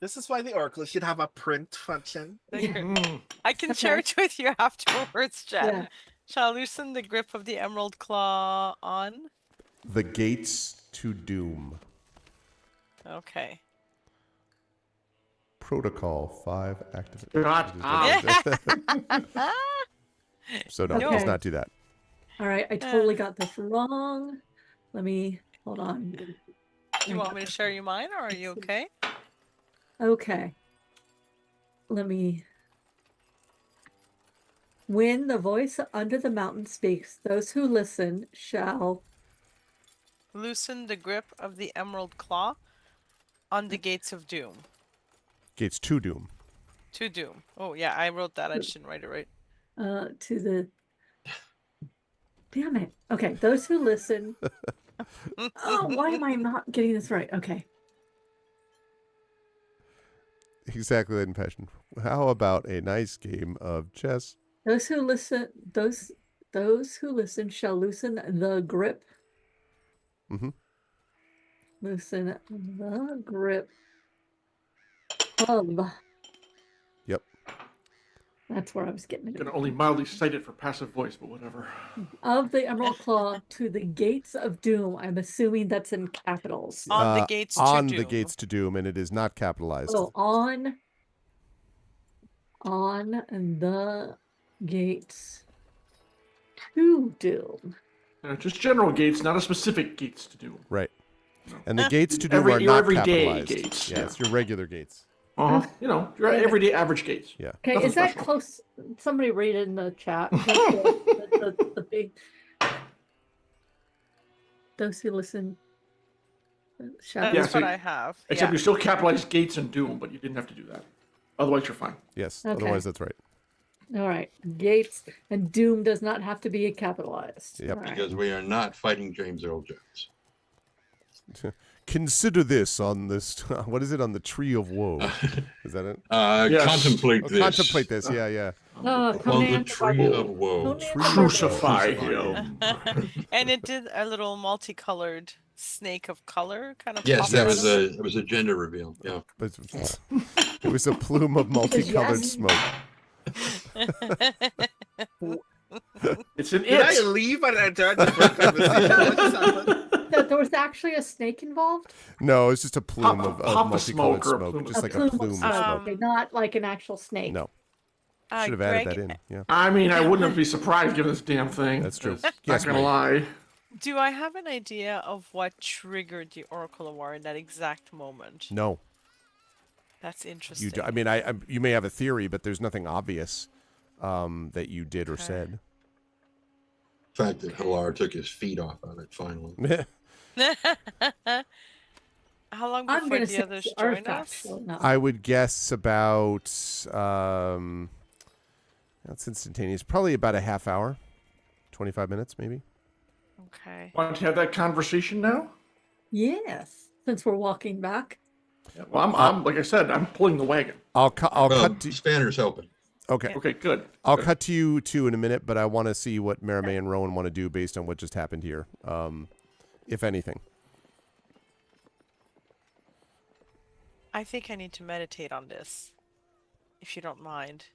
This is why the Oracle should have a print function. I can share it with you afterwards, Jen. Yeah. Shall loosen the grip of the Emerald Claw on? The gates to doom. Okay. Protocol 5 activate. So no, Okay. let's not do that. All right. I totally got this wrong. Let me hold on. Do you want me to share you mine, or are you okay? Okay. Let me. When the voice under the mountain speaks, those who listen shall. Loosen the grip of the Emerald Claw on the gates of doom. Gates to doom. To doom. Oh, yeah, I wrote that. I just didn't write it right. To the. Damn it. Okay. Those who listen. Oh, why am I not getting this right? Okay. Exactly that in passion. How about a nice game of chess? Those who listen. Those who listen shall loosen the grip. Mm-hmm. Loosen the grip of. Yep. That's where I was getting You it. can only mildly cite it for passive voice, but whatever. Of the Emerald Claw to the gates of doom. I'm assuming that's in capitals. On the gates to on doom. the gates to doom, and it is not capitalized. Oh, on the gates to doom. Just general gates, not a specific gates to do. Right. And the gates to doom are Your not everyday capitalized. gates, Yeah, yeah. it's your regular gates. Your everyday average gates. Yeah. Okay, Nothing is that special. close? Somebody read it in the chat. the big. Those who listen. Shall That's Yeah, so what I have. Except yeah. you still capitalized gates and doom, but you didn't have to do that. Otherwise, you're fine. Yes. Okay. Otherwise, that's right. All right. Gates and doom does not have to be capitalized. Yep. All right. Because we are not fighting James Earl Jones. Consider this on this. What is it on the tree of woe? Is that it? Yes. Contemplate Oh, this. contemplate this. Yeah. Oh, Upon the command tree bubble. of woe. Command Crucify bubble. him. And it did a little multicolored snake of color kind of. Yes, popped that out was of it. a gender reveal. Yeah. But it was a plume of multicolored Yes. smoke. It's an Did I it. leave and enter a different conversation? What just happened? There was actually a snake involved? No, it's just a plume of puff of multicolored smoke or a smoke. plume of Just A like a plume plume of of smoke. smoke. Okay, not like an actual snake. No. Should have added Greg, that in. Yeah. I mean, I wouldn't be surprised given this damn thing. That's true. Not Yes, gonna mate. lie. Do I have an idea of what triggered the Oracle of War in that exact moment? No. That's interesting. I mean, you may have a theory, but there's nothing obvious that you did or said. The fact that Hilar took his feet off on it finally. How long I'm before gonna the say others it's join artifacts, us? so no. I would guess about that's instantaneous. Probably about a half hour, 25 minutes, maybe. Okay. Want to have that conversation now? Yes, since we're walking back. Yeah, well, I'm like I said, I'm pulling the wagon. I'll cut to Spanner's helping. Okay. Okay, good. I'll cut to you two in a minute, but I want to see what Merime and Rowan want to do based on what just happened here, if anything. I think I need to meditate on this, if you don't mind.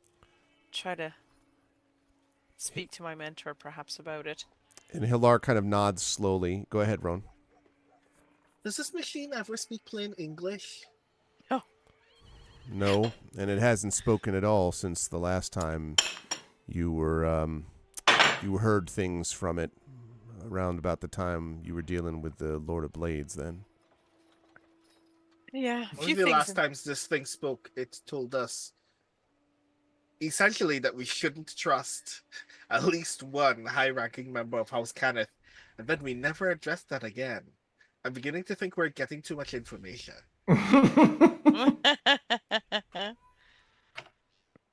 Try to speak to my mentor, perhaps, about it. And Hilar kind of nods slowly. Go ahead, Rowan. Does this machine ever speak plain English? No, and it hasn't spoken at all since the last time you were you heard things from it around about the time you were dealing with the Lord of Blades then. Yeah, One of the last times this thing spoke, it told us essentially that we shouldn't trust at least one high-ranking member of House Cannith, and then we never addressed that again. I'm beginning to think we're getting too much information.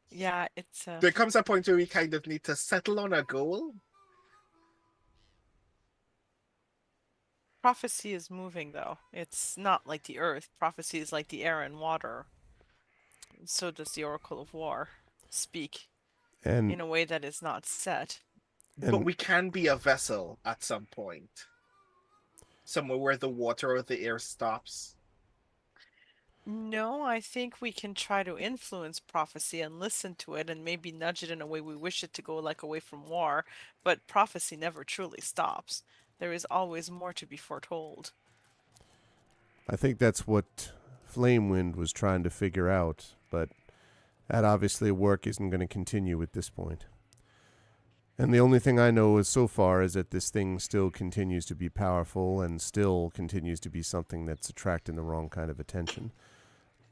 Yeah, it's There comes a point where we kind of need to settle on a goal. prophecy is moving, though. It's not like the earth. Prophecy is like the air and water. So does the Oracle of War speak in a way that is not set. But we can be a vessel at some point. Somewhere where the water or the air stops. No, I think we can try to influence prophecy and listen to it and maybe nudge it in a way we wish it to go, like away from war. But prophecy never truly stops. There is always more to be foretold. I think that's what Flamewind was trying to figure out, but that obviously work isn't going to continue at this point. And the only thing I know is so far is that this thing still continues to be powerful and still continues to be something that's attracting the wrong kind of attention.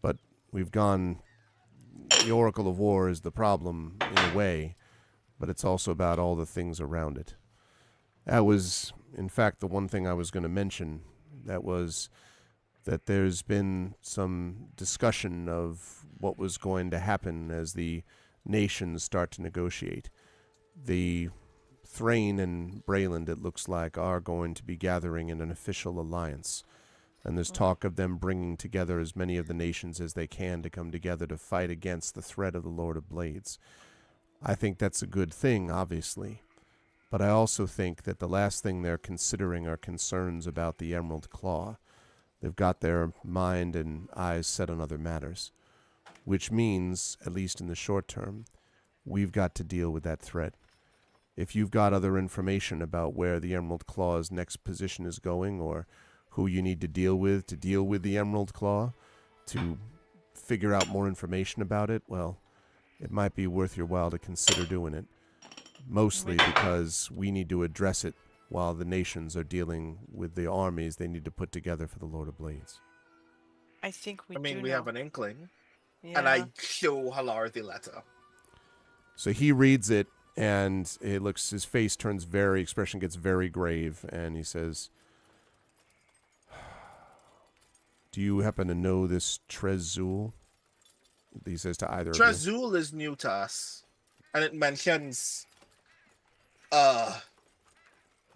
But we've gone... The Oracle of War is the problem in a way, but it's also about all the things around it. That was, in fact, the one thing I was going to mention. That was that there's been some discussion of what was going to happen as the nations start to negotiate. The Thrain and Brayland, it looks like, are going to be gathering in an official alliance. And there's talk of them bringing together as many of the nations as they can to come together to fight against the threat of the Lord of Blades. I think that's a good thing, obviously. But I also think that the last thing they're considering are concerns about the Emerald Claw. They've got their mind and eyes set on other matters. Which means, at least in the short term, we've got to deal with that threat. If you've got other information about where the Emerald Claw's next position is going, or who you need to deal with the Emerald Claw, to figure out more information about it, well, it might be worth your while to consider doing it. Mostly because we need to address it while the nations are dealing with the armies they need to put together for the Lord of Blades. I think we have an inkling. Yeah. And I show Hilar the letter. So he reads it, and his face turns expression gets very grave, and he says, "Do you happen to know this Trezul?" He says to either of you. Trezul is new to us, and it mentions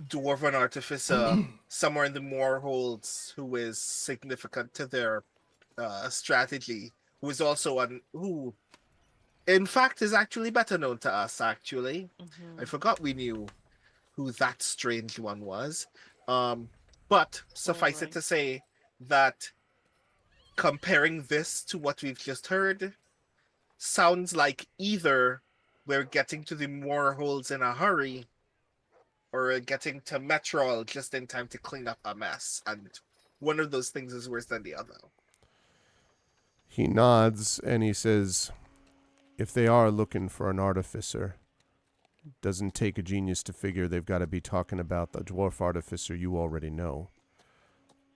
dwarven artificer somewhere in the Moorholds who is significant to their strategy, who is also who in fact is actually better known to us, actually. I forgot we knew who that strange one was. But suffice it to say that comparing this to what we've just heard sounds like either we're getting to the Moorholds in a hurry, or getting to Metrol just in time to clean up a mess. And one of those things is worse than the other. He nods and he says, if they are looking for an artificer, it doesn't take a genius to figure they've got to be talking about the dwarf artificer you already know.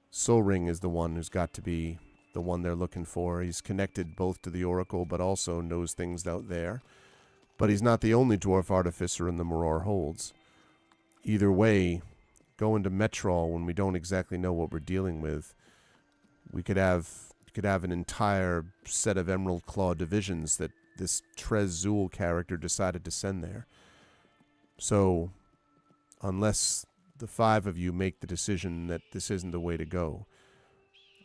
Soul Ring is the one who's got to be the one they're looking for. He's connected both to the Oracle, but also knows things out there. But he's not the only dwarf artificer in the Maror holds. Either way, going to Metrol when we don't exactly know what we're dealing with, we could have an entire set of Emerald Claw divisions that this Trezul character decided to send there. So, unless the 5 of you make the decision that this isn't the way to go,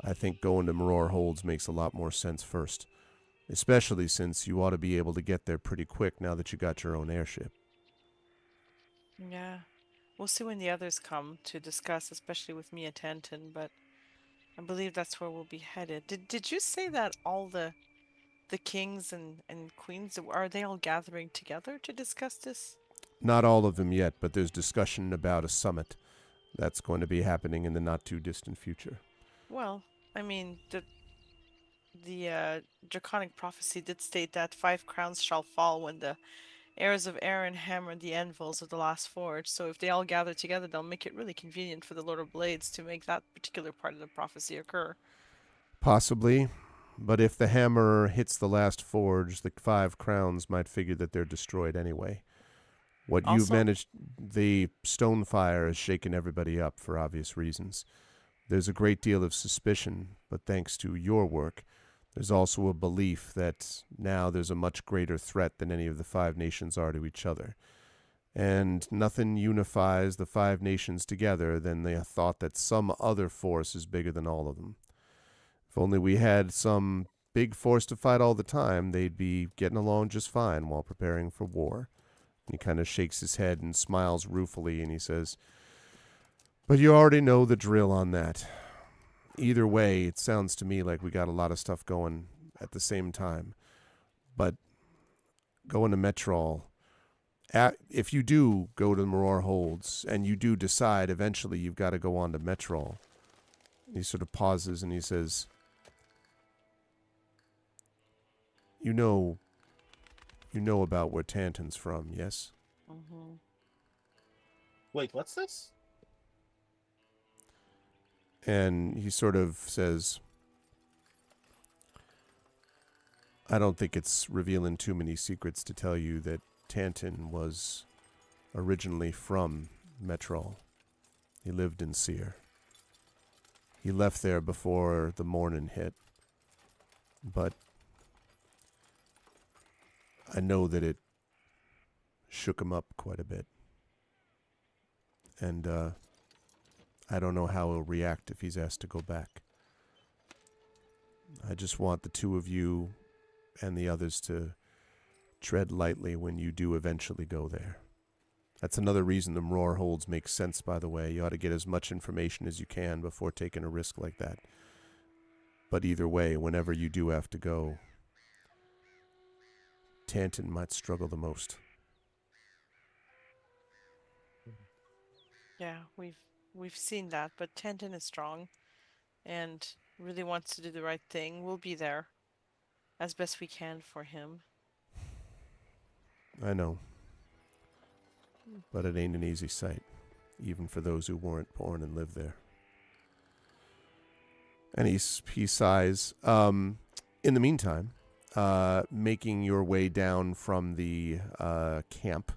I think going to Maror Holds makes a lot more sense first. Especially since you ought to be able to get there pretty quick now that you got your own airship. Yeah. We'll see when the others come to discuss, especially with me and Tanton, but I believe that's where we'll be headed. Did you say that all the kings and queens, are they all gathering together to discuss this? Not all of them yet, but there's discussion about a summit that's going to be happening in the not-too-distant future. Well, I mean, the Draconic prophecy did state that 5 crowns shall fall when the heirs of Aaron hammer the anvils of the last forge. So if they all gather together, they'll make it really convenient for the Lord of Blades to make that particular part of the prophecy occur. Possibly, but if the hammer hits the last forge, the 5 crowns might figure that they're destroyed anyway. What you've managed, the stone fire has shaken everybody up for obvious reasons. There's a great deal of suspicion, but thanks to your work, there's also a belief that now there's a much greater threat than any of the 5 nations are to each other. And nothing unifies the 5 nations together than the thought that some other force is bigger than all of them. If only we had some big force to fight all the time, they'd be getting along just fine while preparing for war. And he kind of shakes his head and smiles ruefully, and he says, "But you already know the drill on that. Either way, it sounds to me like we got a lot of stuff going at the same time. But going to Metrol, if you do go to the Maror Holds, and you do decide eventually you've got to go on to Metrol," he sort of pauses and he says, You know about where Tanton's from, yes? Mm-hmm. Wait, what's this? And he sort of says, "I don't think it's revealing too many secrets to tell you that Tanton was originally from Metrol. He lived in Seer. He left there before the morning hit. But I know that it shook him up quite a bit. And I don't know how he'll react if he's asked to go back. I just want the 2 of you and the others to tread lightly when you do eventually go there. That's another reason the Maror Holds makes sense, by the way. You ought to get as much information as you can before taking a risk like that. But either way, whenever you do have to go, Tanton might struggle the most." Yeah, we've seen that, but Tanton is strong and really wants to do the right thing. We'll be there as best we can for him. I know. But it ain't an easy sight, even for those who weren't born and lived there. And he sighs. In the meantime, making your way down from the camp,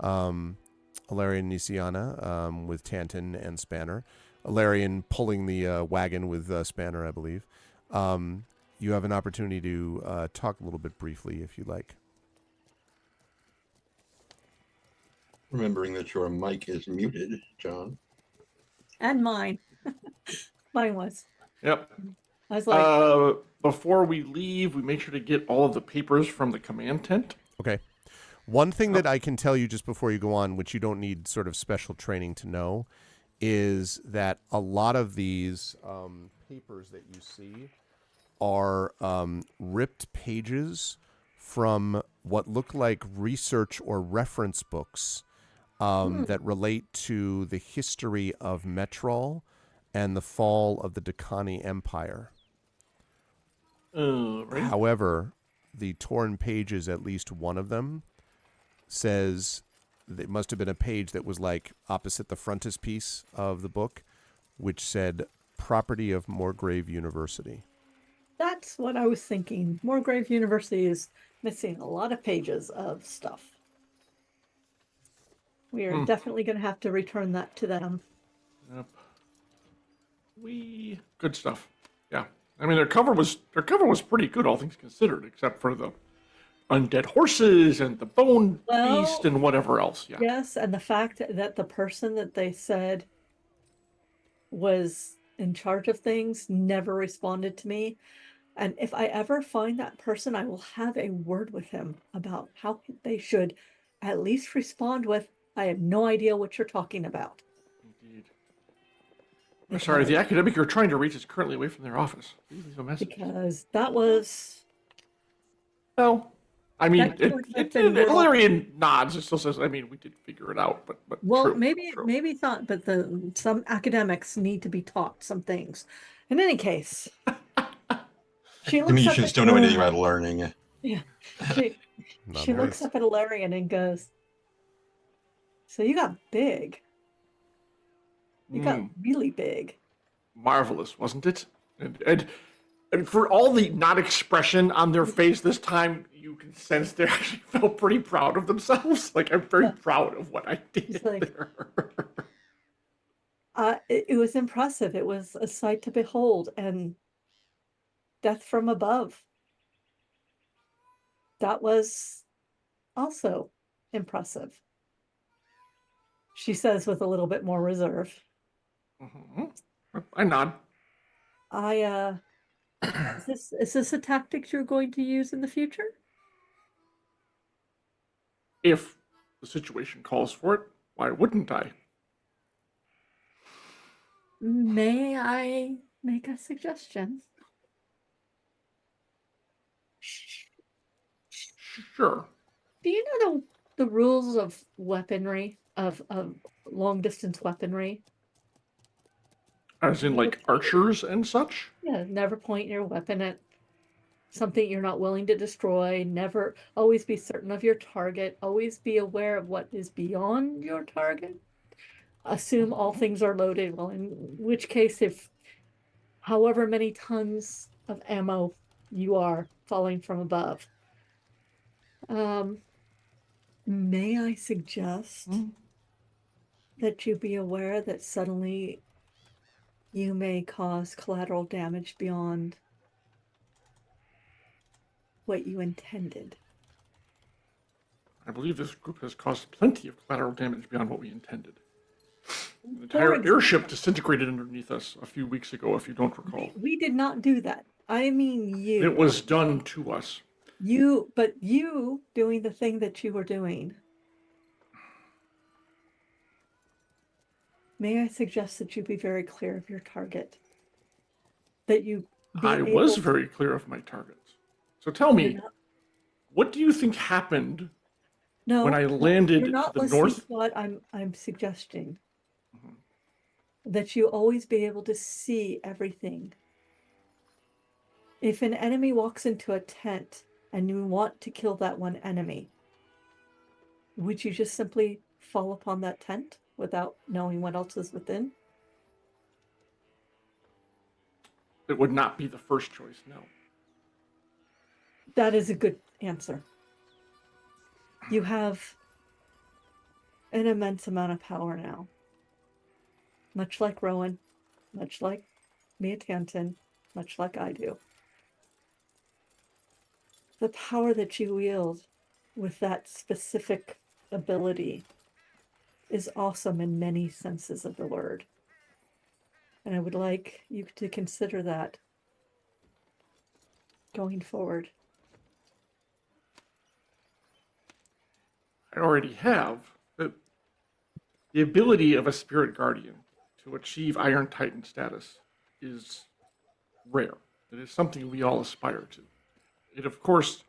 Alarian and Nisiana with Tanton and Spanner. Alarian pulling the wagon with Spanner, I believe. You have an opportunity to talk a little bit briefly, if you like. Remembering that your mic is muted, John. And mine. Mine was. Yep. I was like, Before we leave, we make sure to get all of the papers from the command tent. Okay. One thing that I can tell you just before you go on, which you don't need sort of special training to know, is that a lot of these papers that you see are ripped pages from what look like research or reference books that relate to the history of Metrol and the fall of the Dakani Empire. Right. However, the torn pages, at least one of them, says it must have been a page that was like opposite the frontispiece of the book, which said property of Moorgrave University. That's what I was thinking. Moorgrave University is missing a lot of pages of stuff. We are definitely going to have to return that to them. Yep. Good stuff. Yeah. I mean, their cover was pretty good, all things considered, except for the undead horses and the bone beast and whatever else. Yeah. Yes, and the fact that the person that they said was in charge of things never responded to me. And if I ever find that person, I will have a word with him about how they should at least respond with, I have no idea what you're talking about. Indeed. I'm sorry, the academic you're trying to reach is currently away from their office. Please leave a message. Because that was... Well, I mean, Illyrian nods. It still says, I mean, we did figure it out, but well, true, maybe true. maybe thought, but some academics need to be taught some things. In any case, she looks up Phoenicians don't know anything about learning. Yeah, she looks up at Illyrian and goes, "So you got big. You got really big. Marvelous, wasn't it? And for all the not expression on their face this time, you can sense they actually felt pretty proud of themselves. Like, I'm very proud of what I did there. It was impressive. It was a sight to behold, and death from above. That was also impressive." She says with a little bit more reserve. I nod. Is this a tactic you're going to use in the future? If the situation calls for it, why wouldn't I? May I make a suggestion? Sure. Do you know the rules of weaponry, of long distance weaponry? As in, like, archers and such? Yeah, never point your weapon at something you're not willing to destroy. Never, always be certain of your target. Always be aware of what is beyond your target. Assume all things are loaded. Well, in which case, if however many tons of ammo you are falling from above. May I suggest that you be aware that suddenly you may cause collateral damage beyond what you intended? I believe this group has caused plenty of collateral damage beyond what we intended. An entire airship disintegrated underneath us a few weeks ago, if you don't recall. We did not do that. I mean you. It was done to us. But you doing the thing that you were doing. May I suggest that you be very clear of your target? That you I was very clear of my targets. So tell me, what do you think happened when I landed you're not to the listening north? to what I'm suggesting. That you always be able to see everything. If an enemy walks into a tent and you want to kill that one enemy, would you just simply fall upon that tent without knowing what else is within? It would not be the first choice, no. That is a good answer. You have an immense amount of power now. Much like Rowan, much like Mia Tanton, much like I do. The power that you wield with that specific ability is awesome in many senses of the word. And I would like you to consider that going forward. I already have. The ability of a spirit guardian to achieve Iron Titan status is rare. It is something we all aspire to. It, of course,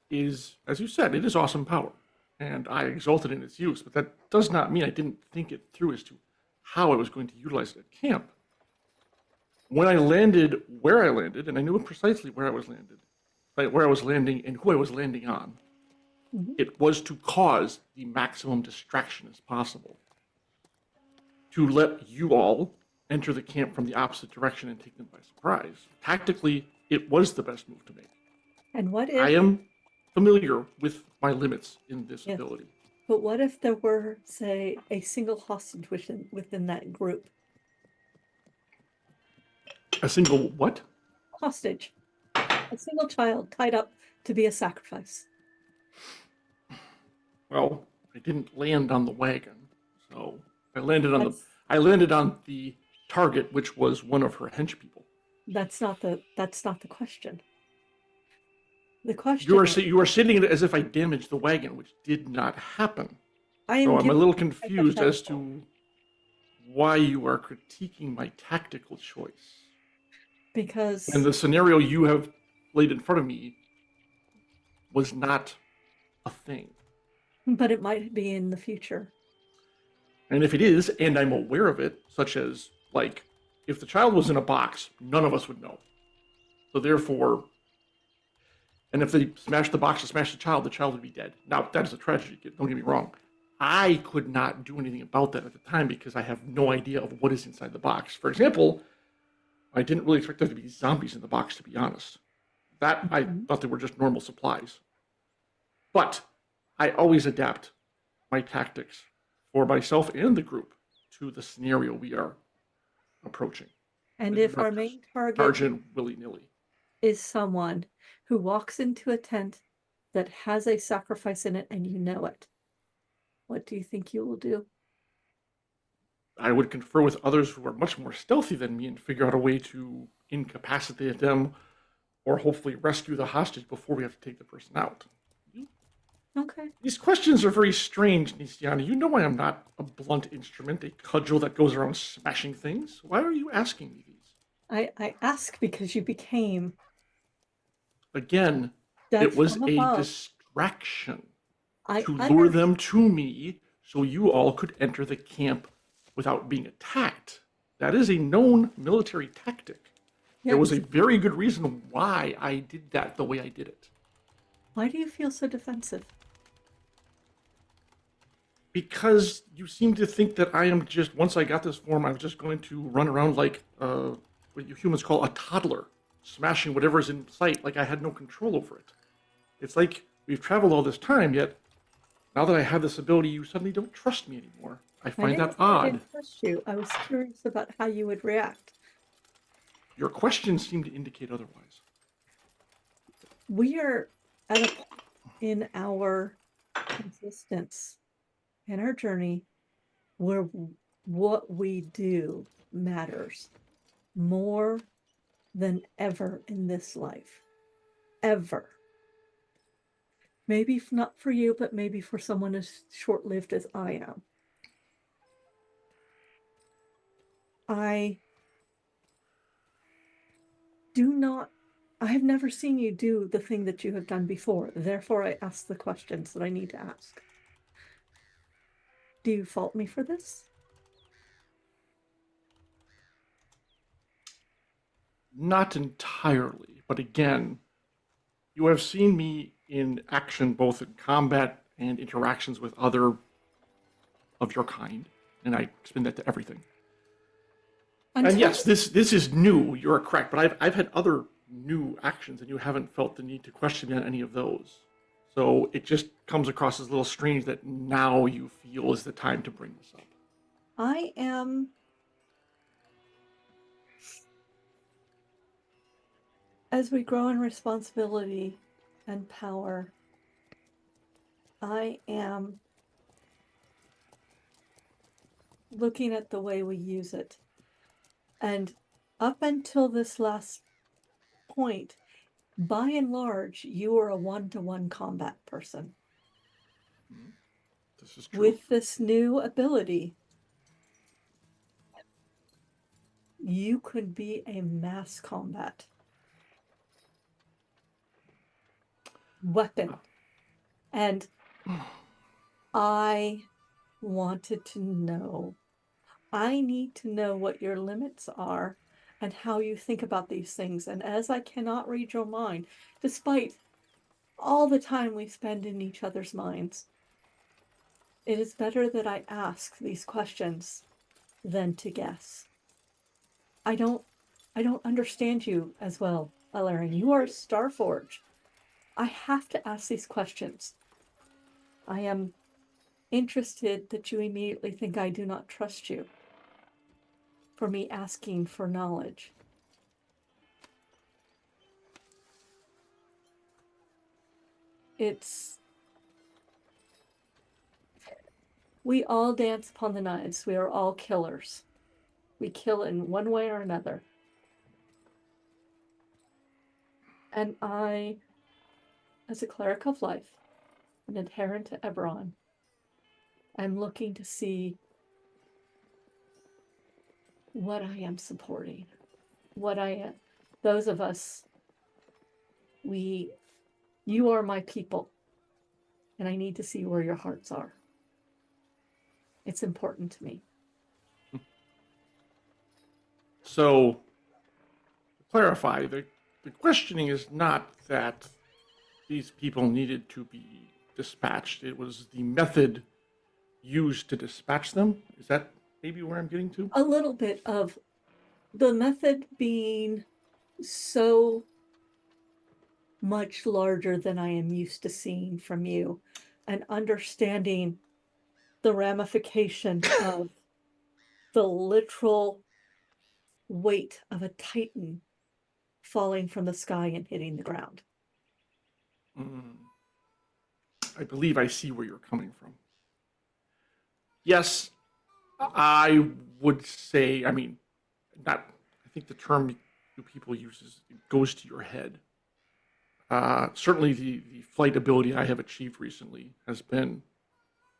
is, as you said, it is awesome power. And I exulted in its use, but that does not mean I didn't think it through as to how I was going to utilize it at camp. When I landed where I landed, and I knew precisely where I was landing and who I was landing on, it was to cause the maximum distraction as possible. To let you all enter the camp from the opposite direction and take them by surprise. Tactically, it was the best move to make. And what if I am familiar with my limits in this Yes. ability. But what if there were, say, a single hostage within that group? A single what? Hostage. A single child tied up to be a sacrifice. Well, I didn't land on the wagon, so I landed on That's- I landed on the target, which was one of her hench people. That's not the question. The question You are stating it as if I damaged the wagon, which did not happen. I am So I'm a giving little you confused as hypothetical. to why you are critiquing my tactical choice. Because And the scenario you have laid in front of me was not a thing. but it might be in the future. And if it is, and I'm aware of it, such as, like, if the child was in a box, none of us would know. So therefore, and if they smashed the box to smash the child would be dead. Now, that is a tragedy, don't get me wrong. I could not do anything about that at the time because I have no idea of what is inside the box. For example, I didn't really expect there to be zombies in the box, to be honest. That, I thought they were just normal supplies. But I always adapt my tactics for myself and the group to the scenario we are approaching. And I do if not our main target charge in willy-nilly. is someone who walks into a tent that has a sacrifice in it and you know it, what do you think you will do? I would confer with others who are much more stealthy than me and figure out a way to incapacitate them or hopefully rescue the hostage before we have to take the person out. Okay. These questions are very strange, Nisiana. You know I am not a blunt instrument, a cudgel that goes around smashing things. Why are you asking me these? I ask because you became Again, death it was from a above. distraction I to lure them to me so you all could enter the camp without being attacked. That is a known military tactic. There was a Yes. very good reason why I did that the way I did it. Why do you feel so defensive? Because you seem to think that I am just, once I got this form, I was just going to run around like what you humans call a toddler, smashing whatever's in sight, like I had no control over it. It's like we've traveled all this time, yet now that I have this ability, you suddenly don't trust me anymore. I find didn't that say I odd. didn't trust you. I was curious about how you would react. Your questions seem to indicate otherwise. We are at a point in our existence, in our journey, where what we do matters more than ever in this life. Ever. Maybe not for you, but maybe for someone as short-lived as I am. I have never seen you do the thing that you have done before. Therefore, I ask the questions that I need to ask. Do you fault me for this? Not entirely, but again, you have seen me in action both in combat and interactions with other of your kind, and I extend that to everything. And yes, this is new. You're correct, but I've had other new actions, and you haven't felt the need to question me on any of those. So it just comes across as a little strange that now you feel is the time to bring this up. I am as we grow in responsibility and power, I am looking at the way we use it. And up until this last point, by and large, you are a one-to-one combat person. This is true. With this new ability, you could be a mass combat weapon. And I wanted to know, I need to know what your limits are and how you think about these things. And as I cannot read your mind, despite all the time we spend in each other's minds, it is better that I ask these questions than to guess. I don't understand you as well Alarian, you are Starforge. I have to ask these questions. I am interested that you immediately think I do not trust you for me asking for knowledge. We all dance upon the knives. We are all killers. We kill in one way or another. And I, as a cleric of life, an adherent to Eberron, I'm looking to see what I am supporting. Those of us, you are my people, and I need to see where your hearts are. It's important to me. So, to clarify, the questioning is not that these people needed to be dispatched. It was the method used to dispatch them. Is that maybe where I'm getting to? A little bit of the method being so much larger than I am used to seeing from you, and understanding the ramification of the literal weight of a titan falling from the sky and hitting the ground. I believe I see where you're coming from. Yes, I would say, I think the term you people use is it goes to your head. Certainly the flight ability I have achieved recently has been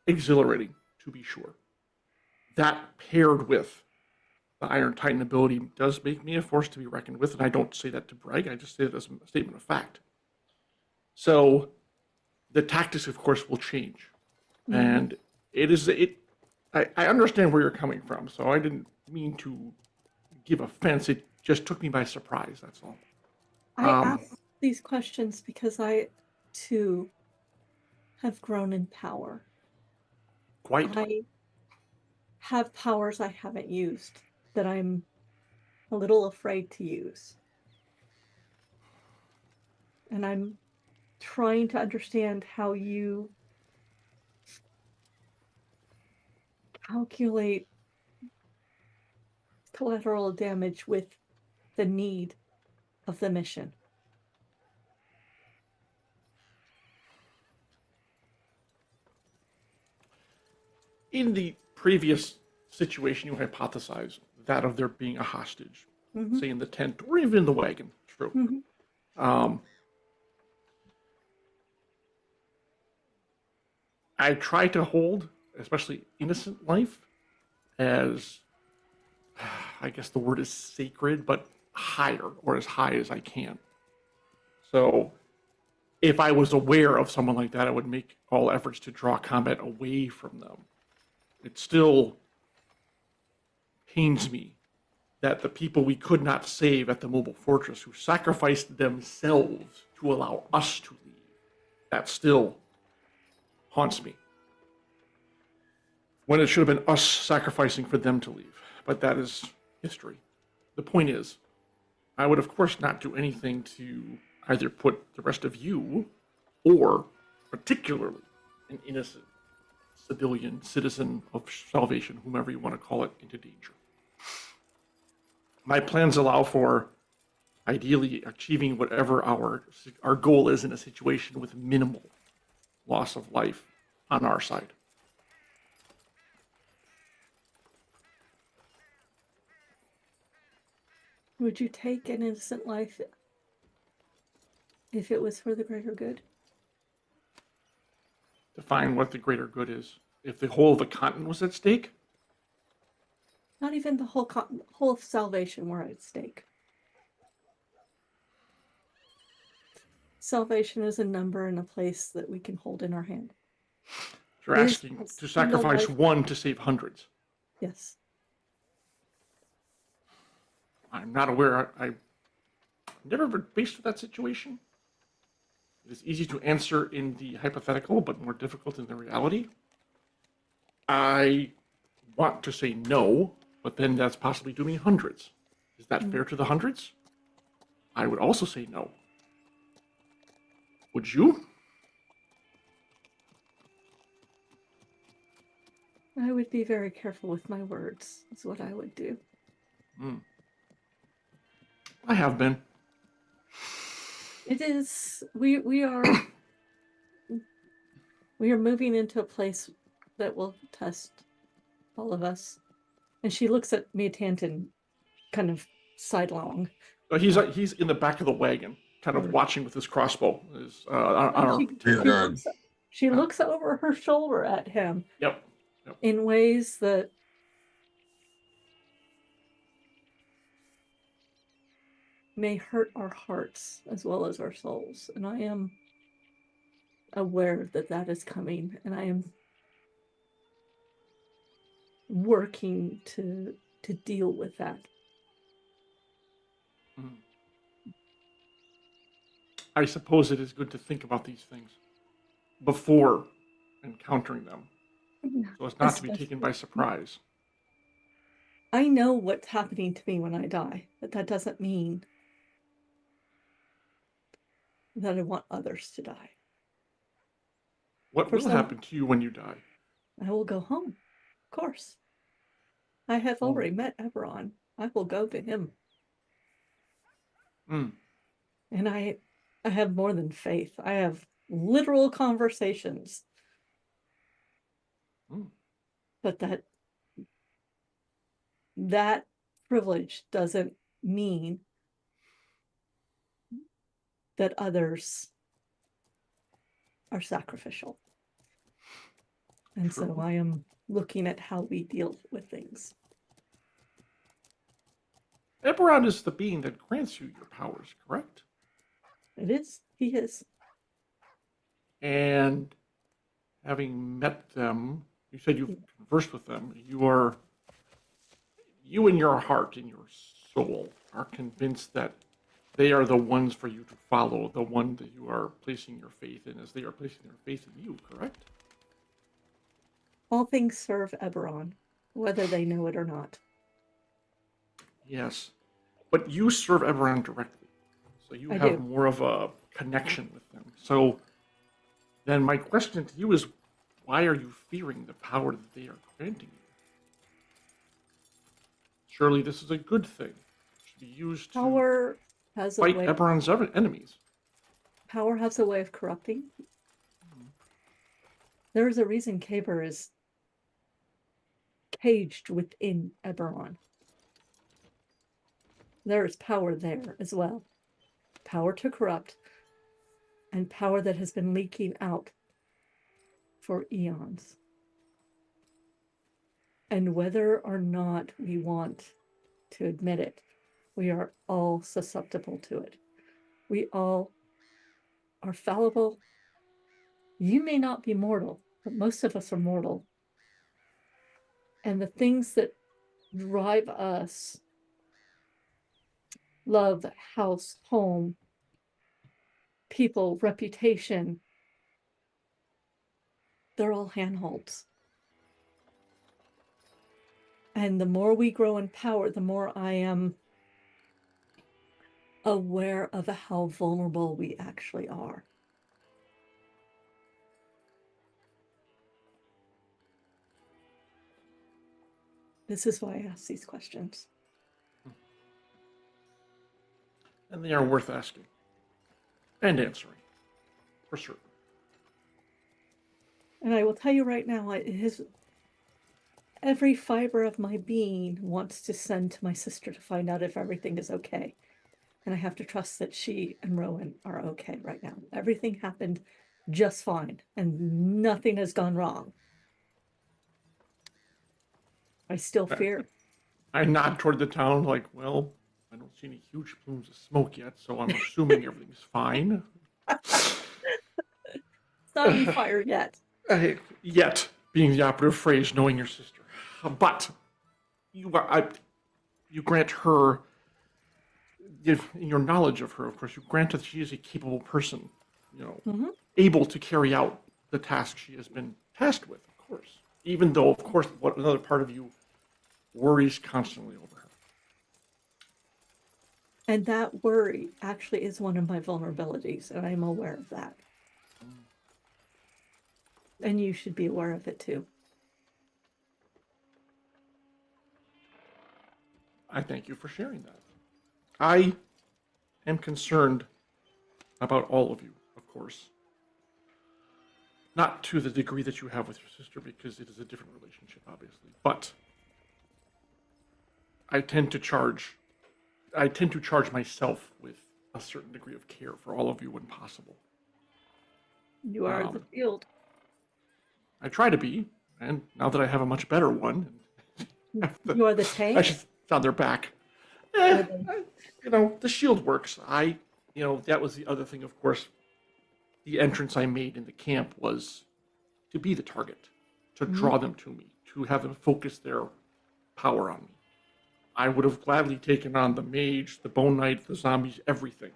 exhilarating, to be sure. That paired with the Iron Titan ability does make me a force to be reckoned with, and I don't say that to brag, I just say it as a statement of fact. So the tactics, of course, will change. And I understand where you're coming from, so I didn't mean to give offense. It just took me by surprise, that's all. I ask these questions because I, too, have grown in power. Quite. I have powers I haven't used that I'm a little afraid to use. And I'm trying to understand how you calculate collateral damage with the need of the mission. In the previous situation, you hypothesized that of there being a hostage, say in the tent or even in the wagon. True. I try to hold, especially innocent life, as, I guess the word is sacred, but higher, or as high as I can. So if I was aware of someone like that, I would make all efforts to draw combat away from them. It still pains me that the people we could not save at the mobile fortress, who sacrificed themselves to allow us to leave, that still haunts me. When it should have been us sacrificing for them to leave. But that is history. The point is, I would of course not do anything to either put the rest of you, or particularly an innocent civilian, citizen of salvation, whomever you want to call it, into danger. My plans allow for ideally achieving whatever our goal is in a situation with minimal loss of life on our side. Would you take an innocent life if it was for the greater good? Define what the greater good is. If the whole of the continent was at stake? Not even the whole of salvation were at stake. Salvation is a number and a place that we can hold in our hand. You're asking to sacrifice one to save hundreds. Yes. I'm not aware. I've never been faced with that situation. It is easy to answer in the hypothetical, but more difficult in the reality. I want to say no, but then that's possibly doing hundreds. Is that fair to the hundreds? I would also say no. Would you? I would be very careful with my words, is what I would do. I have been. It is, we are moving into a place that will test all of us. And she looks at me, Tanton, kind of sidelong. He's in the back of the wagon, kind of watching with his crossbow. She looks over her shoulder at him. Yep. In ways that may hurt our hearts as well as our souls. And I am aware that that is coming, and I am working to deal with that. I suppose it is good to think about these things before encountering them, so as not to be taken by surprise. I know what's happening to me when I die, but that doesn't mean that I want others to die. What will happen to you when you die? I will go home, of course. I have already met Eberron. I will go to him. And I have more than faith. I have literal conversations. But that privilege doesn't mean that others are sacrificial. And so I am looking at how we deal with things. Eberron is the being that grants you your powers, correct? It is. He is. And having met them, you said you've conversed with them. You in your heart, in your soul, are convinced that they are the ones for you to follow, the one that you are placing your faith in, as they are placing their faith in you, correct? All things serve Eberron, whether they know it or not. Yes, but you serve Eberron directly, so you have more of a connection with them. So then my question to you is, why are you fearing the power that they are granting you? Surely this is a good thing. It should be used to fight Eberron's enemies. Power has a way of corrupting. There is a reason Caber is caged within Eberron. There is power there as well. Power to corrupt, and power that has been leaking out for eons. And whether or not we want to admit it, we are all susceptible to it. We all are fallible. You may not be mortal, but most of us are mortal. And the things that drive us, love, house, home, people, reputation, they're all handholds. And the more we grow in power, the more I am aware of how vulnerable we actually are. This is why I ask these questions. And they are worth asking and answering, for certain. And I will tell you right now, every fiber of my being wants to send to my sister to find out if everything is okay. And I have to trust that she and Rowan are okay right now. Everything happened just fine, and nothing has gone wrong. I still fear. I nod toward the town like, well, I don't see any huge plumes of smoke yet, so I'm assuming everything's fine. It's not on fire yet. Yet, being the operative phrase, knowing your sister. But you grant her, in your knowledge of her, of course, you grant that she is a capable person, able to carry out the task she has been tasked with, of course. Even though, of course, what another part of you worries constantly over her. And that worry actually is one of my vulnerabilities, and I'm aware of that. And you should be aware of it too. I thank you for sharing that. I am concerned about all of you, of course. Not to the degree that you have with your sister, because it is a different relationship, obviously. But I tend to charge myself with a certain degree of care for all of you when possible. You are the field. I try to be, and now that I have a much better one, You are the tank. I should on their back. The shield works. That was the other thing, of course. The entrance I made in the camp was to be the target, to draw them to me, to have them focus their power on me. I would have gladly taken on the mage, the bone knight, the zombies, everything,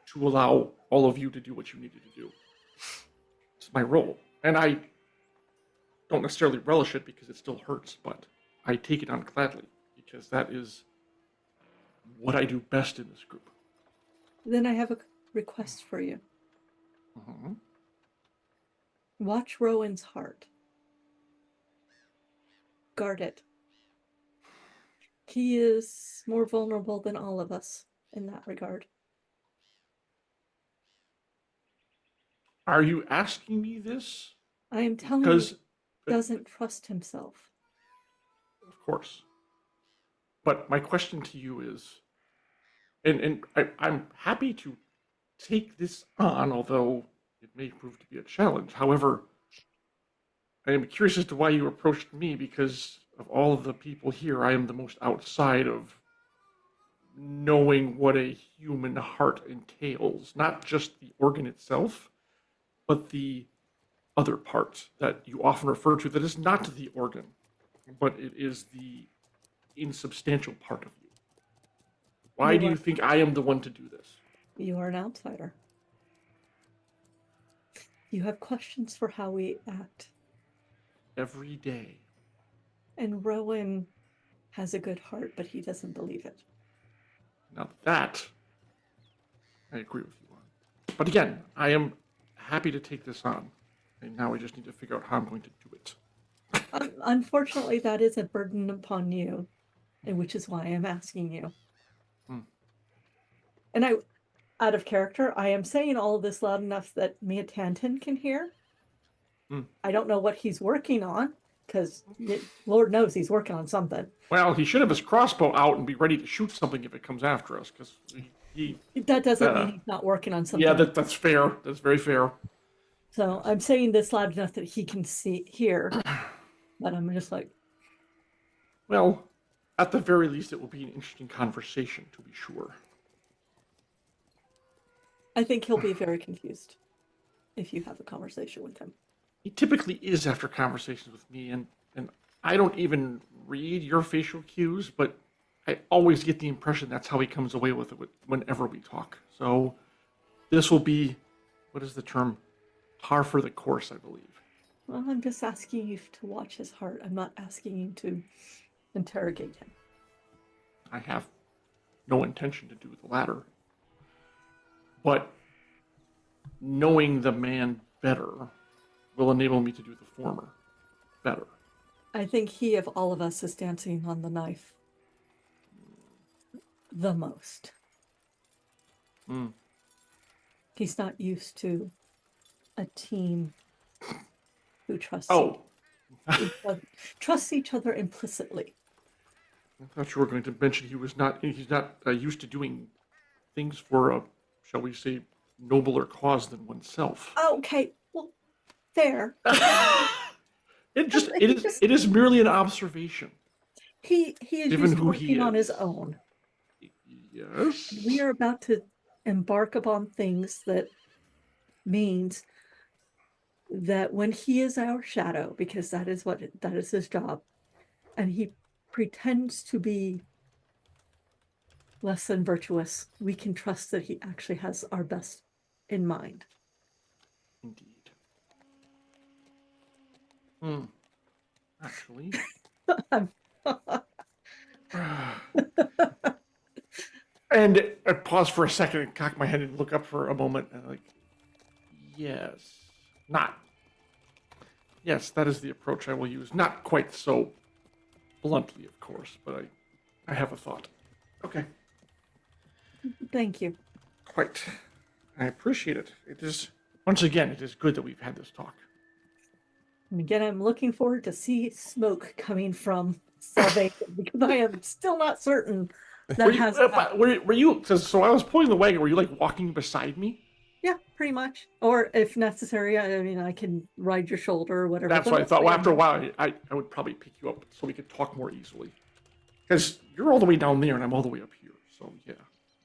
to allow all of you to do what you needed to do. It's my role. And I don't necessarily relish it because it still hurts, but I take it on gladly because that is what I do best in this group. Then I have a request for you. Mm-hmm. Watch Rowan's heart. Guard it. He is more vulnerable than all of us in that regard. Are you asking me this? I am telling you, he doesn't trust himself. Of course. But my question to you is, and I'm happy to take this on, although it may prove to be a challenge. However, I am curious as to why you approached me, because of all of the people here, I am the most outside of knowing what a human heart entails. Not just the organ itself, but the other part that you often refer to that is not the organ, but it is the insubstantial part of you. Why do you think I am the one to do this? You are an outsider. You have questions for how we act. Every day. And Rowan has a good heart, but he doesn't believe it. Now that, I agree with you on. But again, I am happy to take this on. And now we just need to figure out how I'm going to do it. Unfortunately, that is a burden upon you, and which is why I'm asking you. And out of character, I am saying all of this loud enough that Mia Tanton can hear. I don't know what he's working on, because Lord knows he's working on something. Well, he should have his crossbow out and be ready to shoot something if it comes after us, because that doesn't mean he's not working on something. Yeah, that's fair. That's very fair. So I'm saying this loud enough that he can hear, but I'm just like... Well, at the very least, it will be an interesting conversation, to be sure. I think he'll be very confused if you have a conversation with him. He typically is after conversations with me, and I don't even read your facial cues, but I always get the impression that's how he comes away with it whenever we talk. So this will be, what is the term? Par for the course, I believe. Well, I'm just asking you to watch his heart. I'm not asking you to interrogate him. I have no intention to do the latter. But knowing the man better will enable me to do the former better. I think he, of all of us, is dancing on the knife the most. He's not used to a team who trusts trusts each other implicitly. I thought you were going to mention he's not used to doing things for a, shall we say, nobler cause than oneself. Okay, well, fair. It is merely an observation. He is Given just who working he on his is. own. Yes. We are about to embark upon things that means that when he is our shadow, because that is his job, and he pretends to be less than virtuous, we can trust that he actually has our best in mind. Indeed. Actually. And I pause for a second and cock my head and look up for a moment and like, yes, yes, that is the approach I will use. Not quite so bluntly, of course, but I have a thought. Okay. Thank you. Quite. I appreciate it. It is, once again, it is good that we've had this talk. And again, I'm looking forward to see smoke coming from Salvation because I am still not certain that has happened. Were you, so I was pulling the wagon, were you like walking beside me? Yeah, pretty much. Or if necessary, I mean, I can ride your shoulder or whatever. That's but what I thought. Well, after a mostly while, I would probably pick you up so we could talk more easily. Because you're all the way down there and I'm all the way up here. So, yeah.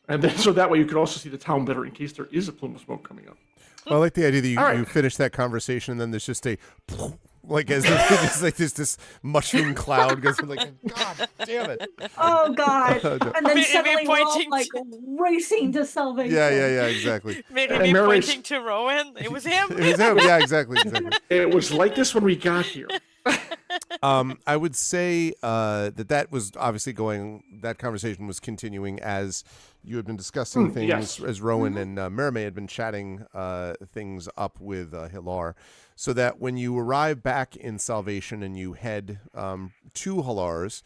And then, so that way you could also see the town better in case there is a plume of smoke coming up. Well, I like the idea that you, right. you finish that conversation and then there's just a like as just like this mushroom cloud goes like, God damn it. Oh God! And then Maybe suddenly we're all pointing like racing to Salvation. Yeah, exactly. Maybe And me Mary's- pointing to Rowan. It was him. It was him. Yeah, exactly. It was like this when we got here. I would say that was obviously that conversation was continuing as you had been discussing things, yes. as Rowan and Merime had been chatting things up with Hilar, so that when you arrive back in Salvation and you head to Hilar's,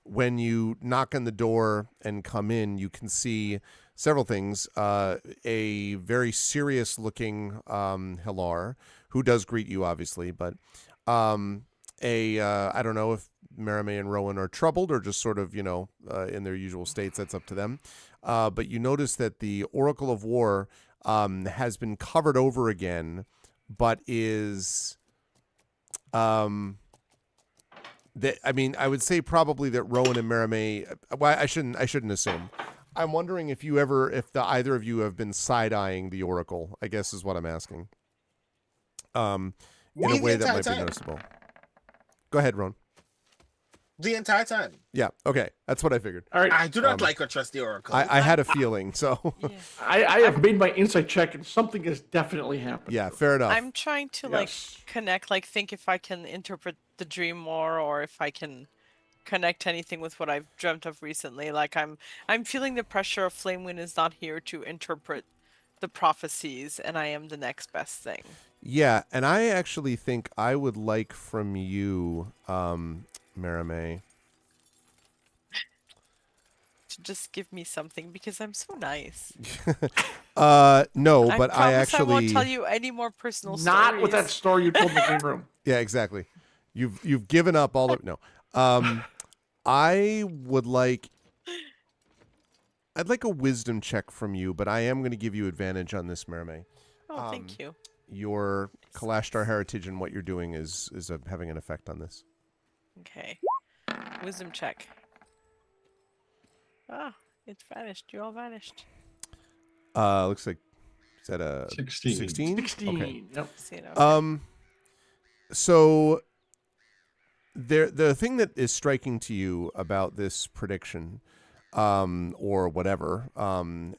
when you knock on the door and come in, you can see several things. A very serious looking Hilar, who does greet you, obviously, but I don't know if Merime and Rowan are troubled or just sort of, in their usual states. That's up to them. But you notice that the Oracle of War has been covered over again, but is, I would say probably that Rowan and Merime. Well, I shouldn't assume. I'm wondering if either of you have been side-eyeing the Oracle, I guess is what I'm asking. In a way that might be noticeable. Go ahead, Ron. The entire time. Yeah, okay. That's what I figured. All right. I do not like or trust the Oracle. I had a feeling, so. Yeah. I have made my insight check and something has definitely happened. Yeah, fair enough. I'm trying to Yes. connect, think if I can interpret the dream more, or if I can connect anything with what I've dreamt of recently. Like I'm feeling the pressure of Flamewind is not here to interpret the prophecies, and I am the next best thing. Yeah, and I actually think I would like from you, Merime. To just give me something because I'm so nice. No, but I promise actually I won't tell you any more personal stories. Not with that story you told in the game room. Yeah, exactly. You've given up all of no. I would like. I'd like a wisdom check from you, but I am going to give you advantage on this, Merime. Oh, thank you. Your Kalashtar heritage and what you're doing is having an effect on this. Okay. Wisdom check. Ah, it's vanished. You all vanished. Looks like is that a 16? 16? 16. Okay. Yep. See it over. So the thing that is striking to you about this prediction, or whatever,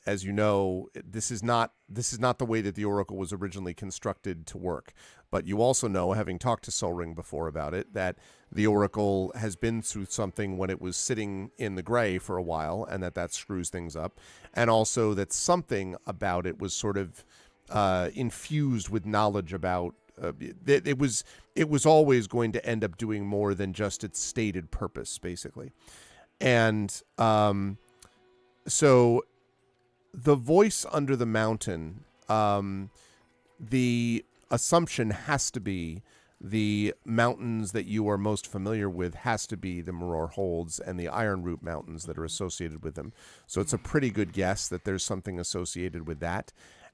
as you know, this is not the way that the Oracle was originally constructed to work. But you also know, having talked to Sol Ring before about it, that the Oracle has been through something when it was sitting in the gray for a while, and that screws things up, and also that something about it was sort of infused with knowledge about. It was always going to end up doing more than just its stated purpose, basically. And so the voice under the mountain, the assumption has to be the mountains that you are most familiar with has to be the Maror Holds and the Ironroot Mountains that are associated with them. So it's a pretty good guess that there's something associated with that.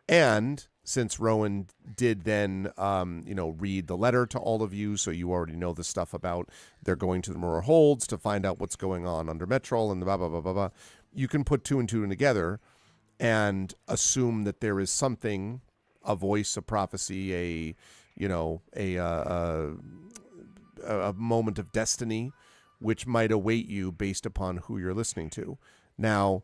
And since Rowan did then, read the letter to all of you, so you already know the stuff about they're going to the Maror Holds to find out what's going on under Metrol and the blah, blah, blah, blah, blah. You can put two and two together and assume that there is something, a voice, a prophecy, a moment of destiny, which might await you based upon who you're listening to. Now,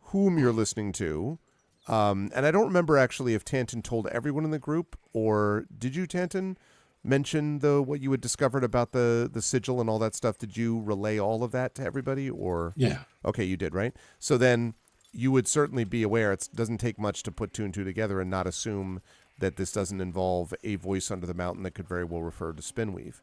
whom you're listening to, and I don't remember actually if Tanton told everyone in the group, or did you, Tanton? mention what you had discovered about the sigil and all that stuff? Did you relay all of that to everybody, or? Yeah. Okay, you did, right? So then you would certainly be aware. It doesn't take much to put two and two together and not assume that this doesn't involve a voice under the mountain that could very well refer to Spinweave.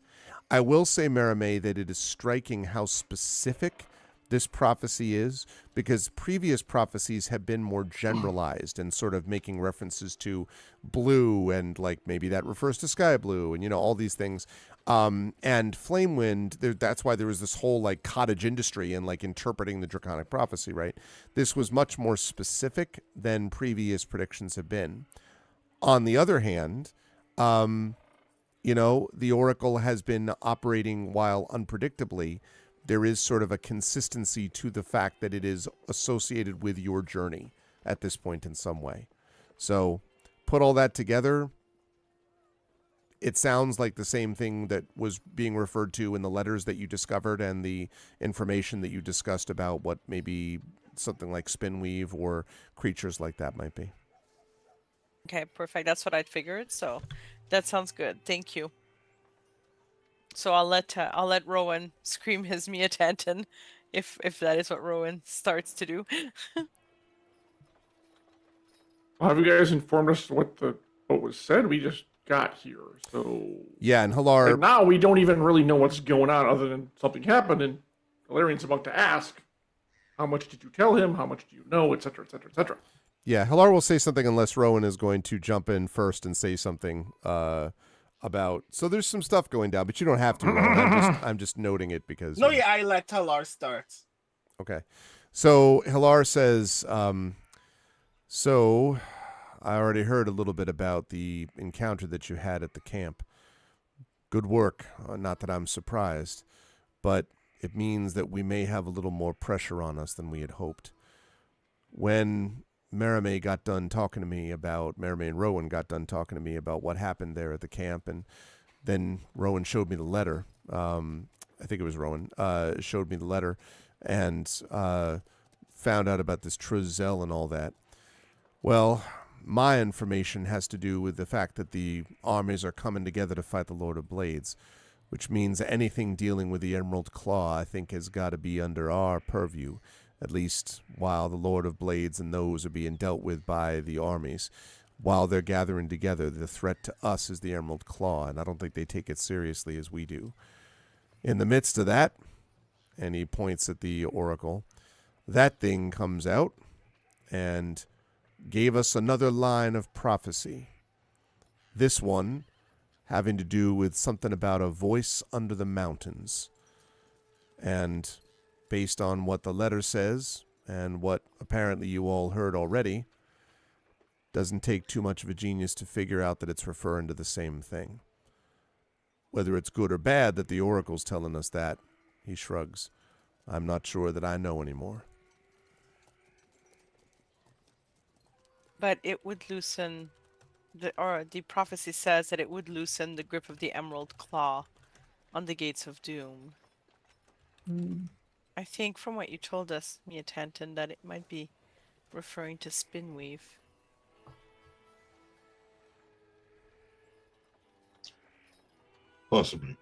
I will say, Maramé, that it is striking how specific this prophecy is, because previous prophecies have been more generalized and sort of making references to blue and like maybe that refers to sky blue and, all these things. And Flamewind, that's why there was this whole like cottage industry and like interpreting the Draconic prophecy, right? This was much more specific than previous predictions have been. On the other hand, the Oracle has been operating while unpredictably. There is sort of a consistency to the fact that it is associated with your journey at this point in some way. So put all that together, it sounds like the same thing that was being referred to in the letters that you discovered and the information that you discussed about what maybe something like Spinweave or creatures like that might be. Okay, perfect. That's what I'd figured. So that sounds good. Thank you. So I'll let Rowan scream his Mia Tantan, if that is what Rowan starts to do. Well, have you guys informed us what was said? We just got here, so yeah. And Halar, and now we don't even really know what's going on, other than something happened, and Galarian's about to ask, "How much did you tell him? How much do you know?" Etc. Etc. Etc. Yeah, Halar will say something unless Rowan is going to jump in first and say something. About so there's some stuff going down, but you don't have to. I'm just noting it because. No, yeah, I let Halar start. Okay, so Halar says, so I already heard a little bit about the encounter that you had at the camp. Good work. Not that I'm surprised, but it means that we may have a little more pressure on us than we had hoped. When Maramé and Rowan got done talking to me about what happened there at the camp, and then Rowan showed me the letter. I think it was Rowan showed me the letter and found out about this Truzel and all that. Well, my information has to do with the fact that the armies are coming together to fight the Lord of Blades, which means anything dealing with the Emerald Claw, I think, has got to be under our purview. At least while the Lord of Blades and those are being dealt with by the armies. While they're gathering together, the threat to us is the Emerald Claw, and I don't think they take it seriously as we do. In the midst of that, and he points at the Oracle, that thing comes out and gave us another line of prophecy. This one having to do with something about a voice under the mountains. And based on what the letter says, and what apparently you all heard already, doesn't take too much of a genius to figure out that it's referring to the same thing. Whether it's good or bad that the Oracle's telling us that, he shrugs. I'm not sure that I know anymore. But it would loosen, the prophecy says that it would loosen the grip of the Emerald Claw on the Gates of Doom. I think from what you told us, Mia Tantan, that it might be referring to Spinweave. Possibly.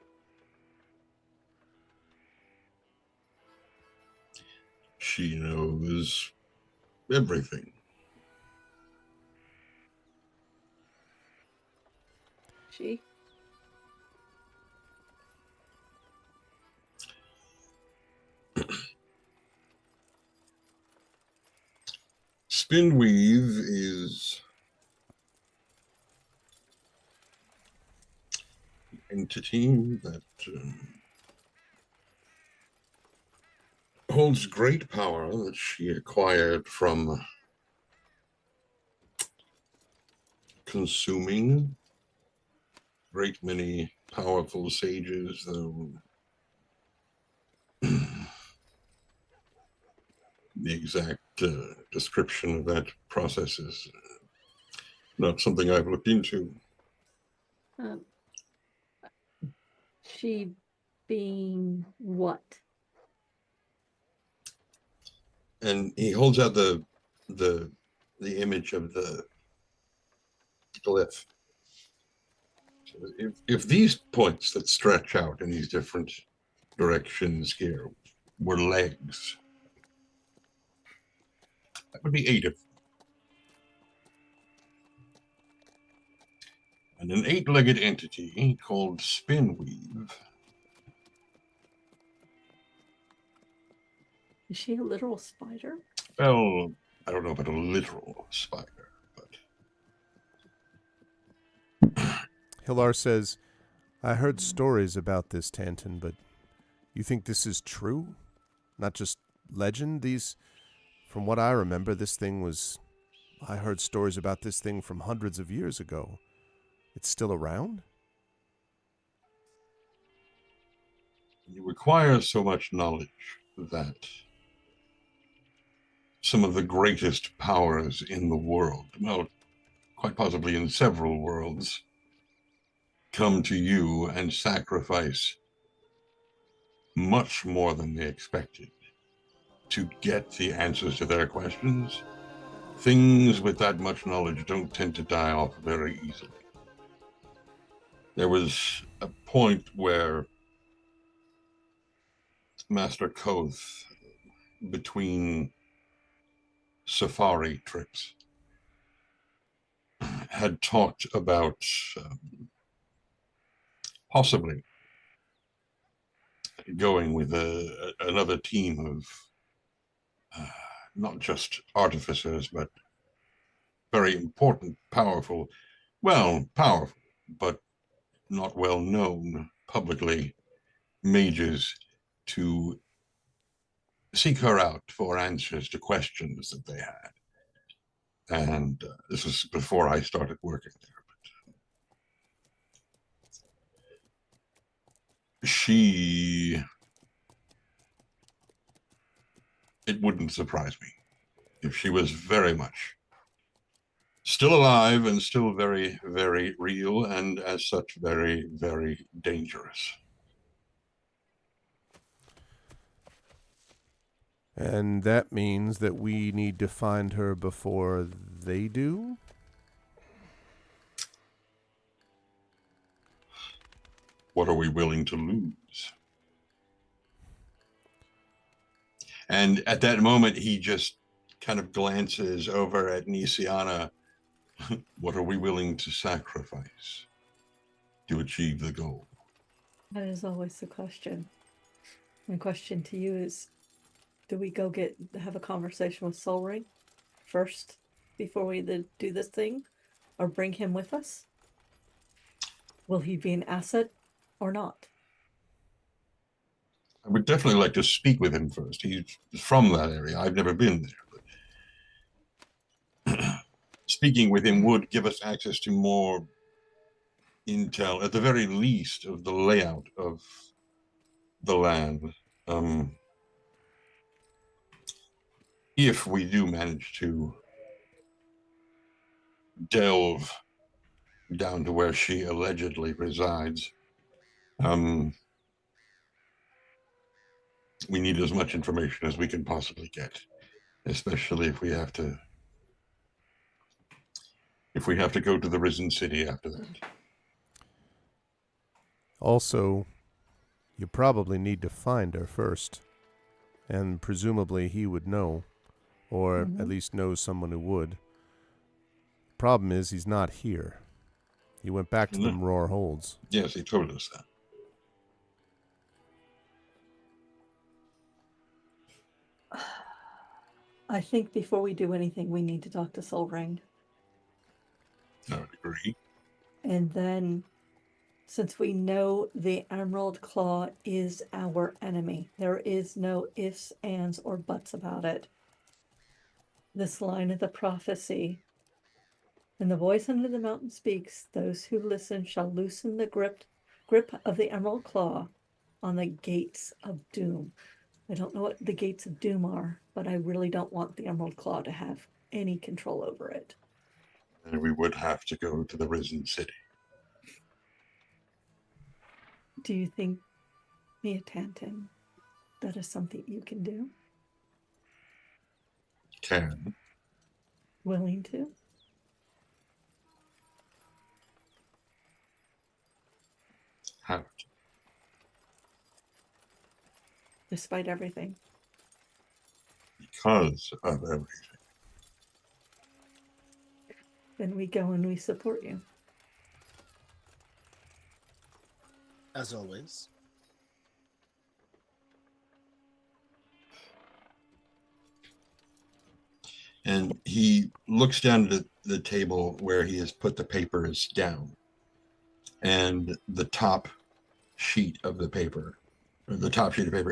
She knows everything. She? Spinweave is an entity that holds great power that she acquired from consuming great many powerful sages, though the exact description of that process is not something I've looked into. She being what? And he holds out the image of the glyph. if these points that stretch out in these different directions here were legs, that would be 8 of them. And an 8-legged entity called Spinweave. Is she a literal spider? Well, I don't know about a literal spider, but Hilar says, I heard stories about this, Tanton, but you think this is true? Not just legend? From what I remember, I heard stories about this thing from hundreds of years ago. It's still around? you require so much knowledge that some of the greatest powers in the world, well, quite possibly in several worlds, come to you and sacrifice much more than they expected to get the answers to their questions. Things with that much knowledge don't tend to die off very easily. There was a point where Master Koth, between safari trips, had talked about possibly going with another team of not just artificers, but very important, powerful, but not well known publicly mages to seek her out for answers to questions that they had. And this was before I started working there. It wouldn't surprise me if she was very much still alive and still very, very real, and as such, very, very dangerous. And that means that we need to find her before they do? What are we willing to lose? And at that moment, he just kind of glances over at Nisiana. What are we willing to sacrifice to achieve the goal? That is always the question. My question to you is, do we go have a conversation with Soul Ring first before we do this thing, or bring him with us? Will he be an asset or not? I would definitely like to speak with him first. He's from that area. I've never been there, but speaking with him would give us access to more intel, at the very least, of the layout of the land. If we do manage to delve down to where she allegedly resides, we need as much information as we can possibly get, especially if we have to go to the Risen City after that. Also, you probably need to find her first, and presumably he would know, or at least knows someone who would. Problem is, he's not here. He went back to the Roar Holds. Yes, he told us that. I think before we do anything, we need to talk to Soul Ring. I would agree. And then, since we know the Emerald Claw is our enemy, there is no ifs, ands, or buts about it. This line of the prophecy, when the voice under the mountain speaks, those who listen shall loosen the grip of the Emerald Claw on the gates of doom. I don't know what the gates of doom are, but I really don't want the Emerald Claw to have any control over it. And we would have to go to the Risen City. Do you think, Mia Tanton, that is something you can do? Can. Willing to? Have it. Despite everything. Because of everything. Then we go and we support you. As always. And he looks down at the table where he has put the papers down. And the top sheet of paper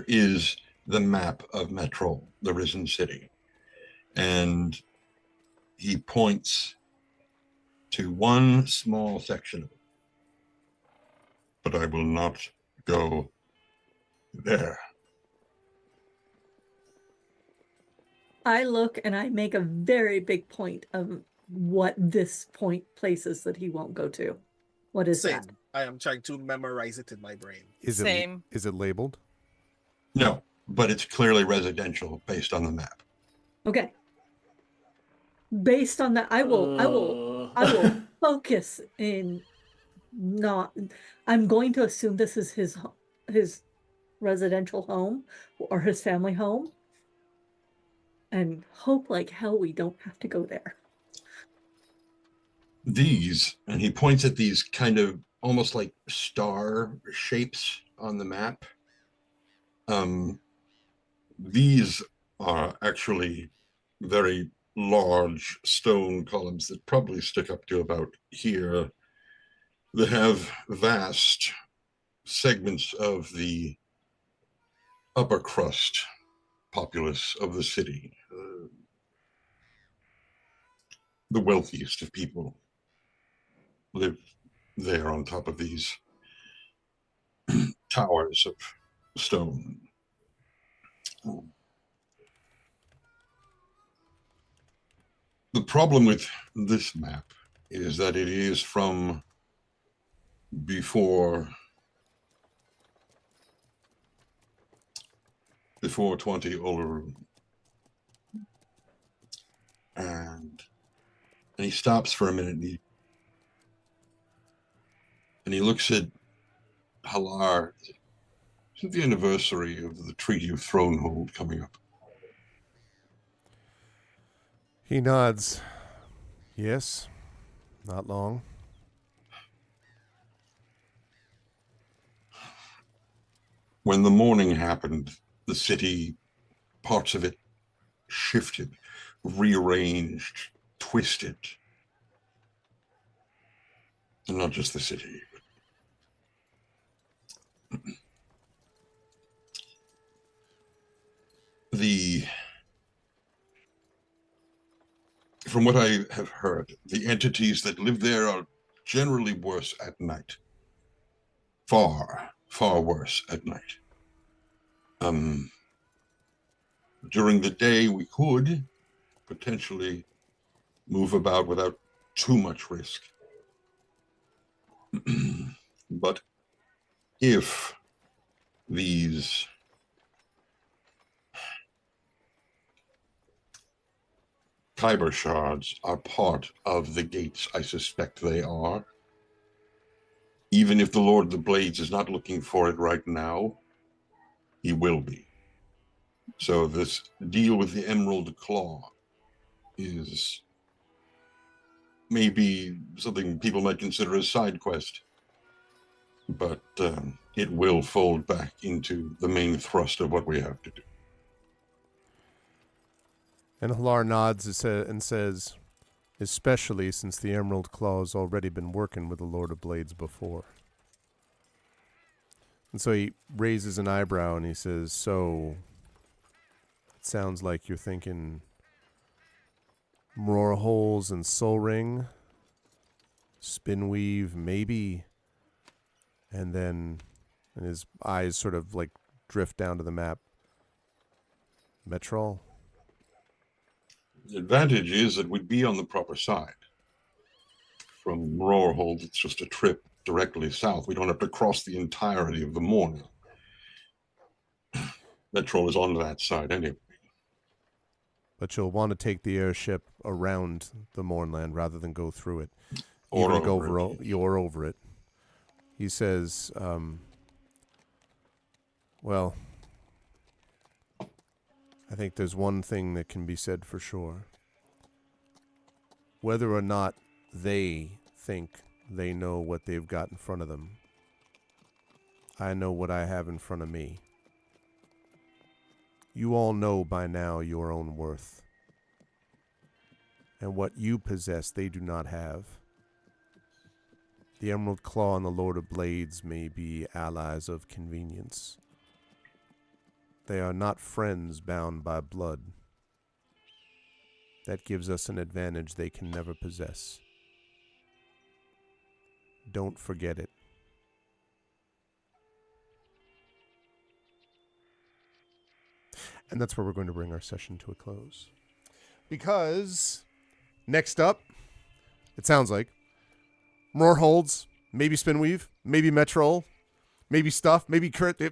is the map of Metrol, the Risen City. And he points to one small section of it. But I will not go there. I look and I make a very big point of what this point places that he won't go to. What is Same. that? I am trying to memorize it in my brain. Same. Is it labeled? No, but it's clearly residential based on the map. Okay. Based on that, I will focus in not. I'm going to assume this is his residential home or his family home, and hope like hell we don't have to go there. These, and he points at these kind of almost like star shapes on the map. These are actually very large stone columns that probably stick up to about here, that have vast segments of the upper crust populace of the city, the wealthiest of people live there on top of these towers of stone. The problem with this map is that it is from before 20 Olaroon. And he stops for a minute and he looks at Halar. Isn't the anniversary of the Treaty of Thronehold coming up? He nods. Yes, not long. When the morning happened, the city, parts of it shifted, rearranged, twisted. And not just the city. From what I have heard, the entities that live there are generally worse at night. Far, far worse at night. During the day, we could potentially move about without too much risk. But if these Kyber shards are part of the gates, I suspect they are, even if the Lord of the Blades is not looking for it right now, he will be. So this deal with the Emerald Claw is maybe something people might consider a side quest, but it will fold back into the main thrust of what we have to do. And Halar nods and says, especially since the Emerald Claw has already been working with the Lord of Blades before. And so he raises an eyebrow and he says, so it sounds like you're thinking Roar Holes and Soul Ring, Spinweave, maybe. And then and his eyes sort of like drift down to the map. Metrol. The advantage is that we'd be on the proper side. From Roarhold, it's just a trip directly south. We don't have to cross the entirety of the morning. Metrol is on that side anyway. But you'll want to take the airship around the Mornland rather than go through it. Or Even over over it. he says, well, I think there's one thing that can be said for sure. Whether or not they think they know what they've got in front of them, I know what I have in front of me. You all know by now your own worth. And what you possess, they do not have. The Emerald Claw and the Lord of Blades may be allies of convenience. They are not friends bound by blood. That gives us an advantage they can never possess. Don't forget it. And that's where we're going to bring our session to a close. Because next up, it sounds like, more holds, maybe Spinweave, maybe Metrol, maybe stuff, maybe Kurt. Hey,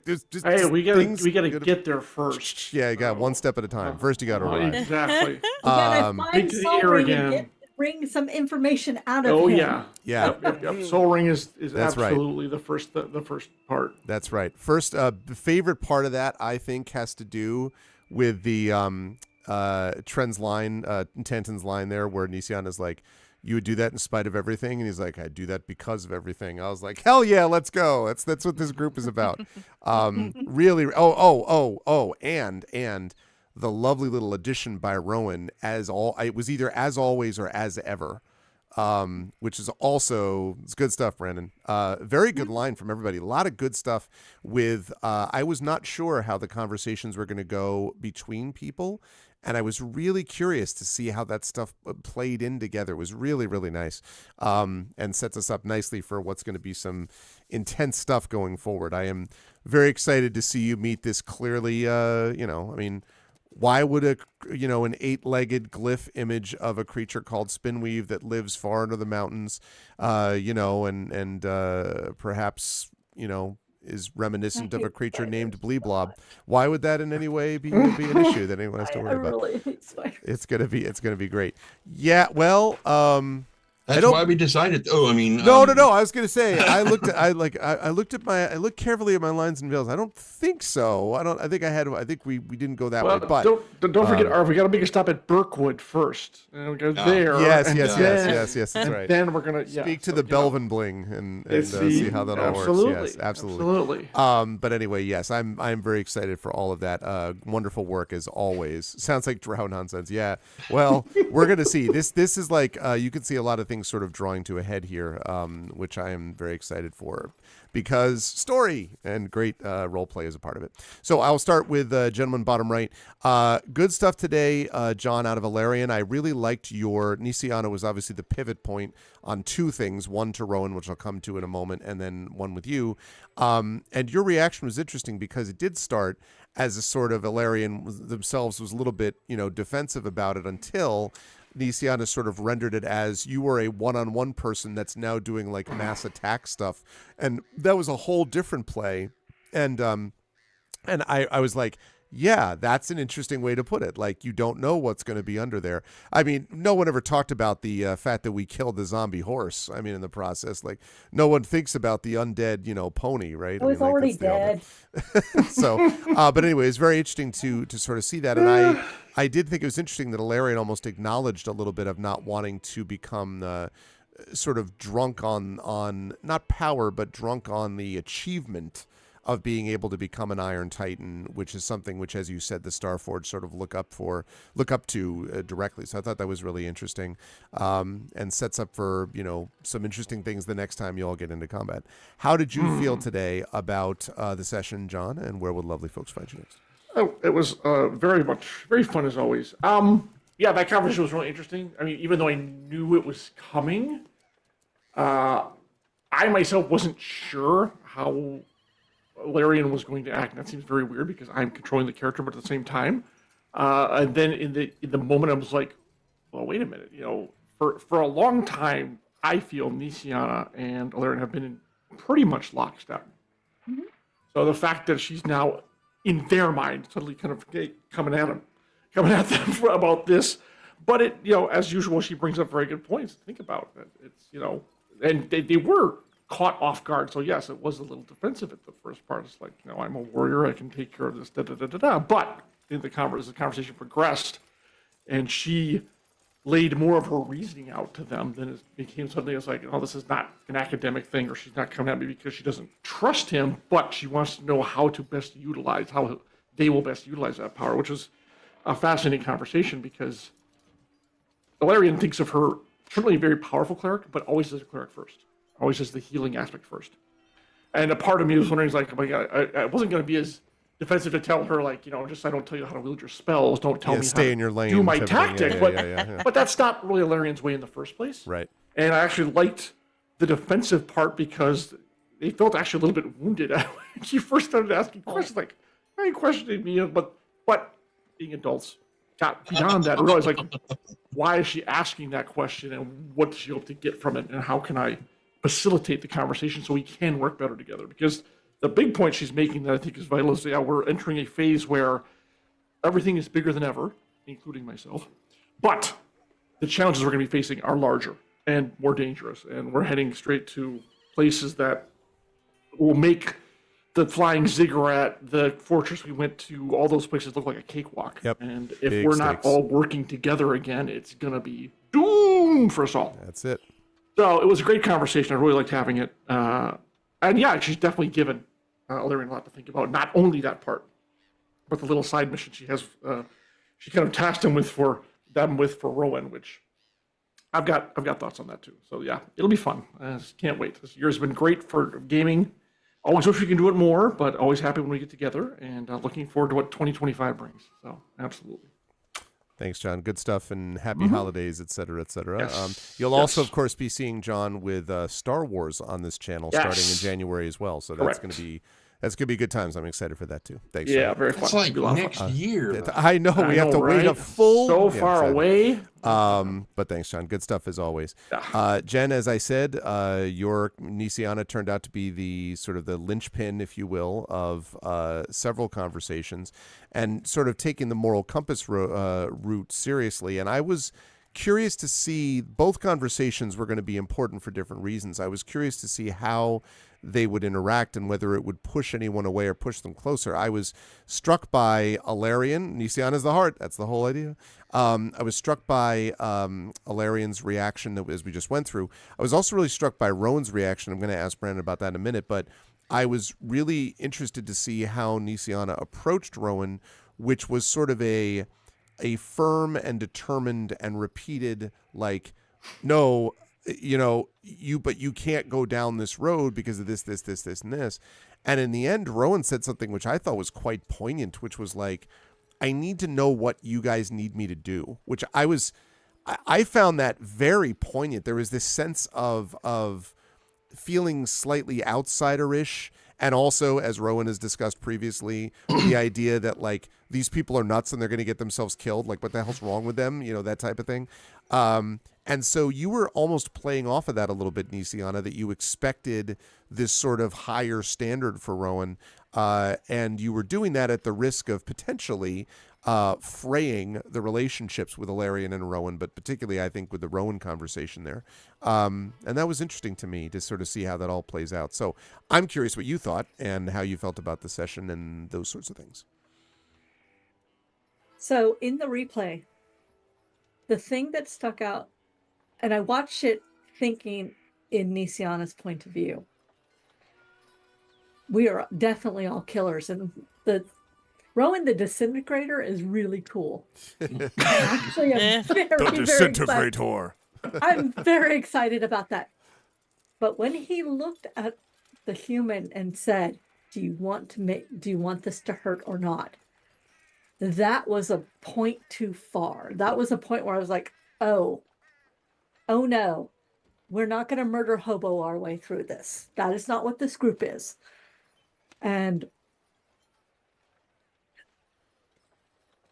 we gotta get there first. Yeah, you got one step at a time. First, you got to arrive. Exactly. You gotta find Speak to the Soul ear Ring again. and bring some information out of Oh him. yeah. Yeah. Yep. Soul Ring is That's right. absolutely the first part. That's right. First, the favorite part of that, I think, has to do with the Tren's line, Tantan's line there, where Nisian is like, you would do that in spite of everything, and he's like, I do that because of everything. I was like, hell yeah, let's go. That's what this group is about. Really. And the lovely little addition by Rowan it was either as always or as ever, which is also, it's good stuff, Brandon. Very good line from everybody. A lot of good stuff with, I was not sure how the conversations were going to go between people. And I was really curious to see how that stuff played in together. It was really, really nice, and sets us up nicely for what's going to be some intense stuff going forward. I am very excited to see you meet this clearly, why would an 8-legged glyph image of a creature called Spinweave that lives far under the mountains, and perhaps, is reminiscent of a creature named Bleeblob. Why would that in any way be an issue that anyone has to worry about? It's gonna be great. Yeah, well, that's why we decided. No. I was gonna say I looked carefully at my lines and veils. I don't think so. I think we didn't go that way. But don't forget, we got to make a stop at Burkwood first. And we go there. Yes. That's right. Then we're gonna speak to the Belvin Bling and see how that all works. Yes, absolutely. But anyway, yes, I'm very excited for all of that. Wonderful work as always. Sounds like drow nonsense. Yeah. Well, we're gonna see. This is like you can see a lot of things sort of drawing to a head here, which I am very excited for, because story and great role play is a part of it. So I'll start with gentleman bottom right. Good stuff today, John out of Valerian. I really liked your Nisiana was obviously the pivot point on two things, one to Rowan, which I'll come to in a moment, and then one with you. And your reaction was interesting because it did start as a sort of Valerian themselves was a little bit, defensive about it until Nisiana sort of rendered it as you were a one-on-one person that's now doing like mass attack stuff. And that was a whole different play. And I was like, yeah, that's an interesting way to put it. Like, you don't know what's going to be under there. I mean, no one ever talked about the fact that we killed the zombie horse. I mean, in the process, like, no one thinks about the undead, pony, right? It was already dead. So, but anyway, it's very interesting to sort of see that. And I did think it was interesting that Ilarion almost acknowledged a little bit of not wanting to become sort of drunk on not power, but drunk on the achievement of being able to become an Iron Titan, which is something which, as you said, the Starforged sort of look up to directly. So I thought that was really interesting, and sets up for some interesting things the next time you all get into combat. How did you feel today about the session, John? And where would lovely folks find you next? Oh, it was very fun as always. Yeah, that conversation was really interesting. I mean, even though I knew it was coming, I myself wasn't sure how Larian was going to act. And that seems very weird because I'm controlling the character, but at the same time, and then in the moment, I was like, well, wait a minute. For a long time, I feel Nisiana and Larian have been in pretty much lockstep. Mm-hmm. So the fact that she's now in their mind suddenly kind of coming at them about this, but it, as usual, she brings up very good points to think about. It's, and they were caught off guard. So yes, it was a little defensive at the first part. It's like, I'm a warrior, I can take care of this, da da da da da. But as the conversation progressed, and she laid more of her reasoning out to them, then it became something that's like, oh, this is not an academic thing, or she's not coming at me because she doesn't trust him, but she wants to know how they will best utilize that power, which is a fascinating conversation because Ilarion thinks of her certainly a very powerful cleric, but always as a cleric first, always as the healing aspect first. And a part of me was wondering, like, oh my God, I wasn't going to be as defensive to tell her, like, just I don't tell you how to wield your spells, don't tell me stay how in your lane, do my tactic, yeah. but that's not really Ilarian's way in the first place. Right. And I actually liked the defensive part because they felt actually a little bit wounded when she first started asking questions, like, why are you questioning me? But being adults got beyond that and realized, like, why is she asking that question and what does she hope to get from it and how can I facilitate the conversation so we can work better together? Because the big point she's making that I think is vital is, we're entering a phase where everything is bigger than ever, including myself, but the challenges we're going to be facing are larger and more dangerous, and we're heading straight to places that will make the flying ziggurat, the fortress we went to, all those places look like a cakewalk. Yep. And if Big we're not stakes. all working together again, it's going to be doom for us all. That's it. So it was a great conversation. I really liked having it. And yeah, she's definitely given Ilarion a lot to think about. Not only that part, but the little side mission she has. She kind of tasked him with for Rowan, which I've got thoughts on that too. So yeah, it'll be fun. I just can't wait. This year's been great for gaming. Always wish we can do it more, but always happy when we get together, and looking forward to what 2025 brings. So absolutely. Thanks, John. Good stuff, and happy holidays, et cetera, et cetera. Yes. You'll also, of course, be seeing John with Star Wars on this channel starting in January as well. So that's going to be good times. I'm excited for that too. Thanks. Yeah, John. very fun. It's like next year. I know we have to wait a full far away. But thanks, John. Good stuff as always. Yeah. Jen, as I said, your Nisiana turned out to be the sort of the linchpin, if you will, of several conversations, and sort of taking the moral compass route seriously. And I was curious to see, both conversations were going to be important for different reasons. I was curious to see how they would interact and whether it would push anyone away or push them closer. I was struck by Ilarion. Nisiana is the heart. That's the whole idea. I was struck by Ilarion's reaction as we just went through. I was also really struck by Rowan's reaction. I'm going to ask Brandon about that in a minute, but I was really interested to see how Nisiana approached Rowan, which was sort of a firm and determined and repeated, like, no, but you can't go down this road because of this, and this. And in the end, Rowan said something which I thought was quite poignant, which was like, I need to know what you guys need me to do, which I found that very poignant. There was this sense of feeling slightly outsider-ish. And also, as Rowan has discussed previously, the idea that, like, these people are nuts and they're going to get themselves killed. Like, what the hell's wrong with them? That type of thing. And so you were almost playing off of that a little bit, Nisiana, that you expected this sort of higher standard for Rowan. And you were doing that at the risk of potentially fraying the relationships with Ilarion and Rowan, but particularly, I think, with the Rowan conversation there. And that was interesting to me to sort of see how that all plays out. So I'm curious what you thought and how you felt about the session and those sorts of things. So in the replay, the thing that stuck out, and I watched it thinking in Nisiana's point of view, we are definitely all killers, and the Rowan the Disintegrator is really cool. Actually, I'm I'm very excited about that. But when he looked at the human and said, do you want this to hurt or not? That was a point too far. That was a point where I was like, oh no, we're not going to murder hobo our way through this. That is not what this group is. And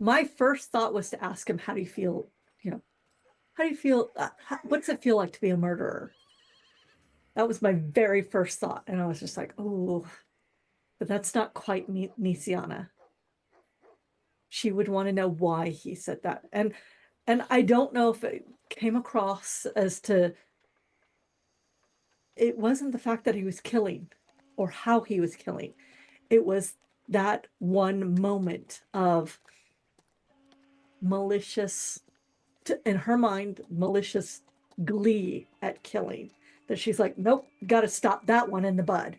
my first thought was to ask him, how do you feel? How do you feel? What's it feel like to be a murderer? That was my very first thought. And I was just like, oh, but that's not quite Nisiana. She would want to know why he said that. And I don't know if it came across as to it wasn't the fact that he was killing or how he was killing. It was that one moment of malicious, in her mind, malicious glee at killing, that she's like, nope, got to stop that one in the bud,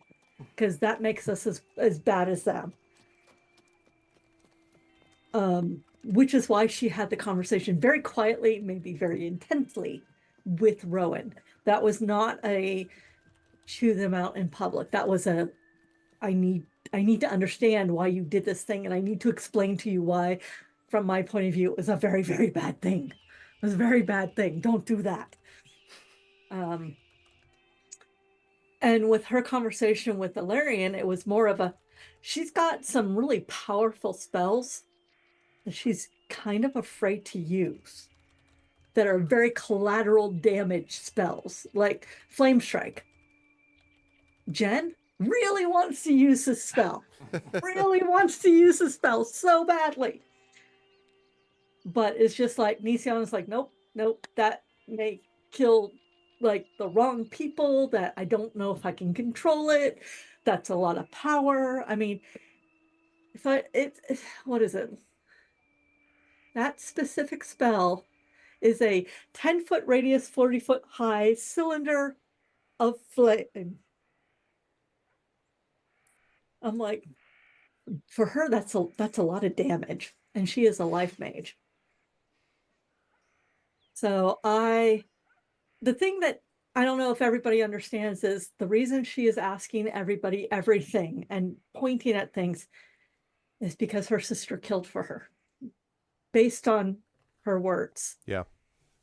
because that makes us as bad as them. Which is why she had the conversation very quietly, maybe very intensely, with Rowan. That was not a chew them out in public. That was a, I need to understand why you did this thing, and I need to explain to you why, from my point of view, it was a very, very bad thing. It was a very bad thing. Don't do that. And with her conversation with Illyrian, it was more of a, she's got some really powerful spells that she's kind of afraid to use, that are very collateral damage spells, like Flame Strike. Jen really wants to use this spell. Really wants to use this spell so badly. But it's just like, Nision is like, nope, that may kill like the wrong people, that I don't know if I can control it. That's a lot of power. I mean, what is it? That specific spell is a 10-foot radius, 40-foot high cylinder of flame. I'm like, for her, that's a lot of damage, and she is a life mage. So the thing that I don't know if everybody understands is the reason she is asking everybody everything and pointing at things is because her sister killed for her, based on her words. Yeah.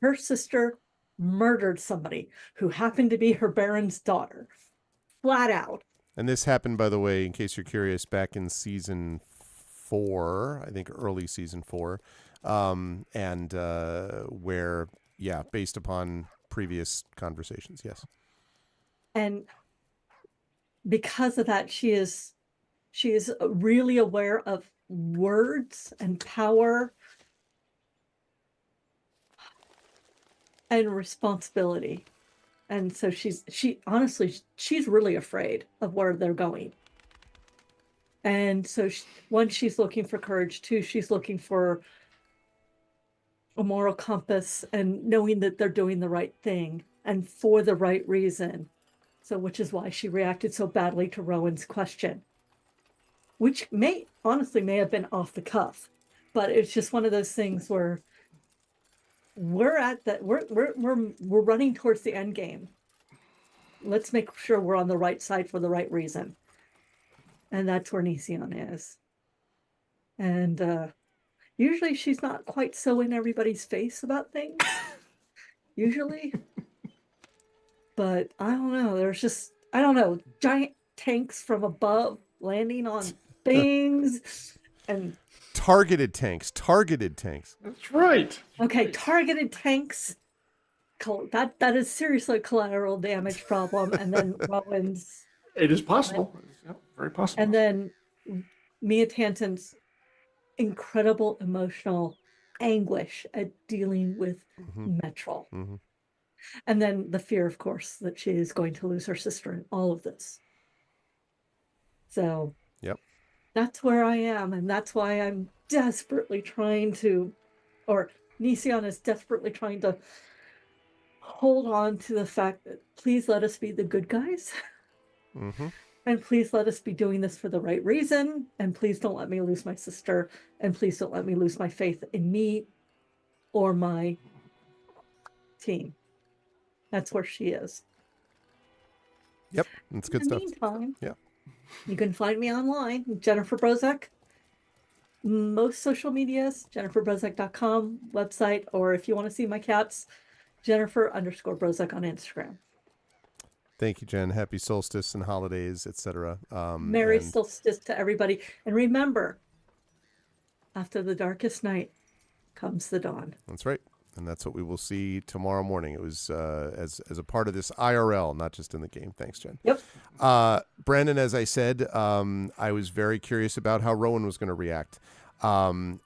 Her sister murdered somebody who happened to be her Baron's daughter, flat out. And this happened, by the way, in case you're curious, back in season 4, I think early season 4, and where, yeah, based upon previous conversations, yes. And because of that, she is really aware of words and power and responsibility. And so she's really afraid of where they're going. And so one, she's looking for courage. Two, she's looking for a moral compass and knowing that they're doing the right thing and for the right reason. So, which is why she reacted so badly to Rowan's question, which may have been off the cuff, but it's just one of those things where we're running towards the end game. Let's make sure we're on the right side for the right reason. And that's where Nision is. And usually she's not quite so in everybody's face about things. Usually. But I don't know. There's just, I don't know, giant tanks from above landing on things and targeted tanks. That's right. Okay, targeted tanks. That is seriously a collateral damage problem. And then Rowan's. It is possible. Yep, very possible. And then Mia Tanton's incredible emotional anguish at dealing with Metrol. Mm-hmm. And then the fear, of course, that she is going to lose her sister in all of this. So yep, that's where I am. And that's why I'm desperately trying to, or Nision is desperately trying to hold on to the fact that please let us be the good guys. Mm-hmm. And please let us be doing this for the right reason. And please don't let me lose my sister. And please don't let me lose my faith in me or my team. That's where she is. Yep, that's good stuff. In the meantime, yeah, you can find me online, Jennifer Brozak. Most social medias, jenniferbrozak.com website, or if you want to see my cats, Jennifer_Brozak on Instagram. Thank you, Jen. Happy solstice and holidays, etc. Merry solstice to everybody. And remember, after the darkest night comes the dawn. That's right. And that's what we will see tomorrow morning. It was as a part of this IRL, not just in the game. Thanks, Jen. Yep. Brandon, as I said, I was very curious about how Rowan was going to react. And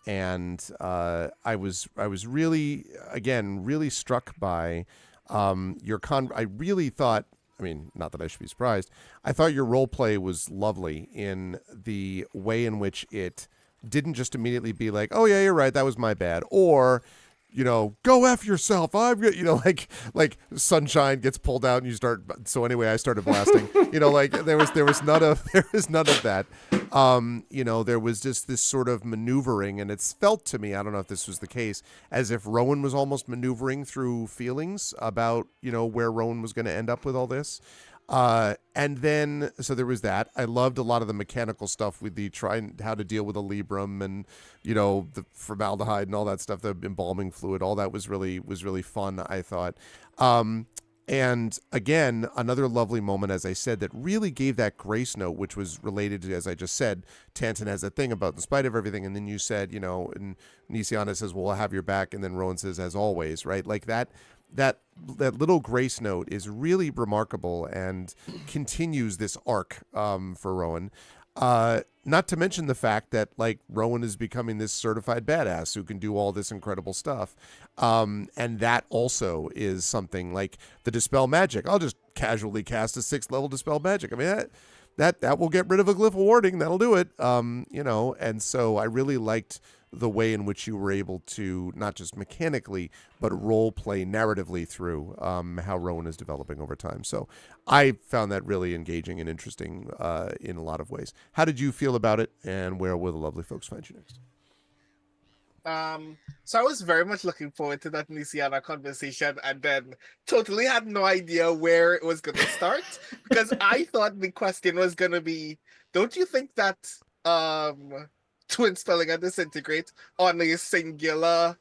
I was really, again, really struck by I really thought I mean, not that I should be surprised. I thought your role play was lovely in the way in which it didn't just immediately be like, oh yeah, you're right, that was my bad, or go F yourself. I've got, like sunshine gets pulled out and you start. So anyway, I started blasting, like there was none of that. There was just this sort of maneuvering, and it's felt to me, I don't know if this was the case, as if Rowan was almost maneuvering through feelings about, where Rowan was going to end up with all this. And then, so there was that. I loved a lot of the mechanical stuff with the trying how to deal with a Librum and, the formaldehyde and all that stuff, the embalming fluid, all that was really fun, I thought. And again, another lovely moment, as I said, that really gave that grace note, which was related to, as I just said, Tanton has that thing about in spite of everything. And then you said, and Nisiana says, well, I'll have your back. And then Rowan says, as always, right? Like that little grace note is really remarkable and continues this arc for Rowan. Not to mention the fact that Rowan is becoming this certified badass who can do all this incredible stuff. And that also is something like the Dispel Magic. I'll just casually cast a 6th level Dispel Magic. I mean, that will get rid of a Glyph of Warding. That'll do it. And so I really liked the way in which you were able to not just mechanically, but role play narratively through how Rowan is developing over time. So I found that really engaging and interesting in a lot of ways. How did you feel about it, and where will the lovely folks find you next? So I was very much looking forward to that Nisiana conversation, and then totally had no idea where it was going to start because I thought the question was going to be, don't you think that twin spelling and disintegrate on a singular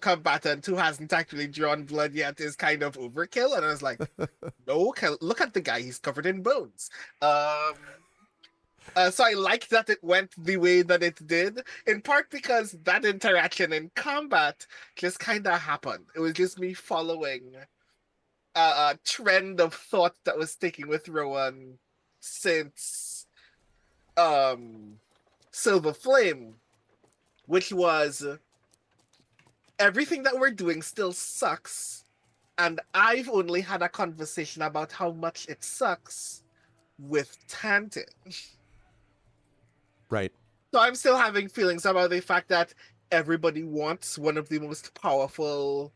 combatant who hasn't actually drawn blood yet is kind of overkill? And I was like, no, look at the guy, he's covered in bones. So I liked that it went the way that it did, in part because that interaction in combat just kind of happened. It was just me following a trend of thought that was sticking with Rowan since Silver Flame, which was everything that we're doing still sucks, and I've only had a conversation about how much it sucks with Tanton. Right. So I'm still having feelings about the fact that everybody wants one of the most powerful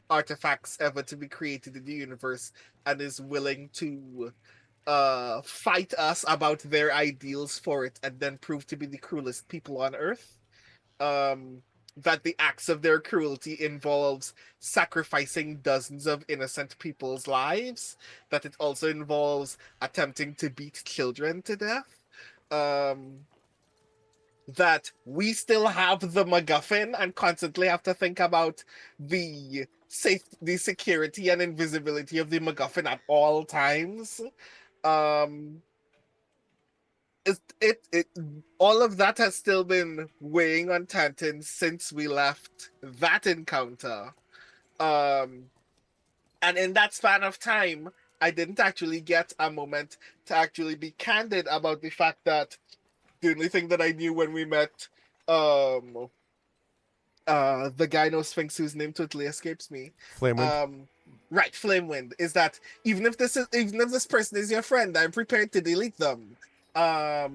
artifacts ever to be created in the universe and is willing to fight us about their ideals for it and then prove to be the cruelest people on Earth. That the acts of their cruelty involves sacrificing dozens of innocent people's lives, that it also involves attempting to beat children to death. That we still have the MacGuffin and constantly have to think about the security and invisibility of the MacGuffin at all times. All of that has still been weighing on Tanton since we left that encounter. And in that span of time, I didn't actually get a moment to actually be candid about the fact that the only thing that I knew when we met the guy no Sphinx whose name totally escapes me. Flamewind. Right, Flamewind, is that even if this person is your friend, I'm prepared to delete them. I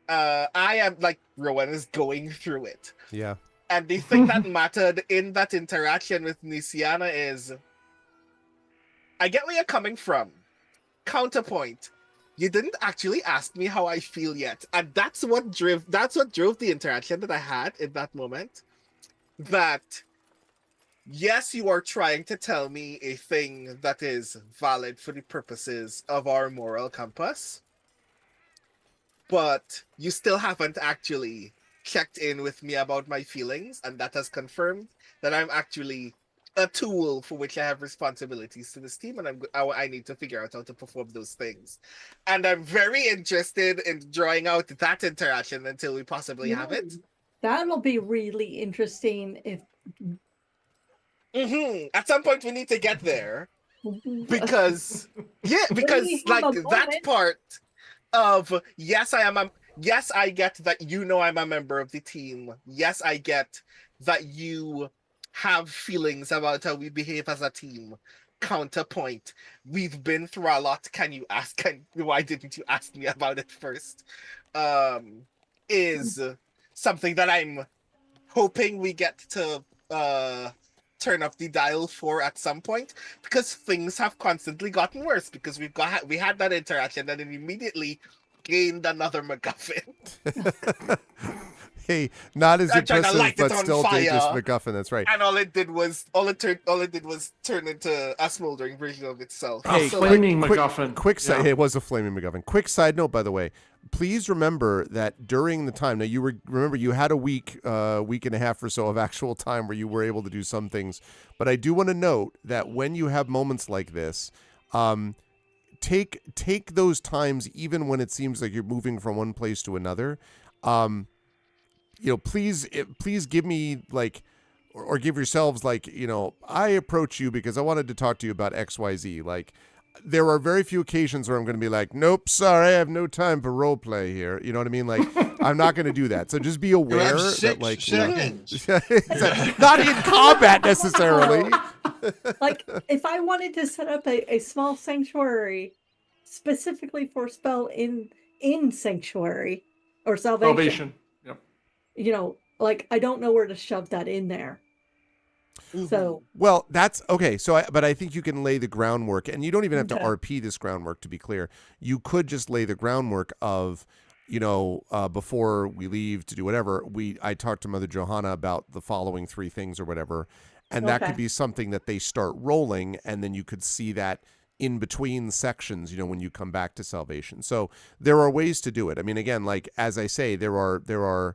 am like Rowan is going through it. Yeah. And the thing that mattered in that interaction with Nisiana is I get where you're coming from. Counterpoint. You didn't actually ask me how I feel yet. And that's what drove the interaction that I had in that moment. That yes, you are trying to tell me a thing that is valid for the purposes of our moral compass. But you still haven't actually checked in with me about my feelings, and that has confirmed that I'm actually a tool for which I have responsibilities to this team, and I need to figure out how to perform those things. And I'm very interested in drawing out that interaction until we possibly have it. That'll be really interesting if... At some point we need to get there. Because like that part of yes, I get that I'm a member of the team. Yes, I get that you have feelings about how we behave as a team. counterpoint. We've been through a lot. Why didn't you ask me about it first? Is something that I'm hoping we get to turn up the dial for at some point, because things have constantly gotten worse, because we had that interaction and then immediately gained another MacGuffin. Hey, not as I tried to impressive, light it but on still fire. dangerous MacGuffin. That's right. And all it did was turn into a smoldering version of itself. Hey, flaming MacGuffin. Side. Hey, it was a flaming MacGuffin. Quick side note, by the way. Please remember that during the time, now you had a week and a half or so of actual time where you were able to do some things. But I do want to note that when you have moments like this, take those times, even when it seems like you're moving from one place to another. Please give me or give yourselves I approach you because I wanted to talk to you about XYZ. Like, there are very few occasions where I'm going to be like, nope, sorry, I have no time for role play here. You know what I mean? Like, I'm not going to do that. So just be aware that seconds. Not in combat necessarily. Like, if I wanted to set up a small sanctuary specifically for spell in Sanctuary or Salvation. Yep. I don't know where to shove that in there. So well, that's okay. But I think you can lay the groundwork, and you don't even have to RP this groundwork. To be clear, you could just lay the groundwork of, before we leave to do whatever. I talked to Mother Johanna about the following 3 things or whatever, and that could be something that they start rolling, and then you could see that in between sections, when you come back to Salvation. So there are ways to do it. I mean, again, as I say, there are.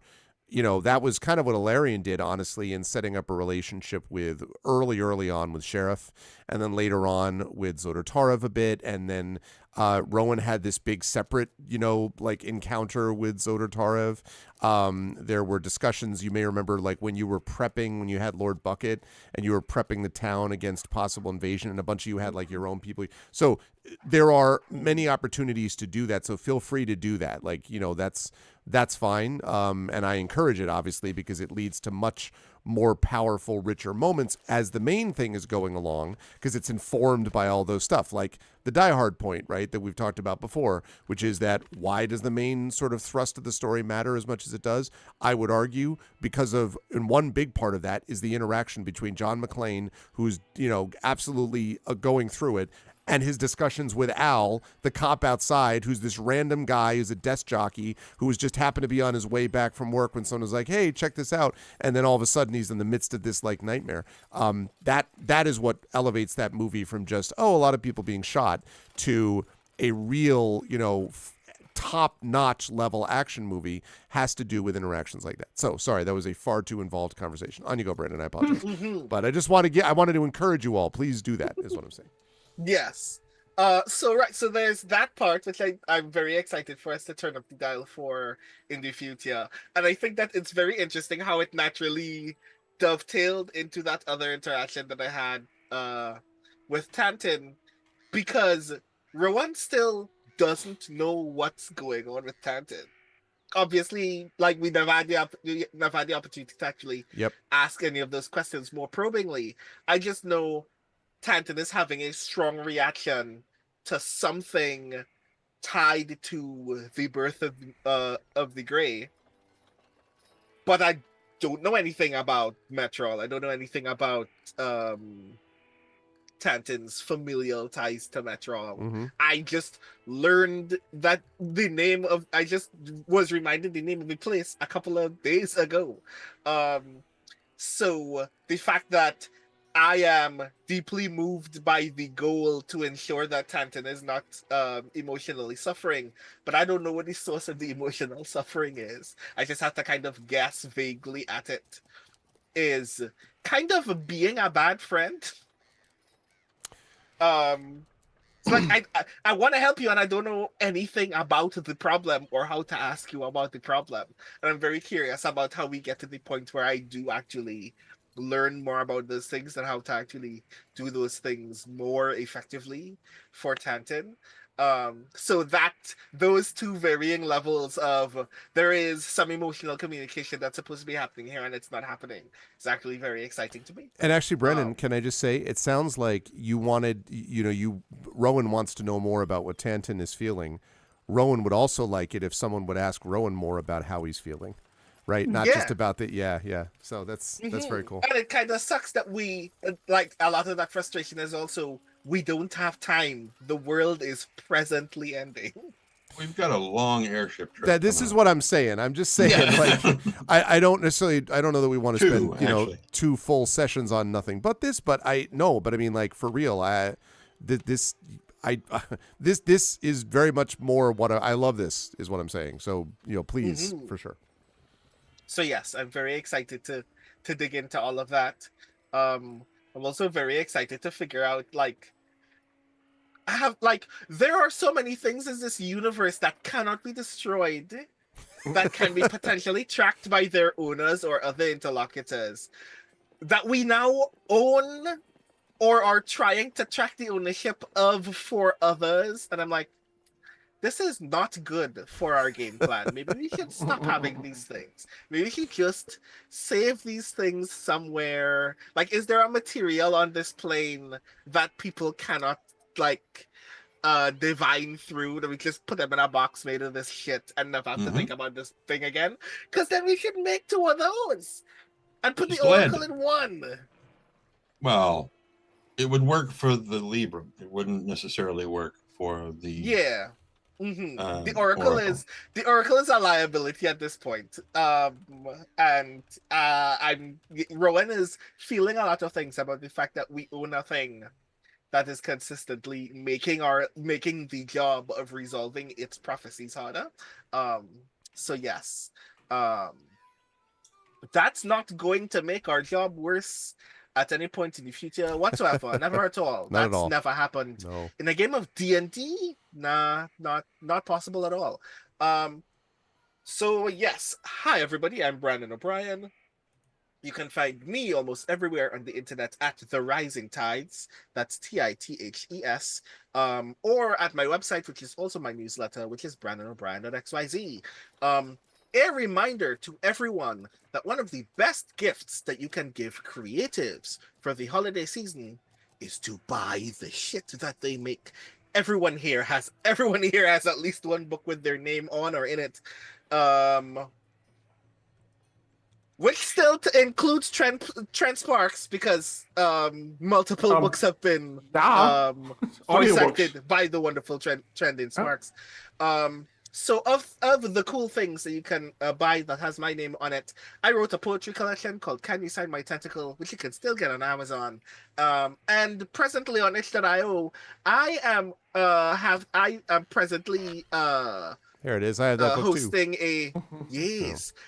That was kind of what Ilarion did, honestly, in setting up a relationship with early on with Sheriff, and then later on with Zodar a bit, and then Rowan had this big separate, encounter with Zodar. There were discussions, you may remember, when you were prepping, when you had Lord Bucket, and you were prepping the town against possible invasion, and a bunch of you had your own people. So there are many opportunities to do that. So feel free to do that. That's fine. And I encourage it, obviously, because it leads to much more powerful, richer moments as the main thing is going along, because it's informed by all those stuff, like the Die Hard point, right, that we've talked about before, which is that why does the main sort of thrust of the story matter as much as it does? I would argue because and one big part of that is the interaction between John McClane, who's, absolutely going through it, and his discussions with Al, the cop outside, who's this random guy who's a desk jockey who was just happened to be on his way back from work when someone was like, hey, check this out. And then all of a sudden he's in the midst of this nightmare. That is what elevates that movie from just, a lot of people being shot to a real, top-notch level action movie has to do with interactions like that. So, sorry, that was a far too involved conversation. On you go, Brandon. I apologize. But I wanted to encourage you all. Please do that, is what I'm saying. Yes. So there's that part, which I'm very excited for us to turn up the dial for in the future. And I think that it's very interesting how it naturally dovetailed into that other interaction that I had with Tantin, because Rowan still doesn't know what's going on with Tantin. Obviously, we never had the opportunity to actually ask any of those questions more probingly. I just know Tantin is having a strong reaction to something tied to the birth of the Grey, but I don't know anything about Metrol. I don't know anything about Tantin's familial ties to Metrol. Mm-hmm. I just learned that I just was reminded the name of the place a couple of days ago. So the fact that I am deeply moved by the goal to ensure that Tantin is not emotionally suffering, but I don't know what the source of the emotional suffering is. I just have to kind of guess vaguely at it. Is kind of being a bad friend. So I want to help you, and I don't know anything about the problem or how to ask you about the problem. And I'm very curious about how we get to the point where I do actually learn more about those things and how to actually do those things more effectively for Tantin. So that those two varying levels of there is some emotional communication that's supposed to be happening here and it's not happening. It's actually very exciting to me. And actually, Brennan, can I just say, it sounds like you wanted, Rowan wants to know more about what Tantan is feeling. Rowan would also like it if someone would ask Rowan more about how he's feeling, right? Not just about the, yeah. So that's very cool. And it kind of sucks that we, like, a lot of that frustration is also, we don't have time. The world is presently ending. We've got a long airship trip. This is what I'm saying. I'm just saying, like, I don't know that we want to spend, 2 full sessions on nothing but this, but I mean, like, for real, this is very much more what I love. This is what I'm saying. So, please, for sure. So yes, I'm very excited to dig into all of that. I'm also very excited to figure out, like, there are so many things in this universe that cannot be destroyed, that can be potentially tracked by their owners or other interlocutors, that we now own or are trying to track the ownership of for others. And I'm like, this is not good for our game plan. Maybe we should stop having these things. Maybe we should just save these things somewhere. Like, is there a material on this plane that people cannot, like, divine through, that we just put them in a box made of this shit and never have to think about this thing again? Because then we should make 2 of those and put the Oracle in one. Well, it would work for the Libra. It wouldn't necessarily work for the the Oracle is a liability at this point. And Rowan is feeling a lot of things about the fact that we own a thing that is consistently making the job of resolving its prophecies harder. So yes, that's not going to make our job worse at any point in the future whatsoever. Never at all. Not at all. Never happened. No. In a game of D&D, nah, not possible at all. So yes, hi everybody, I'm Brandon O'Brien. You can find me almost everywhere on the internet at The Rising Tides. That's TITHES. Or at my website, which is also my newsletter, which is brandonO'Brien.xyz. A reminder to everyone that one of the best gifts that you can give creatives for the holiday season is to buy the shit that they make. Everyone here has at least one book with their name on or in it. Which still includes Transparks, because multiple books have been voice acted by the wonderful Trending Sparks. So of the cool things that you can buy that has my name on it, I wrote a poetry collection called Can You Sign My Tentacle, which you can still get on Amazon. And presently on itch.io, I am presently here it is. I have that book hosting too.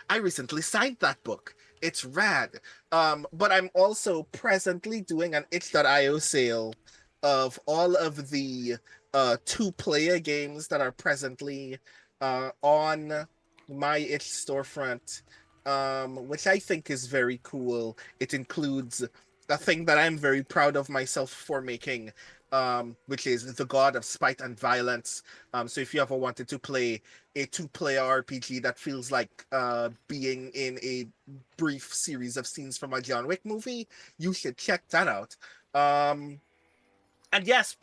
I recently signed that book. It's rad. But I'm also presently doing an itch.io sale of all of the 2-player games that are presently on my itch storefront, which I think is very cool. It includes a thing that I'm very proud of myself for making, which is The God of Spite and Violence. So if you ever wanted to play a 2-player RPG that feels like being in a brief series of scenes from a John Wick movie, you should check that out. And yes,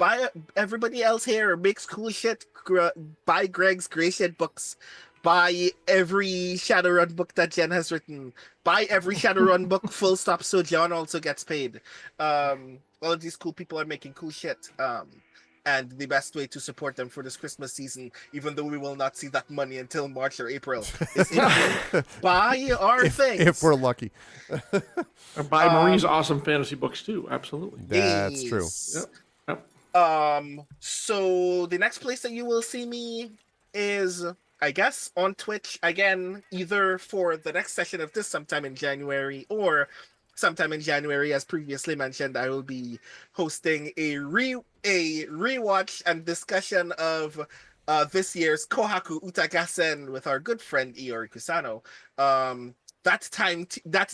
everybody else here makes cool shit. Buy Greg's Grey Shed books. Buy every Shadowrun book that Jen has written. Buy every Shadowrun book, full stop, so John also gets paid. All of these cool people are making cool shit. And the best way to support them for this Christmas season, even though we will not see that money until March or April, is buy our things. If we're lucky. And buy Marie's awesome fantasy books too. Absolutely. That's true. Yep. So the next place that you will see me is, I guess, on Twitch again, either for the next session of this sometime in January, or sometime in January, as previously mentioned, I will be hosting a rewatch and discussion of this year's Kohaku Utagassen with our good friend Iori Kusano. That's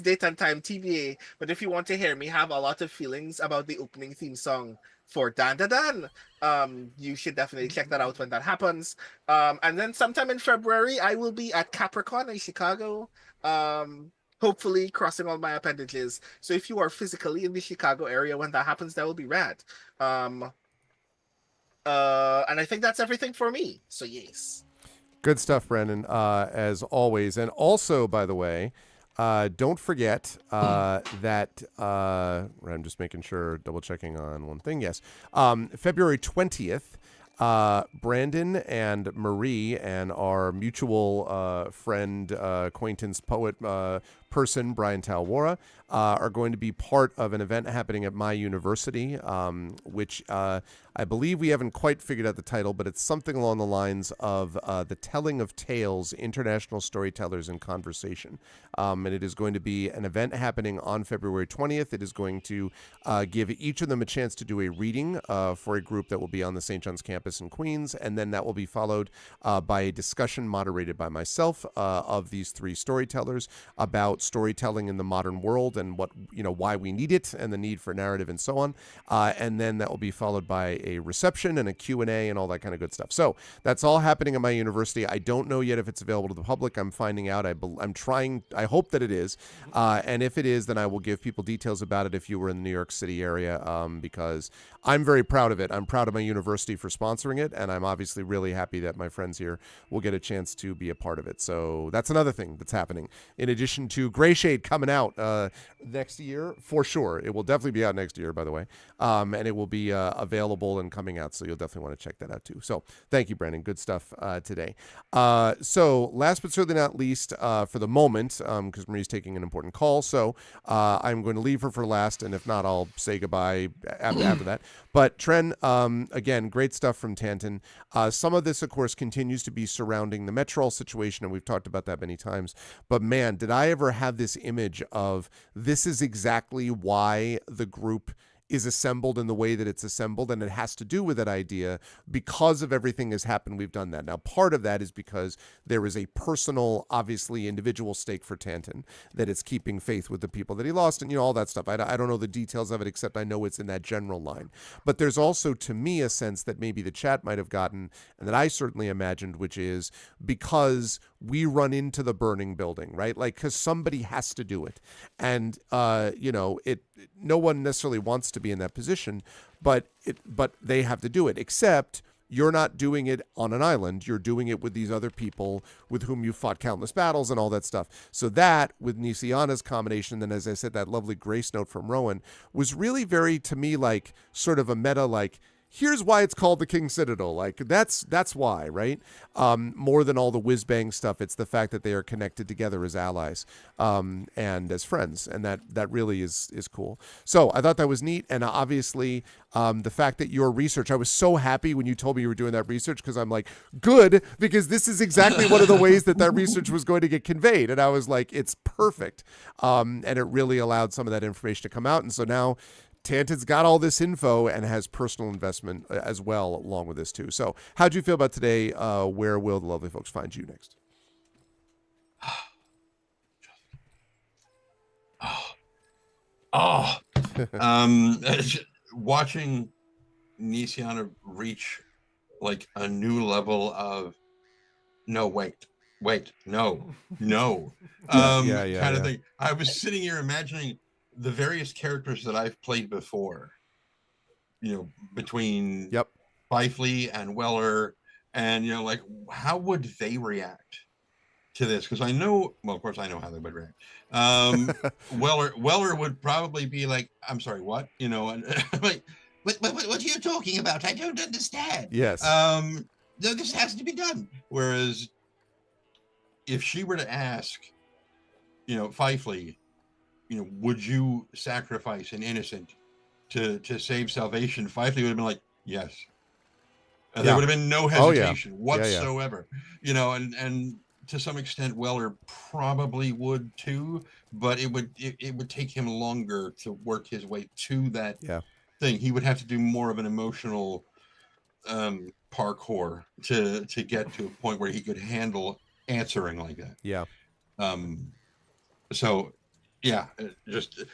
date and time TVA. But if you want to hear me have a lot of feelings about the opening theme song for Dan Da Dan. You should definitely check that out when that happens. And then sometime in February, I will be at Capricorn in Chicago. Hopefully crossing all my appendages. So if you are physically in the Chicago area when that happens, that will be rad. And I think that's everything for me. So yes. Good stuff, Brendan, as always. And also, by the way, don't forget that I'm just making sure, double checking on one thing. Yes. February 20th, Brandon and Marie and our mutual friend, acquaintance, poet, person, Brian Talwara, are going to be part of an event happening at my university, which I believe we haven't quite figured out the title, but it's something along the lines of The Telling of Tales, International Storytellers in Conversation. And it is going to be an event happening on February 20th. It is going to give each of them a chance to do a reading for a group that will be on the St. John's campus in Queens, and then that will be followed by a discussion moderated by myself of these three storytellers about storytelling in the modern world and what, why we need it and the need for narrative and so on. And then that will be followed by a reception and a Q&A and all that kind of good stuff. So that's all happening at my university. I don't know yet if it's available to the public. I'm finding out. I'm trying. I hope that it is. And if it is, then I will give people details about it if you were in the New York City area, because I'm very proud of it. I'm proud of my university for sponsoring it, and I'm obviously really happy that my friends here will get a chance to be a part of it. So that's another thing that's happening. In addition to Gray Shade coming out next year, for sure. It will definitely be out next year, by the way. And it will be available and coming out, so you'll definitely want to check that out too. So thank you, Brandon. Good stuff today. So last but certainly not least, for the moment, because Marie's taking an important call, so I'm going to leave her for last, and if not, I'll say goodbye after that. But Tren, again, great stuff from Tanton. Some of this, of course, continues to be surrounding the Metrol situation, and we've talked about that many times. But man, did I ever have this image of this is exactly why the group is assembled in the way that it's assembled, and it has to do with that idea because of everything that's happened. We've done that. Now, part of that is because there is a personal, obviously individual stake for Tanton, that it's keeping faith with the people that he lost and, all that stuff. I don't know the details of it, except I know it's in that general line. But there's also, to me, a sense that maybe the chat might have gotten, and that I certainly imagined, which is because we run into the burning building, right? Like, because somebody has to do it. And, no one necessarily wants to be in that position, but they have to do it, except you're not doing it on an island. You're doing it with these other people with whom you fought countless battles and all that stuff. So that, with Nisiana's combination, then as I said, that lovely grace note from Rowan, was really very, to me, like sort of a meta, like, here's why it's called the King Citadel. Like, that's why, right? More than all the whiz-bang stuff, it's the fact that they are connected together as allies and as friends, and that really is cool. So I thought that was neat, and obviously the fact that your research, I was so happy when you told me you were doing that research, because I'm like, good, because this is exactly one of the ways that research was going to get conveyed, and I was like, it's perfect, and it really allowed some of that information to come out, and so now Tanton's got all this info and has personal investment as well along with this too. So how'd you feel about today? Where will the lovely folks find you next? Watching Nisiana reach like a new level of no, wait, no, kind of thing. I was sitting here imagining the various characters that I've played before, between Fifely and Weller, and like, how would they react to this? Because I know, well, of course I know how they would react. Weller would probably be like, "I'm sorry, what?" And like, what are you talking about? I don't understand. Yes. No, this has to be done. Whereas, if she were to ask, Fifely, would you sacrifice an innocent to save salvation? Fifely would have been like, yes. There would have been no hesitation whatsoever. And to some extent, Weller probably would too, but it would take him longer to work his way to that thing. He would have to do more of an emotional parkour to get to a point where he could handle answering like that. Yeah. So, yeah,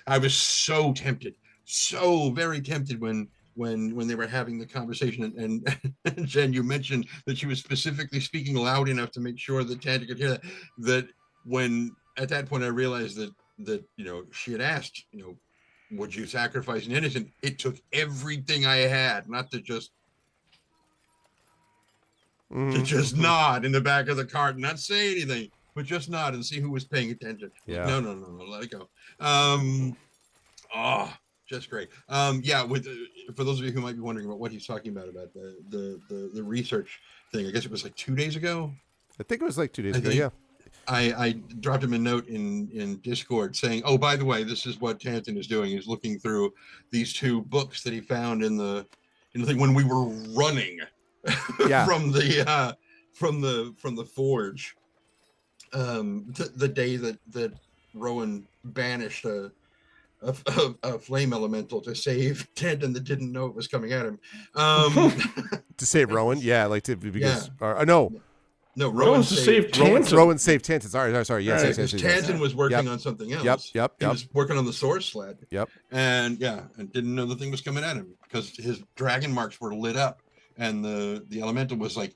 I was so tempted, so very tempted when when they were having the conversation, and Jen, you mentioned that she was specifically speaking loud enough to make sure that Tanta could hear that when at that point I realized that she had asked, would you sacrifice an innocent? It took everything I had not to just nod in the back of the cart and not say anything, but just nod and see who was paying attention. Yeah. No, let it go. Just great. For those of you who might be wondering about what he's talking about the research thing, I guess it was like 2 days ago. I think it was like 2 days ago. Yeah. I dropped him a note in Discord saying, oh, by the way, this is what Tanton is doing. He's looking through these 2 books that he found in the thing when we were running from the forge. The day that Rowan banished a flame elemental to save Tanton that didn't know it was coming at him. To save Rowan, No, Rowan saved Tanton. Rowan saved Tanton. Sorry. Yes. Tanton was working on something else. Yep. He was working on the source sled. Yep. And didn't know the thing was coming at him because his dragon marks were lit up, and the elemental was like,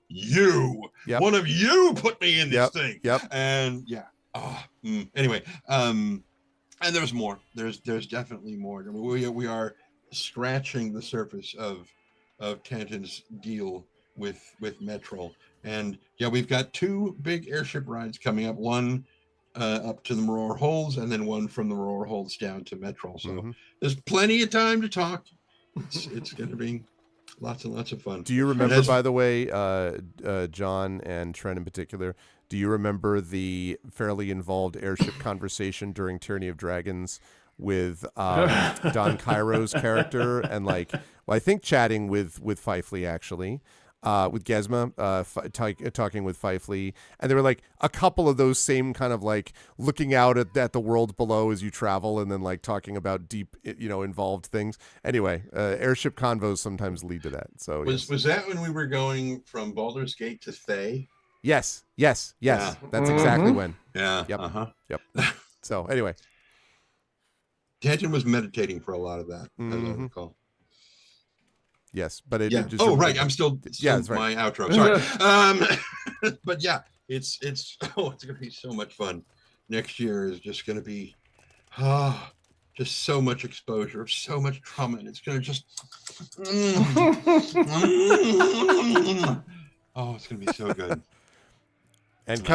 one of you put me in this thing. Yep. And anyway, and there's more. There's definitely more. I mean, we are scratching the surface of Tanton's deal with Metrol. And we've got 2 big airship rides coming up. One up to the Maror Holds, and then one from the Maror Holds down to Metrol. So there's plenty of time to talk. It's going to be lots and lots of fun. Do you remember, by the way, John and Trent in particular, do you remember the fairly involved airship conversation during Tyranny of Dragons with Don Cairo's character and I think chatting with Fifely actually? With Gesma, talking with Fifely, and there were like a couple of those same kind of like looking out at the world below as you travel, and then like talking about deep, involved things. Anyway, airship convos sometimes lead to that. So was that when we were going from Baldur's Gate to Thay? Yes. That's exactly when. Yeah. Yep. Yep. So anyway, Tanton was meditating for a lot of that, as I recall. Yes, but it just right. I'm still that's my outro. Sorry. But it's going to be so much fun. Next year is just going to be just so much exposure, so much trauma, and it's going to just it's going to be so good. And it's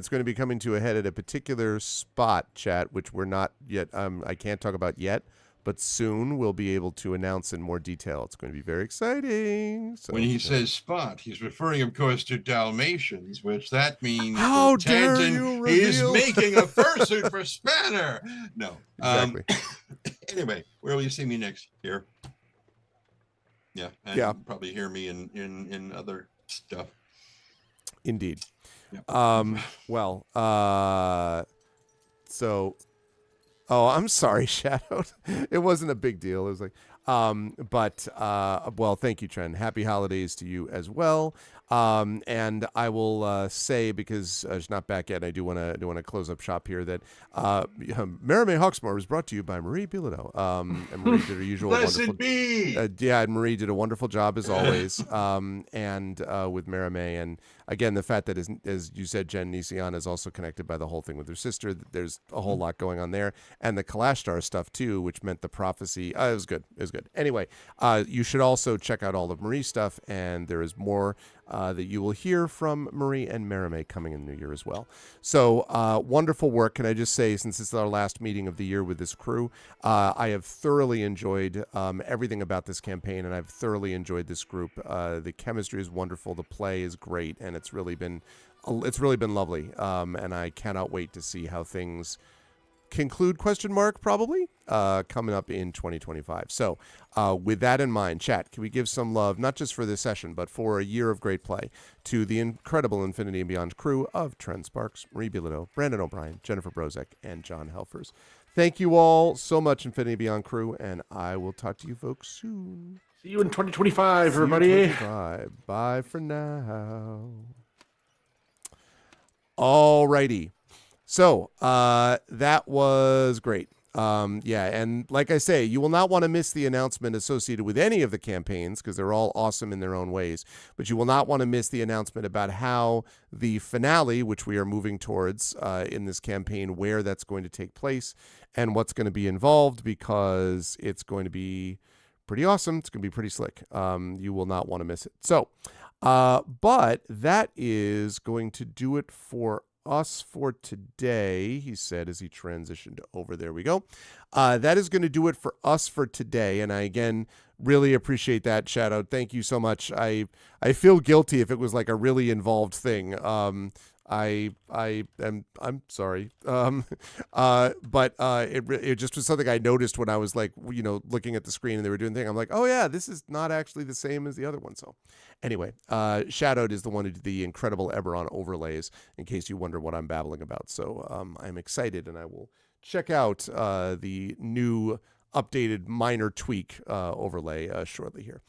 going to be coming to a head at a particular spot, chat, which we're not yet. I can't talk about yet. But soon we'll be able to announce in more detail. It's going to be very exciting. So, when he says spot, he's referring, of course, to Dalmatians, which that means how dare you is making a fursuit for Spanner. No, exactly. Anyway, where will you see me next? Here. Yeah, and probably hear me in other stuff. Indeed. Yeah. So. Oh, I'm sorry, Shadow. It wasn't a big deal. It was like, thank you, Trent. Happy holidays to you as well. And I will say, because she's not back yet, I do want to close up shop here, that Marimay Hawksmoor was brought to you by Marie Bilodeau. And Marie did her usual wonderful. And Marie did a wonderful job as always. And with Marimay, and again, the fact that as you said, Jen Nisian is also connected by the whole thing with her sister. There's a whole lot going on there, and the Kalashtar stuff too, which meant the prophecy. It was good. Anyway, you should also check out all of Marie's stuff, and there is more that you will hear from Marie and Marimay coming in the new year as well. So wonderful work. Can I just say, since this is our last meeting of the year with this crew, I have thoroughly enjoyed everything about this campaign, and I've thoroughly enjoyed this group. The chemistry is wonderful. The play is great, and it's really been lovely. And I cannot wait to see how things conclude, probably, coming up in 2025. So with that in mind, chat, can we give some love, not just for this session, but for a year of great play, to the incredible Infinity and Beyond crew of Trent Sparks, Marie Bilodeau, Brandon O'Brien, Jennifer Brozek, and John Helfers. Thank you all so much, Infinity and Beyond crew, and I will talk to you folks soon. See you in 2025, everybody. 2025. Bye for now. All righty. So that was great. Yeah, and like I say, you will not want to miss the announcement associated with any of the campaigns because they're all awesome in their own ways. But you will not want to miss the announcement about how the finale, which we are moving towards in this campaign, where that's going to take place and what's going to be involved, because it's going to be pretty awesome. It's going to be pretty slick. You will not want to miss it. So, but that is going to do it for us for today, he said as he transitioned over. There we go. That is going to do it for us for today. And I, again, really appreciate that shout out. Thank you so much. I feel guilty if it was like a really involved thing. I'm sorry. But it just was something I noticed when I was like, looking at the screen and they were doing things. I'm like, oh yeah, this is not actually the same as the other one. So anyway, Shadowed is the one who did the incredible Eberron overlays, in case you wonder what I'm babbling about. So I'm excited, and I will check out the new updated minor tweak overlay shortly here.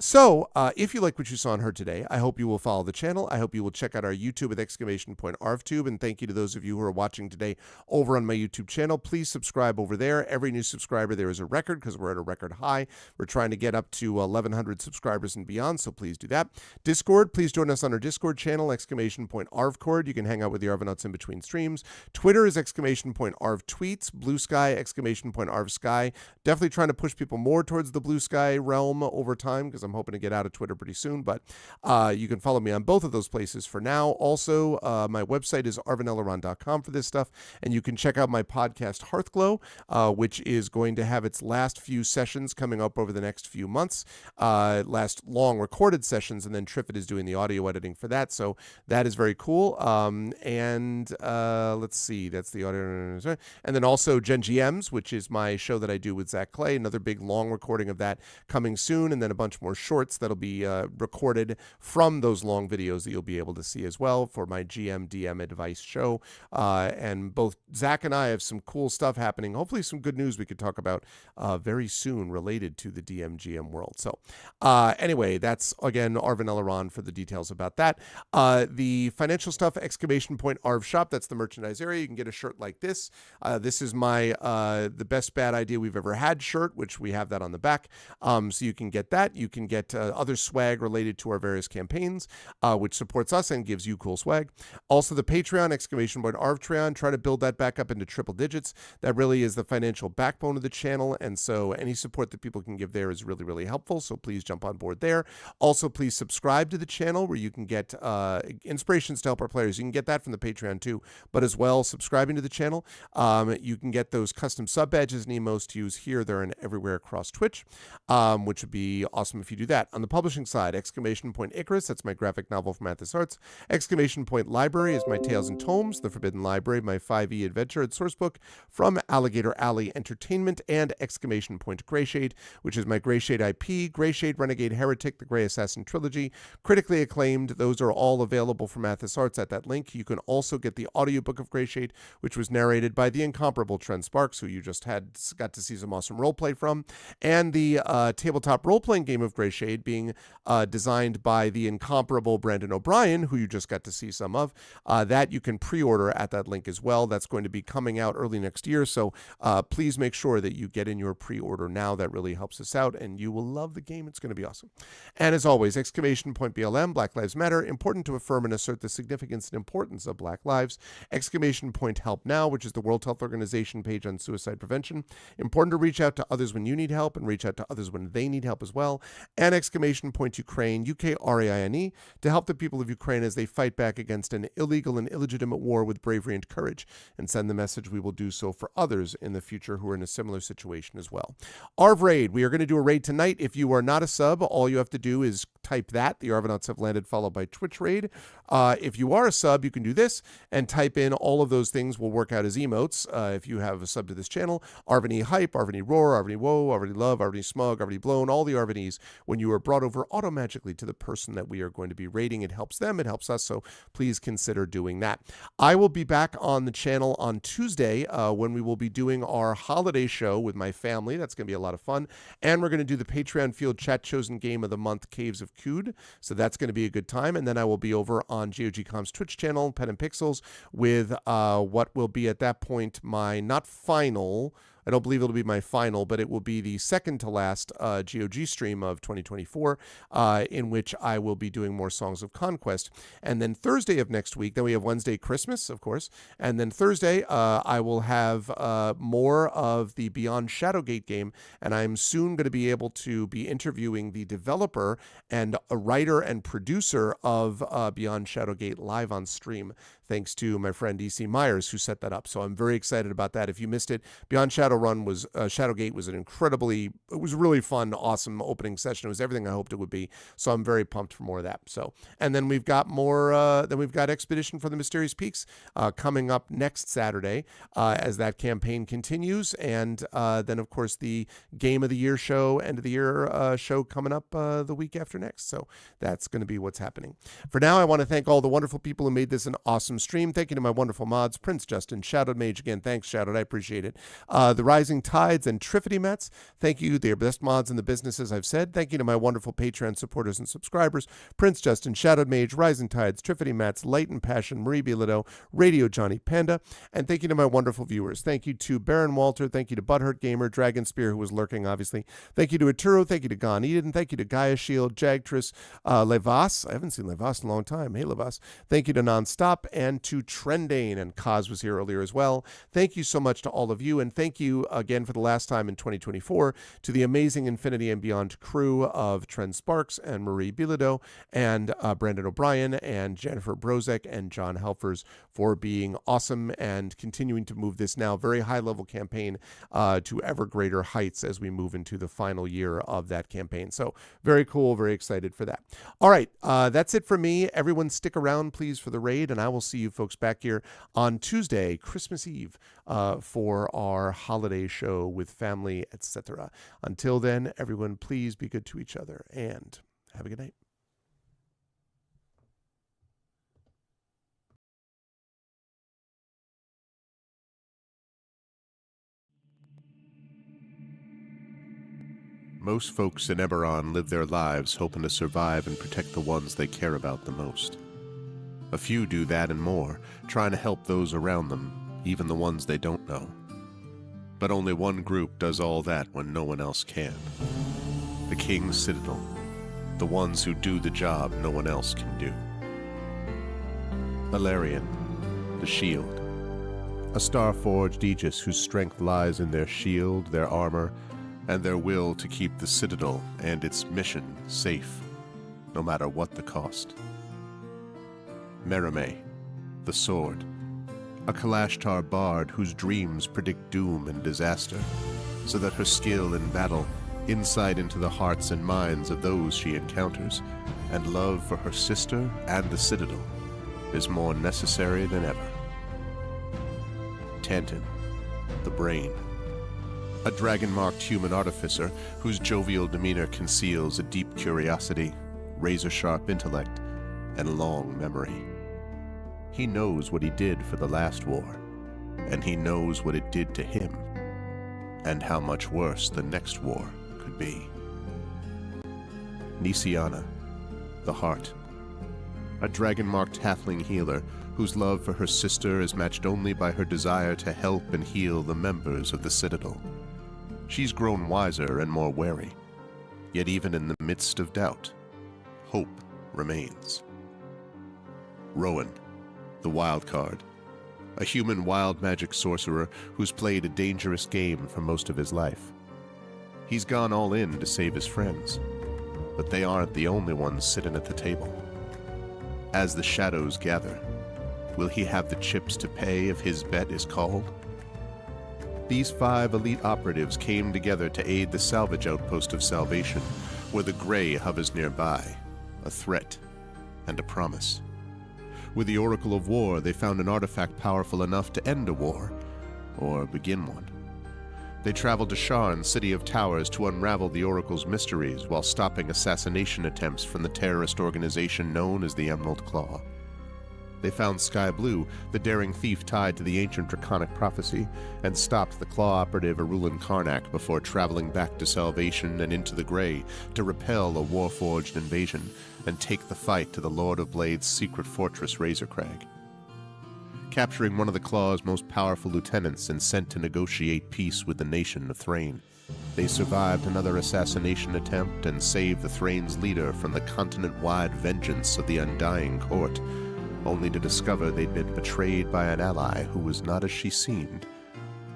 So, if you like what you saw and heard today, I hope you will follow the channel. I hope you will check out our YouTube with !ArvTube. And thank you to those of you who are watching today over on my YouTube channel. Please subscribe over there. Every new subscriber there is a record, because we're at a record high. We're trying to get up to 1,100 subscribers and beyond, so please do that. Discord, please join us on our Discord channel, !ArvCord. You can hang out with the Arvanauts in between streams. Twitter is !ArvTweets. Blue Sky, !ArvSky. Definitely trying to push people more towards the Blue Sky realm over time, because I'm hoping to get out of Twitter pretty soon, but you can follow me on both of those places for now. Also, my website is arvanelleron.com for this stuff, and you can check out my podcast Hearthglow, which is going to have its last few sessions coming up over the next few months, last long recorded sessions, and then Triffid is doing the audio editing for that, so that is very cool. And let's see, that's the audio, and then also Gen GMs, which is my show that I do with Zach Clay, another big long recording of that coming soon, and then a bunch more shorts that'll be recorded from those long videos that you'll be able to see as well for my GM DM advice show. And both Zach and I have some cool stuff happening. Hopefully some good news we could talk about very soon related to the DM GM world. So anyway, that's again Arvin Elleron for the details about that. The financial stuff, !Arv Shop, that's the merchandise area. You can get a shirt like this. This is my the best bad idea we've ever had shirt, which we have that on the back. So you can get that. You can get other swag related to our various campaigns, which supports us and gives you cool swag. Also the Patreon, !Arvtreon, try to build that back up into triple digits. That really is the financial backbone of the channel, and so any support that people can give there is really, really helpful, so please jump on board there. Also, please subscribe to the channel where you can get inspirations to help our players. You can get that from the Patreon too, but as well, subscribing to the channel, you can get those custom sub badges and emotes to use here, there, and everywhere across Twitch, which would be awesome if you do that. On the publishing side, !Icarus, that's my graphic novel from Athos Arts. !Library is my Tales and Tomes, The Forbidden Library, my 5e adventure and sourcebook from Alligator Alley Entertainment, and !Greyshade, which is my Greyshade IP, Greyshade, Renegade Heretic, The Grey Assassin Trilogy, critically acclaimed. Those are all available from Athos Arts at that link. You can also get the audiobook of Greyshade, which was narrated by the incomparable Trent Sparks, who you just got to see some awesome roleplay from, and the tabletop role-playing game of Greyshade being designed by the incomparable Brandon O'Brien, who you just got to see some of. That you can pre-order at that link as well. That's going to be coming out early next year, so please make sure that you get in your pre-order now. That really helps us out, and you will love the game. It's going to be awesome. And as always, !BLM, Black Lives Matter, important to affirm and assert the significance and importance of Black lives. !Help Now, which is the World Health Organization page on suicide prevention. Important to reach out to others when you need help and reach out to others when they need help as well. And !Ukraine, UKRAINE, to help the people of Ukraine as they fight back against an illegal and illegitimate war with bravery and courage, and send the message we will do so for others in the future who are in a similar situation as well. Arv Raid, we are going to do a raid tonight. If you are not a sub, all you have to do is type that, the Arvanauts have landed, followed by Twitch Raid. If you are a sub, you can do this and type in all of those things will work out as emotes. If you have a sub to this channel, Arvany Hype, Arvany Roar, Arvany Woe, Arvany Love, Arvany Smug, Arvany Blown, all the Arvanys, when you are brought over automagically to the person that we are going to be raiding, it helps them, it helps us, so please consider doing that. I will be back on the channel on Tuesday when we will be doing our holiday show with my family. That's going to be a lot of fun. And we're going to do the Patreon Field Chat Chosen Game of the Month, Caves of Cood. So that's going to be a good time. And then I will be over on GOG.com's Twitch channel, Pen and Pixels, with what will be at that point my not final I don't believe it'll be my final, but it will be the second to last GOG stream of 2024, in which I will be doing more Songs of Conquest. And then Thursday of next week, then we have Wednesday Christmas, of course, and then Thursday I will have more of the Beyond Shadowgate game, and I'm soon going to be able to be interviewing the developer and a writer and producer of Beyond Shadowgate live on stream, thanks to my friend E.C. Myers, who set that up. So I'm very excited about that. If you missed it, Beyond Shadowgate was it was really fun, awesome opening session. It was everything I hoped it would be. So I'm very pumped for more of that. So, and then we've got more, then we've got Expedition for the Mysterious Peaks coming up next Saturday as that campaign continues. And then, of course, the Game of the Year show, end of the year show coming up the week after next. So that's going to be what's happening. For now, I want to thank all the wonderful people who made this an awesome stream. Thank you to my wonderful mods, Prince Justin, Shadowed Mage. Again, thanks, Shadowed. I appreciate it. The Rising Tides and Triffity Mets. Thank you. They're best mods in the business, as I've said. Thank you to my wonderful Patreon supporters and subscribers, Prince Justin, Shadowed Mage, Rising Tides, Triffity Mets, Light and Passion, Marie Bilodeau, Radio Johnny Panda. And thank you to my wonderful viewers. Thank you to Baron Walter. Thank you to Butthurt Gamer, Dragon Spear, who was lurking, obviously. Thank you to Aturo. Thank you to Gon Eden. Thank you to Gaia Shield, Jagtris, Levas. I haven't seen Levas in a long time. Hey, Levas. Thank you to Nonstop and to Trendane. And Kaz was here earlier as well. Thank you so much to all of you. And thank you again for the last time in 2024 to the amazing Infinity and Beyond crew of Trent Sparks and Marie Bilodeau and Brandon O'Brien and Jennifer Brozek and John Helfers for being awesome and continuing to move this now very high-level campaign to ever greater heights as we move into the final year of that campaign. So very cool, very excited for that. All right, that's it for me. Everyone stick around, please, for the raid, and I will see you folks back here on Tuesday, Christmas Eve, for our holiday show with family, etc. Until then, everyone, please be good to each other, and have a good night. Most folks in Eberron live their lives hoping to survive and protect the ones they care about the most. A few do that and more, trying to help those around them, even the ones they don't know. But only one group does all that when no one else can. The King's Citadel, the ones who do the job no one else can do. Valerian, the Shield, a star-forged Aegis whose strength lies in their shield, their armor, and their will to keep the Citadel and its mission safe, no matter what the cost. Merime, the Sword, a Kalashtar bard whose dreams predict doom and disaster, so that her skill in battle, insight into the hearts and minds of those she encounters, and love for her sister and the Citadel is more necessary than ever. Tantin, the Brain, a dragon-marked human artificer whose jovial demeanor conceals a deep curiosity, razor-sharp intellect, and long memory. He knows what he did for the last war, and he knows what it did to him, and how much worse the next war could be. Nisiana, the Heart, a dragon-marked halfling healer whose love for her sister is matched only by her desire to help and heal the members of the Citadel. She's grown wiser and more wary, yet even in the midst of doubt, hope remains. Rowan, the Wild Card, a human wild magic sorcerer who's played a dangerous game for most of his life. He's gone all in to save his friends, but they aren't the only ones sitting at the table. As the shadows gather, will he have the chips to pay if his bet is called? These 5 elite operatives came together to aid the salvage outpost of Salvation, where the Grey hovers nearby, a threat and a promise. With the Oracle of War, they found an artifact powerful enough to end a war, or begin one. They traveled to Sharn, City of Towers, to unravel the Oracle's mysteries while stopping assassination attempts from the terrorist organization known as the Emerald Claw. They found Sky Blue, the daring thief tied to the ancient draconic prophecy, and stopped the Claw operative Arulin Karnak before traveling back to Salvation and into the Grey to repel a warforged invasion and take the fight to the Lord of Blade's secret fortress Razorcrag. capturing one of the Claw's most powerful lieutenants and sent to negotiate peace with the nation of Thrain. They survived another assassination attempt and saved the Thrain's leader from the continent-wide vengeance of the Undying Court, only to discover they'd been betrayed by an ally who was not as she seemed.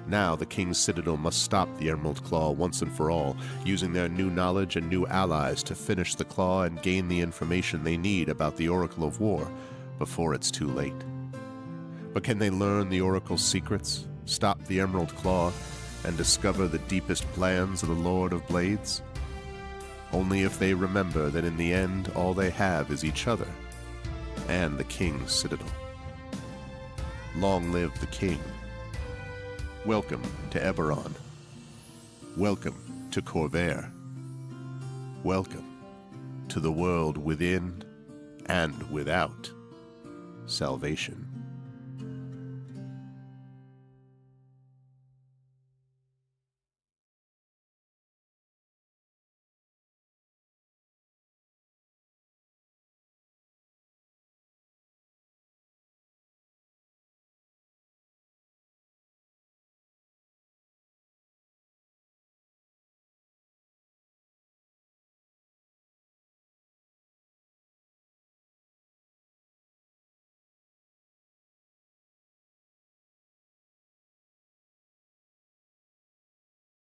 Now the King's Citadel must stop the Emerald Claw once and for all, using their new knowledge and new allies to finish the Claw and gain the information they need about the Oracle of War before it's too late. But can they learn the Oracle's secrets, stop the Emerald Claw, and discover the deepest plans of the Lord of Blades? Only if they remember that in the end all they have is each other and the King's Citadel. Long live the King. Welcome to Eberron. Welcome to Corvair. Welcome to the world within and without salvation.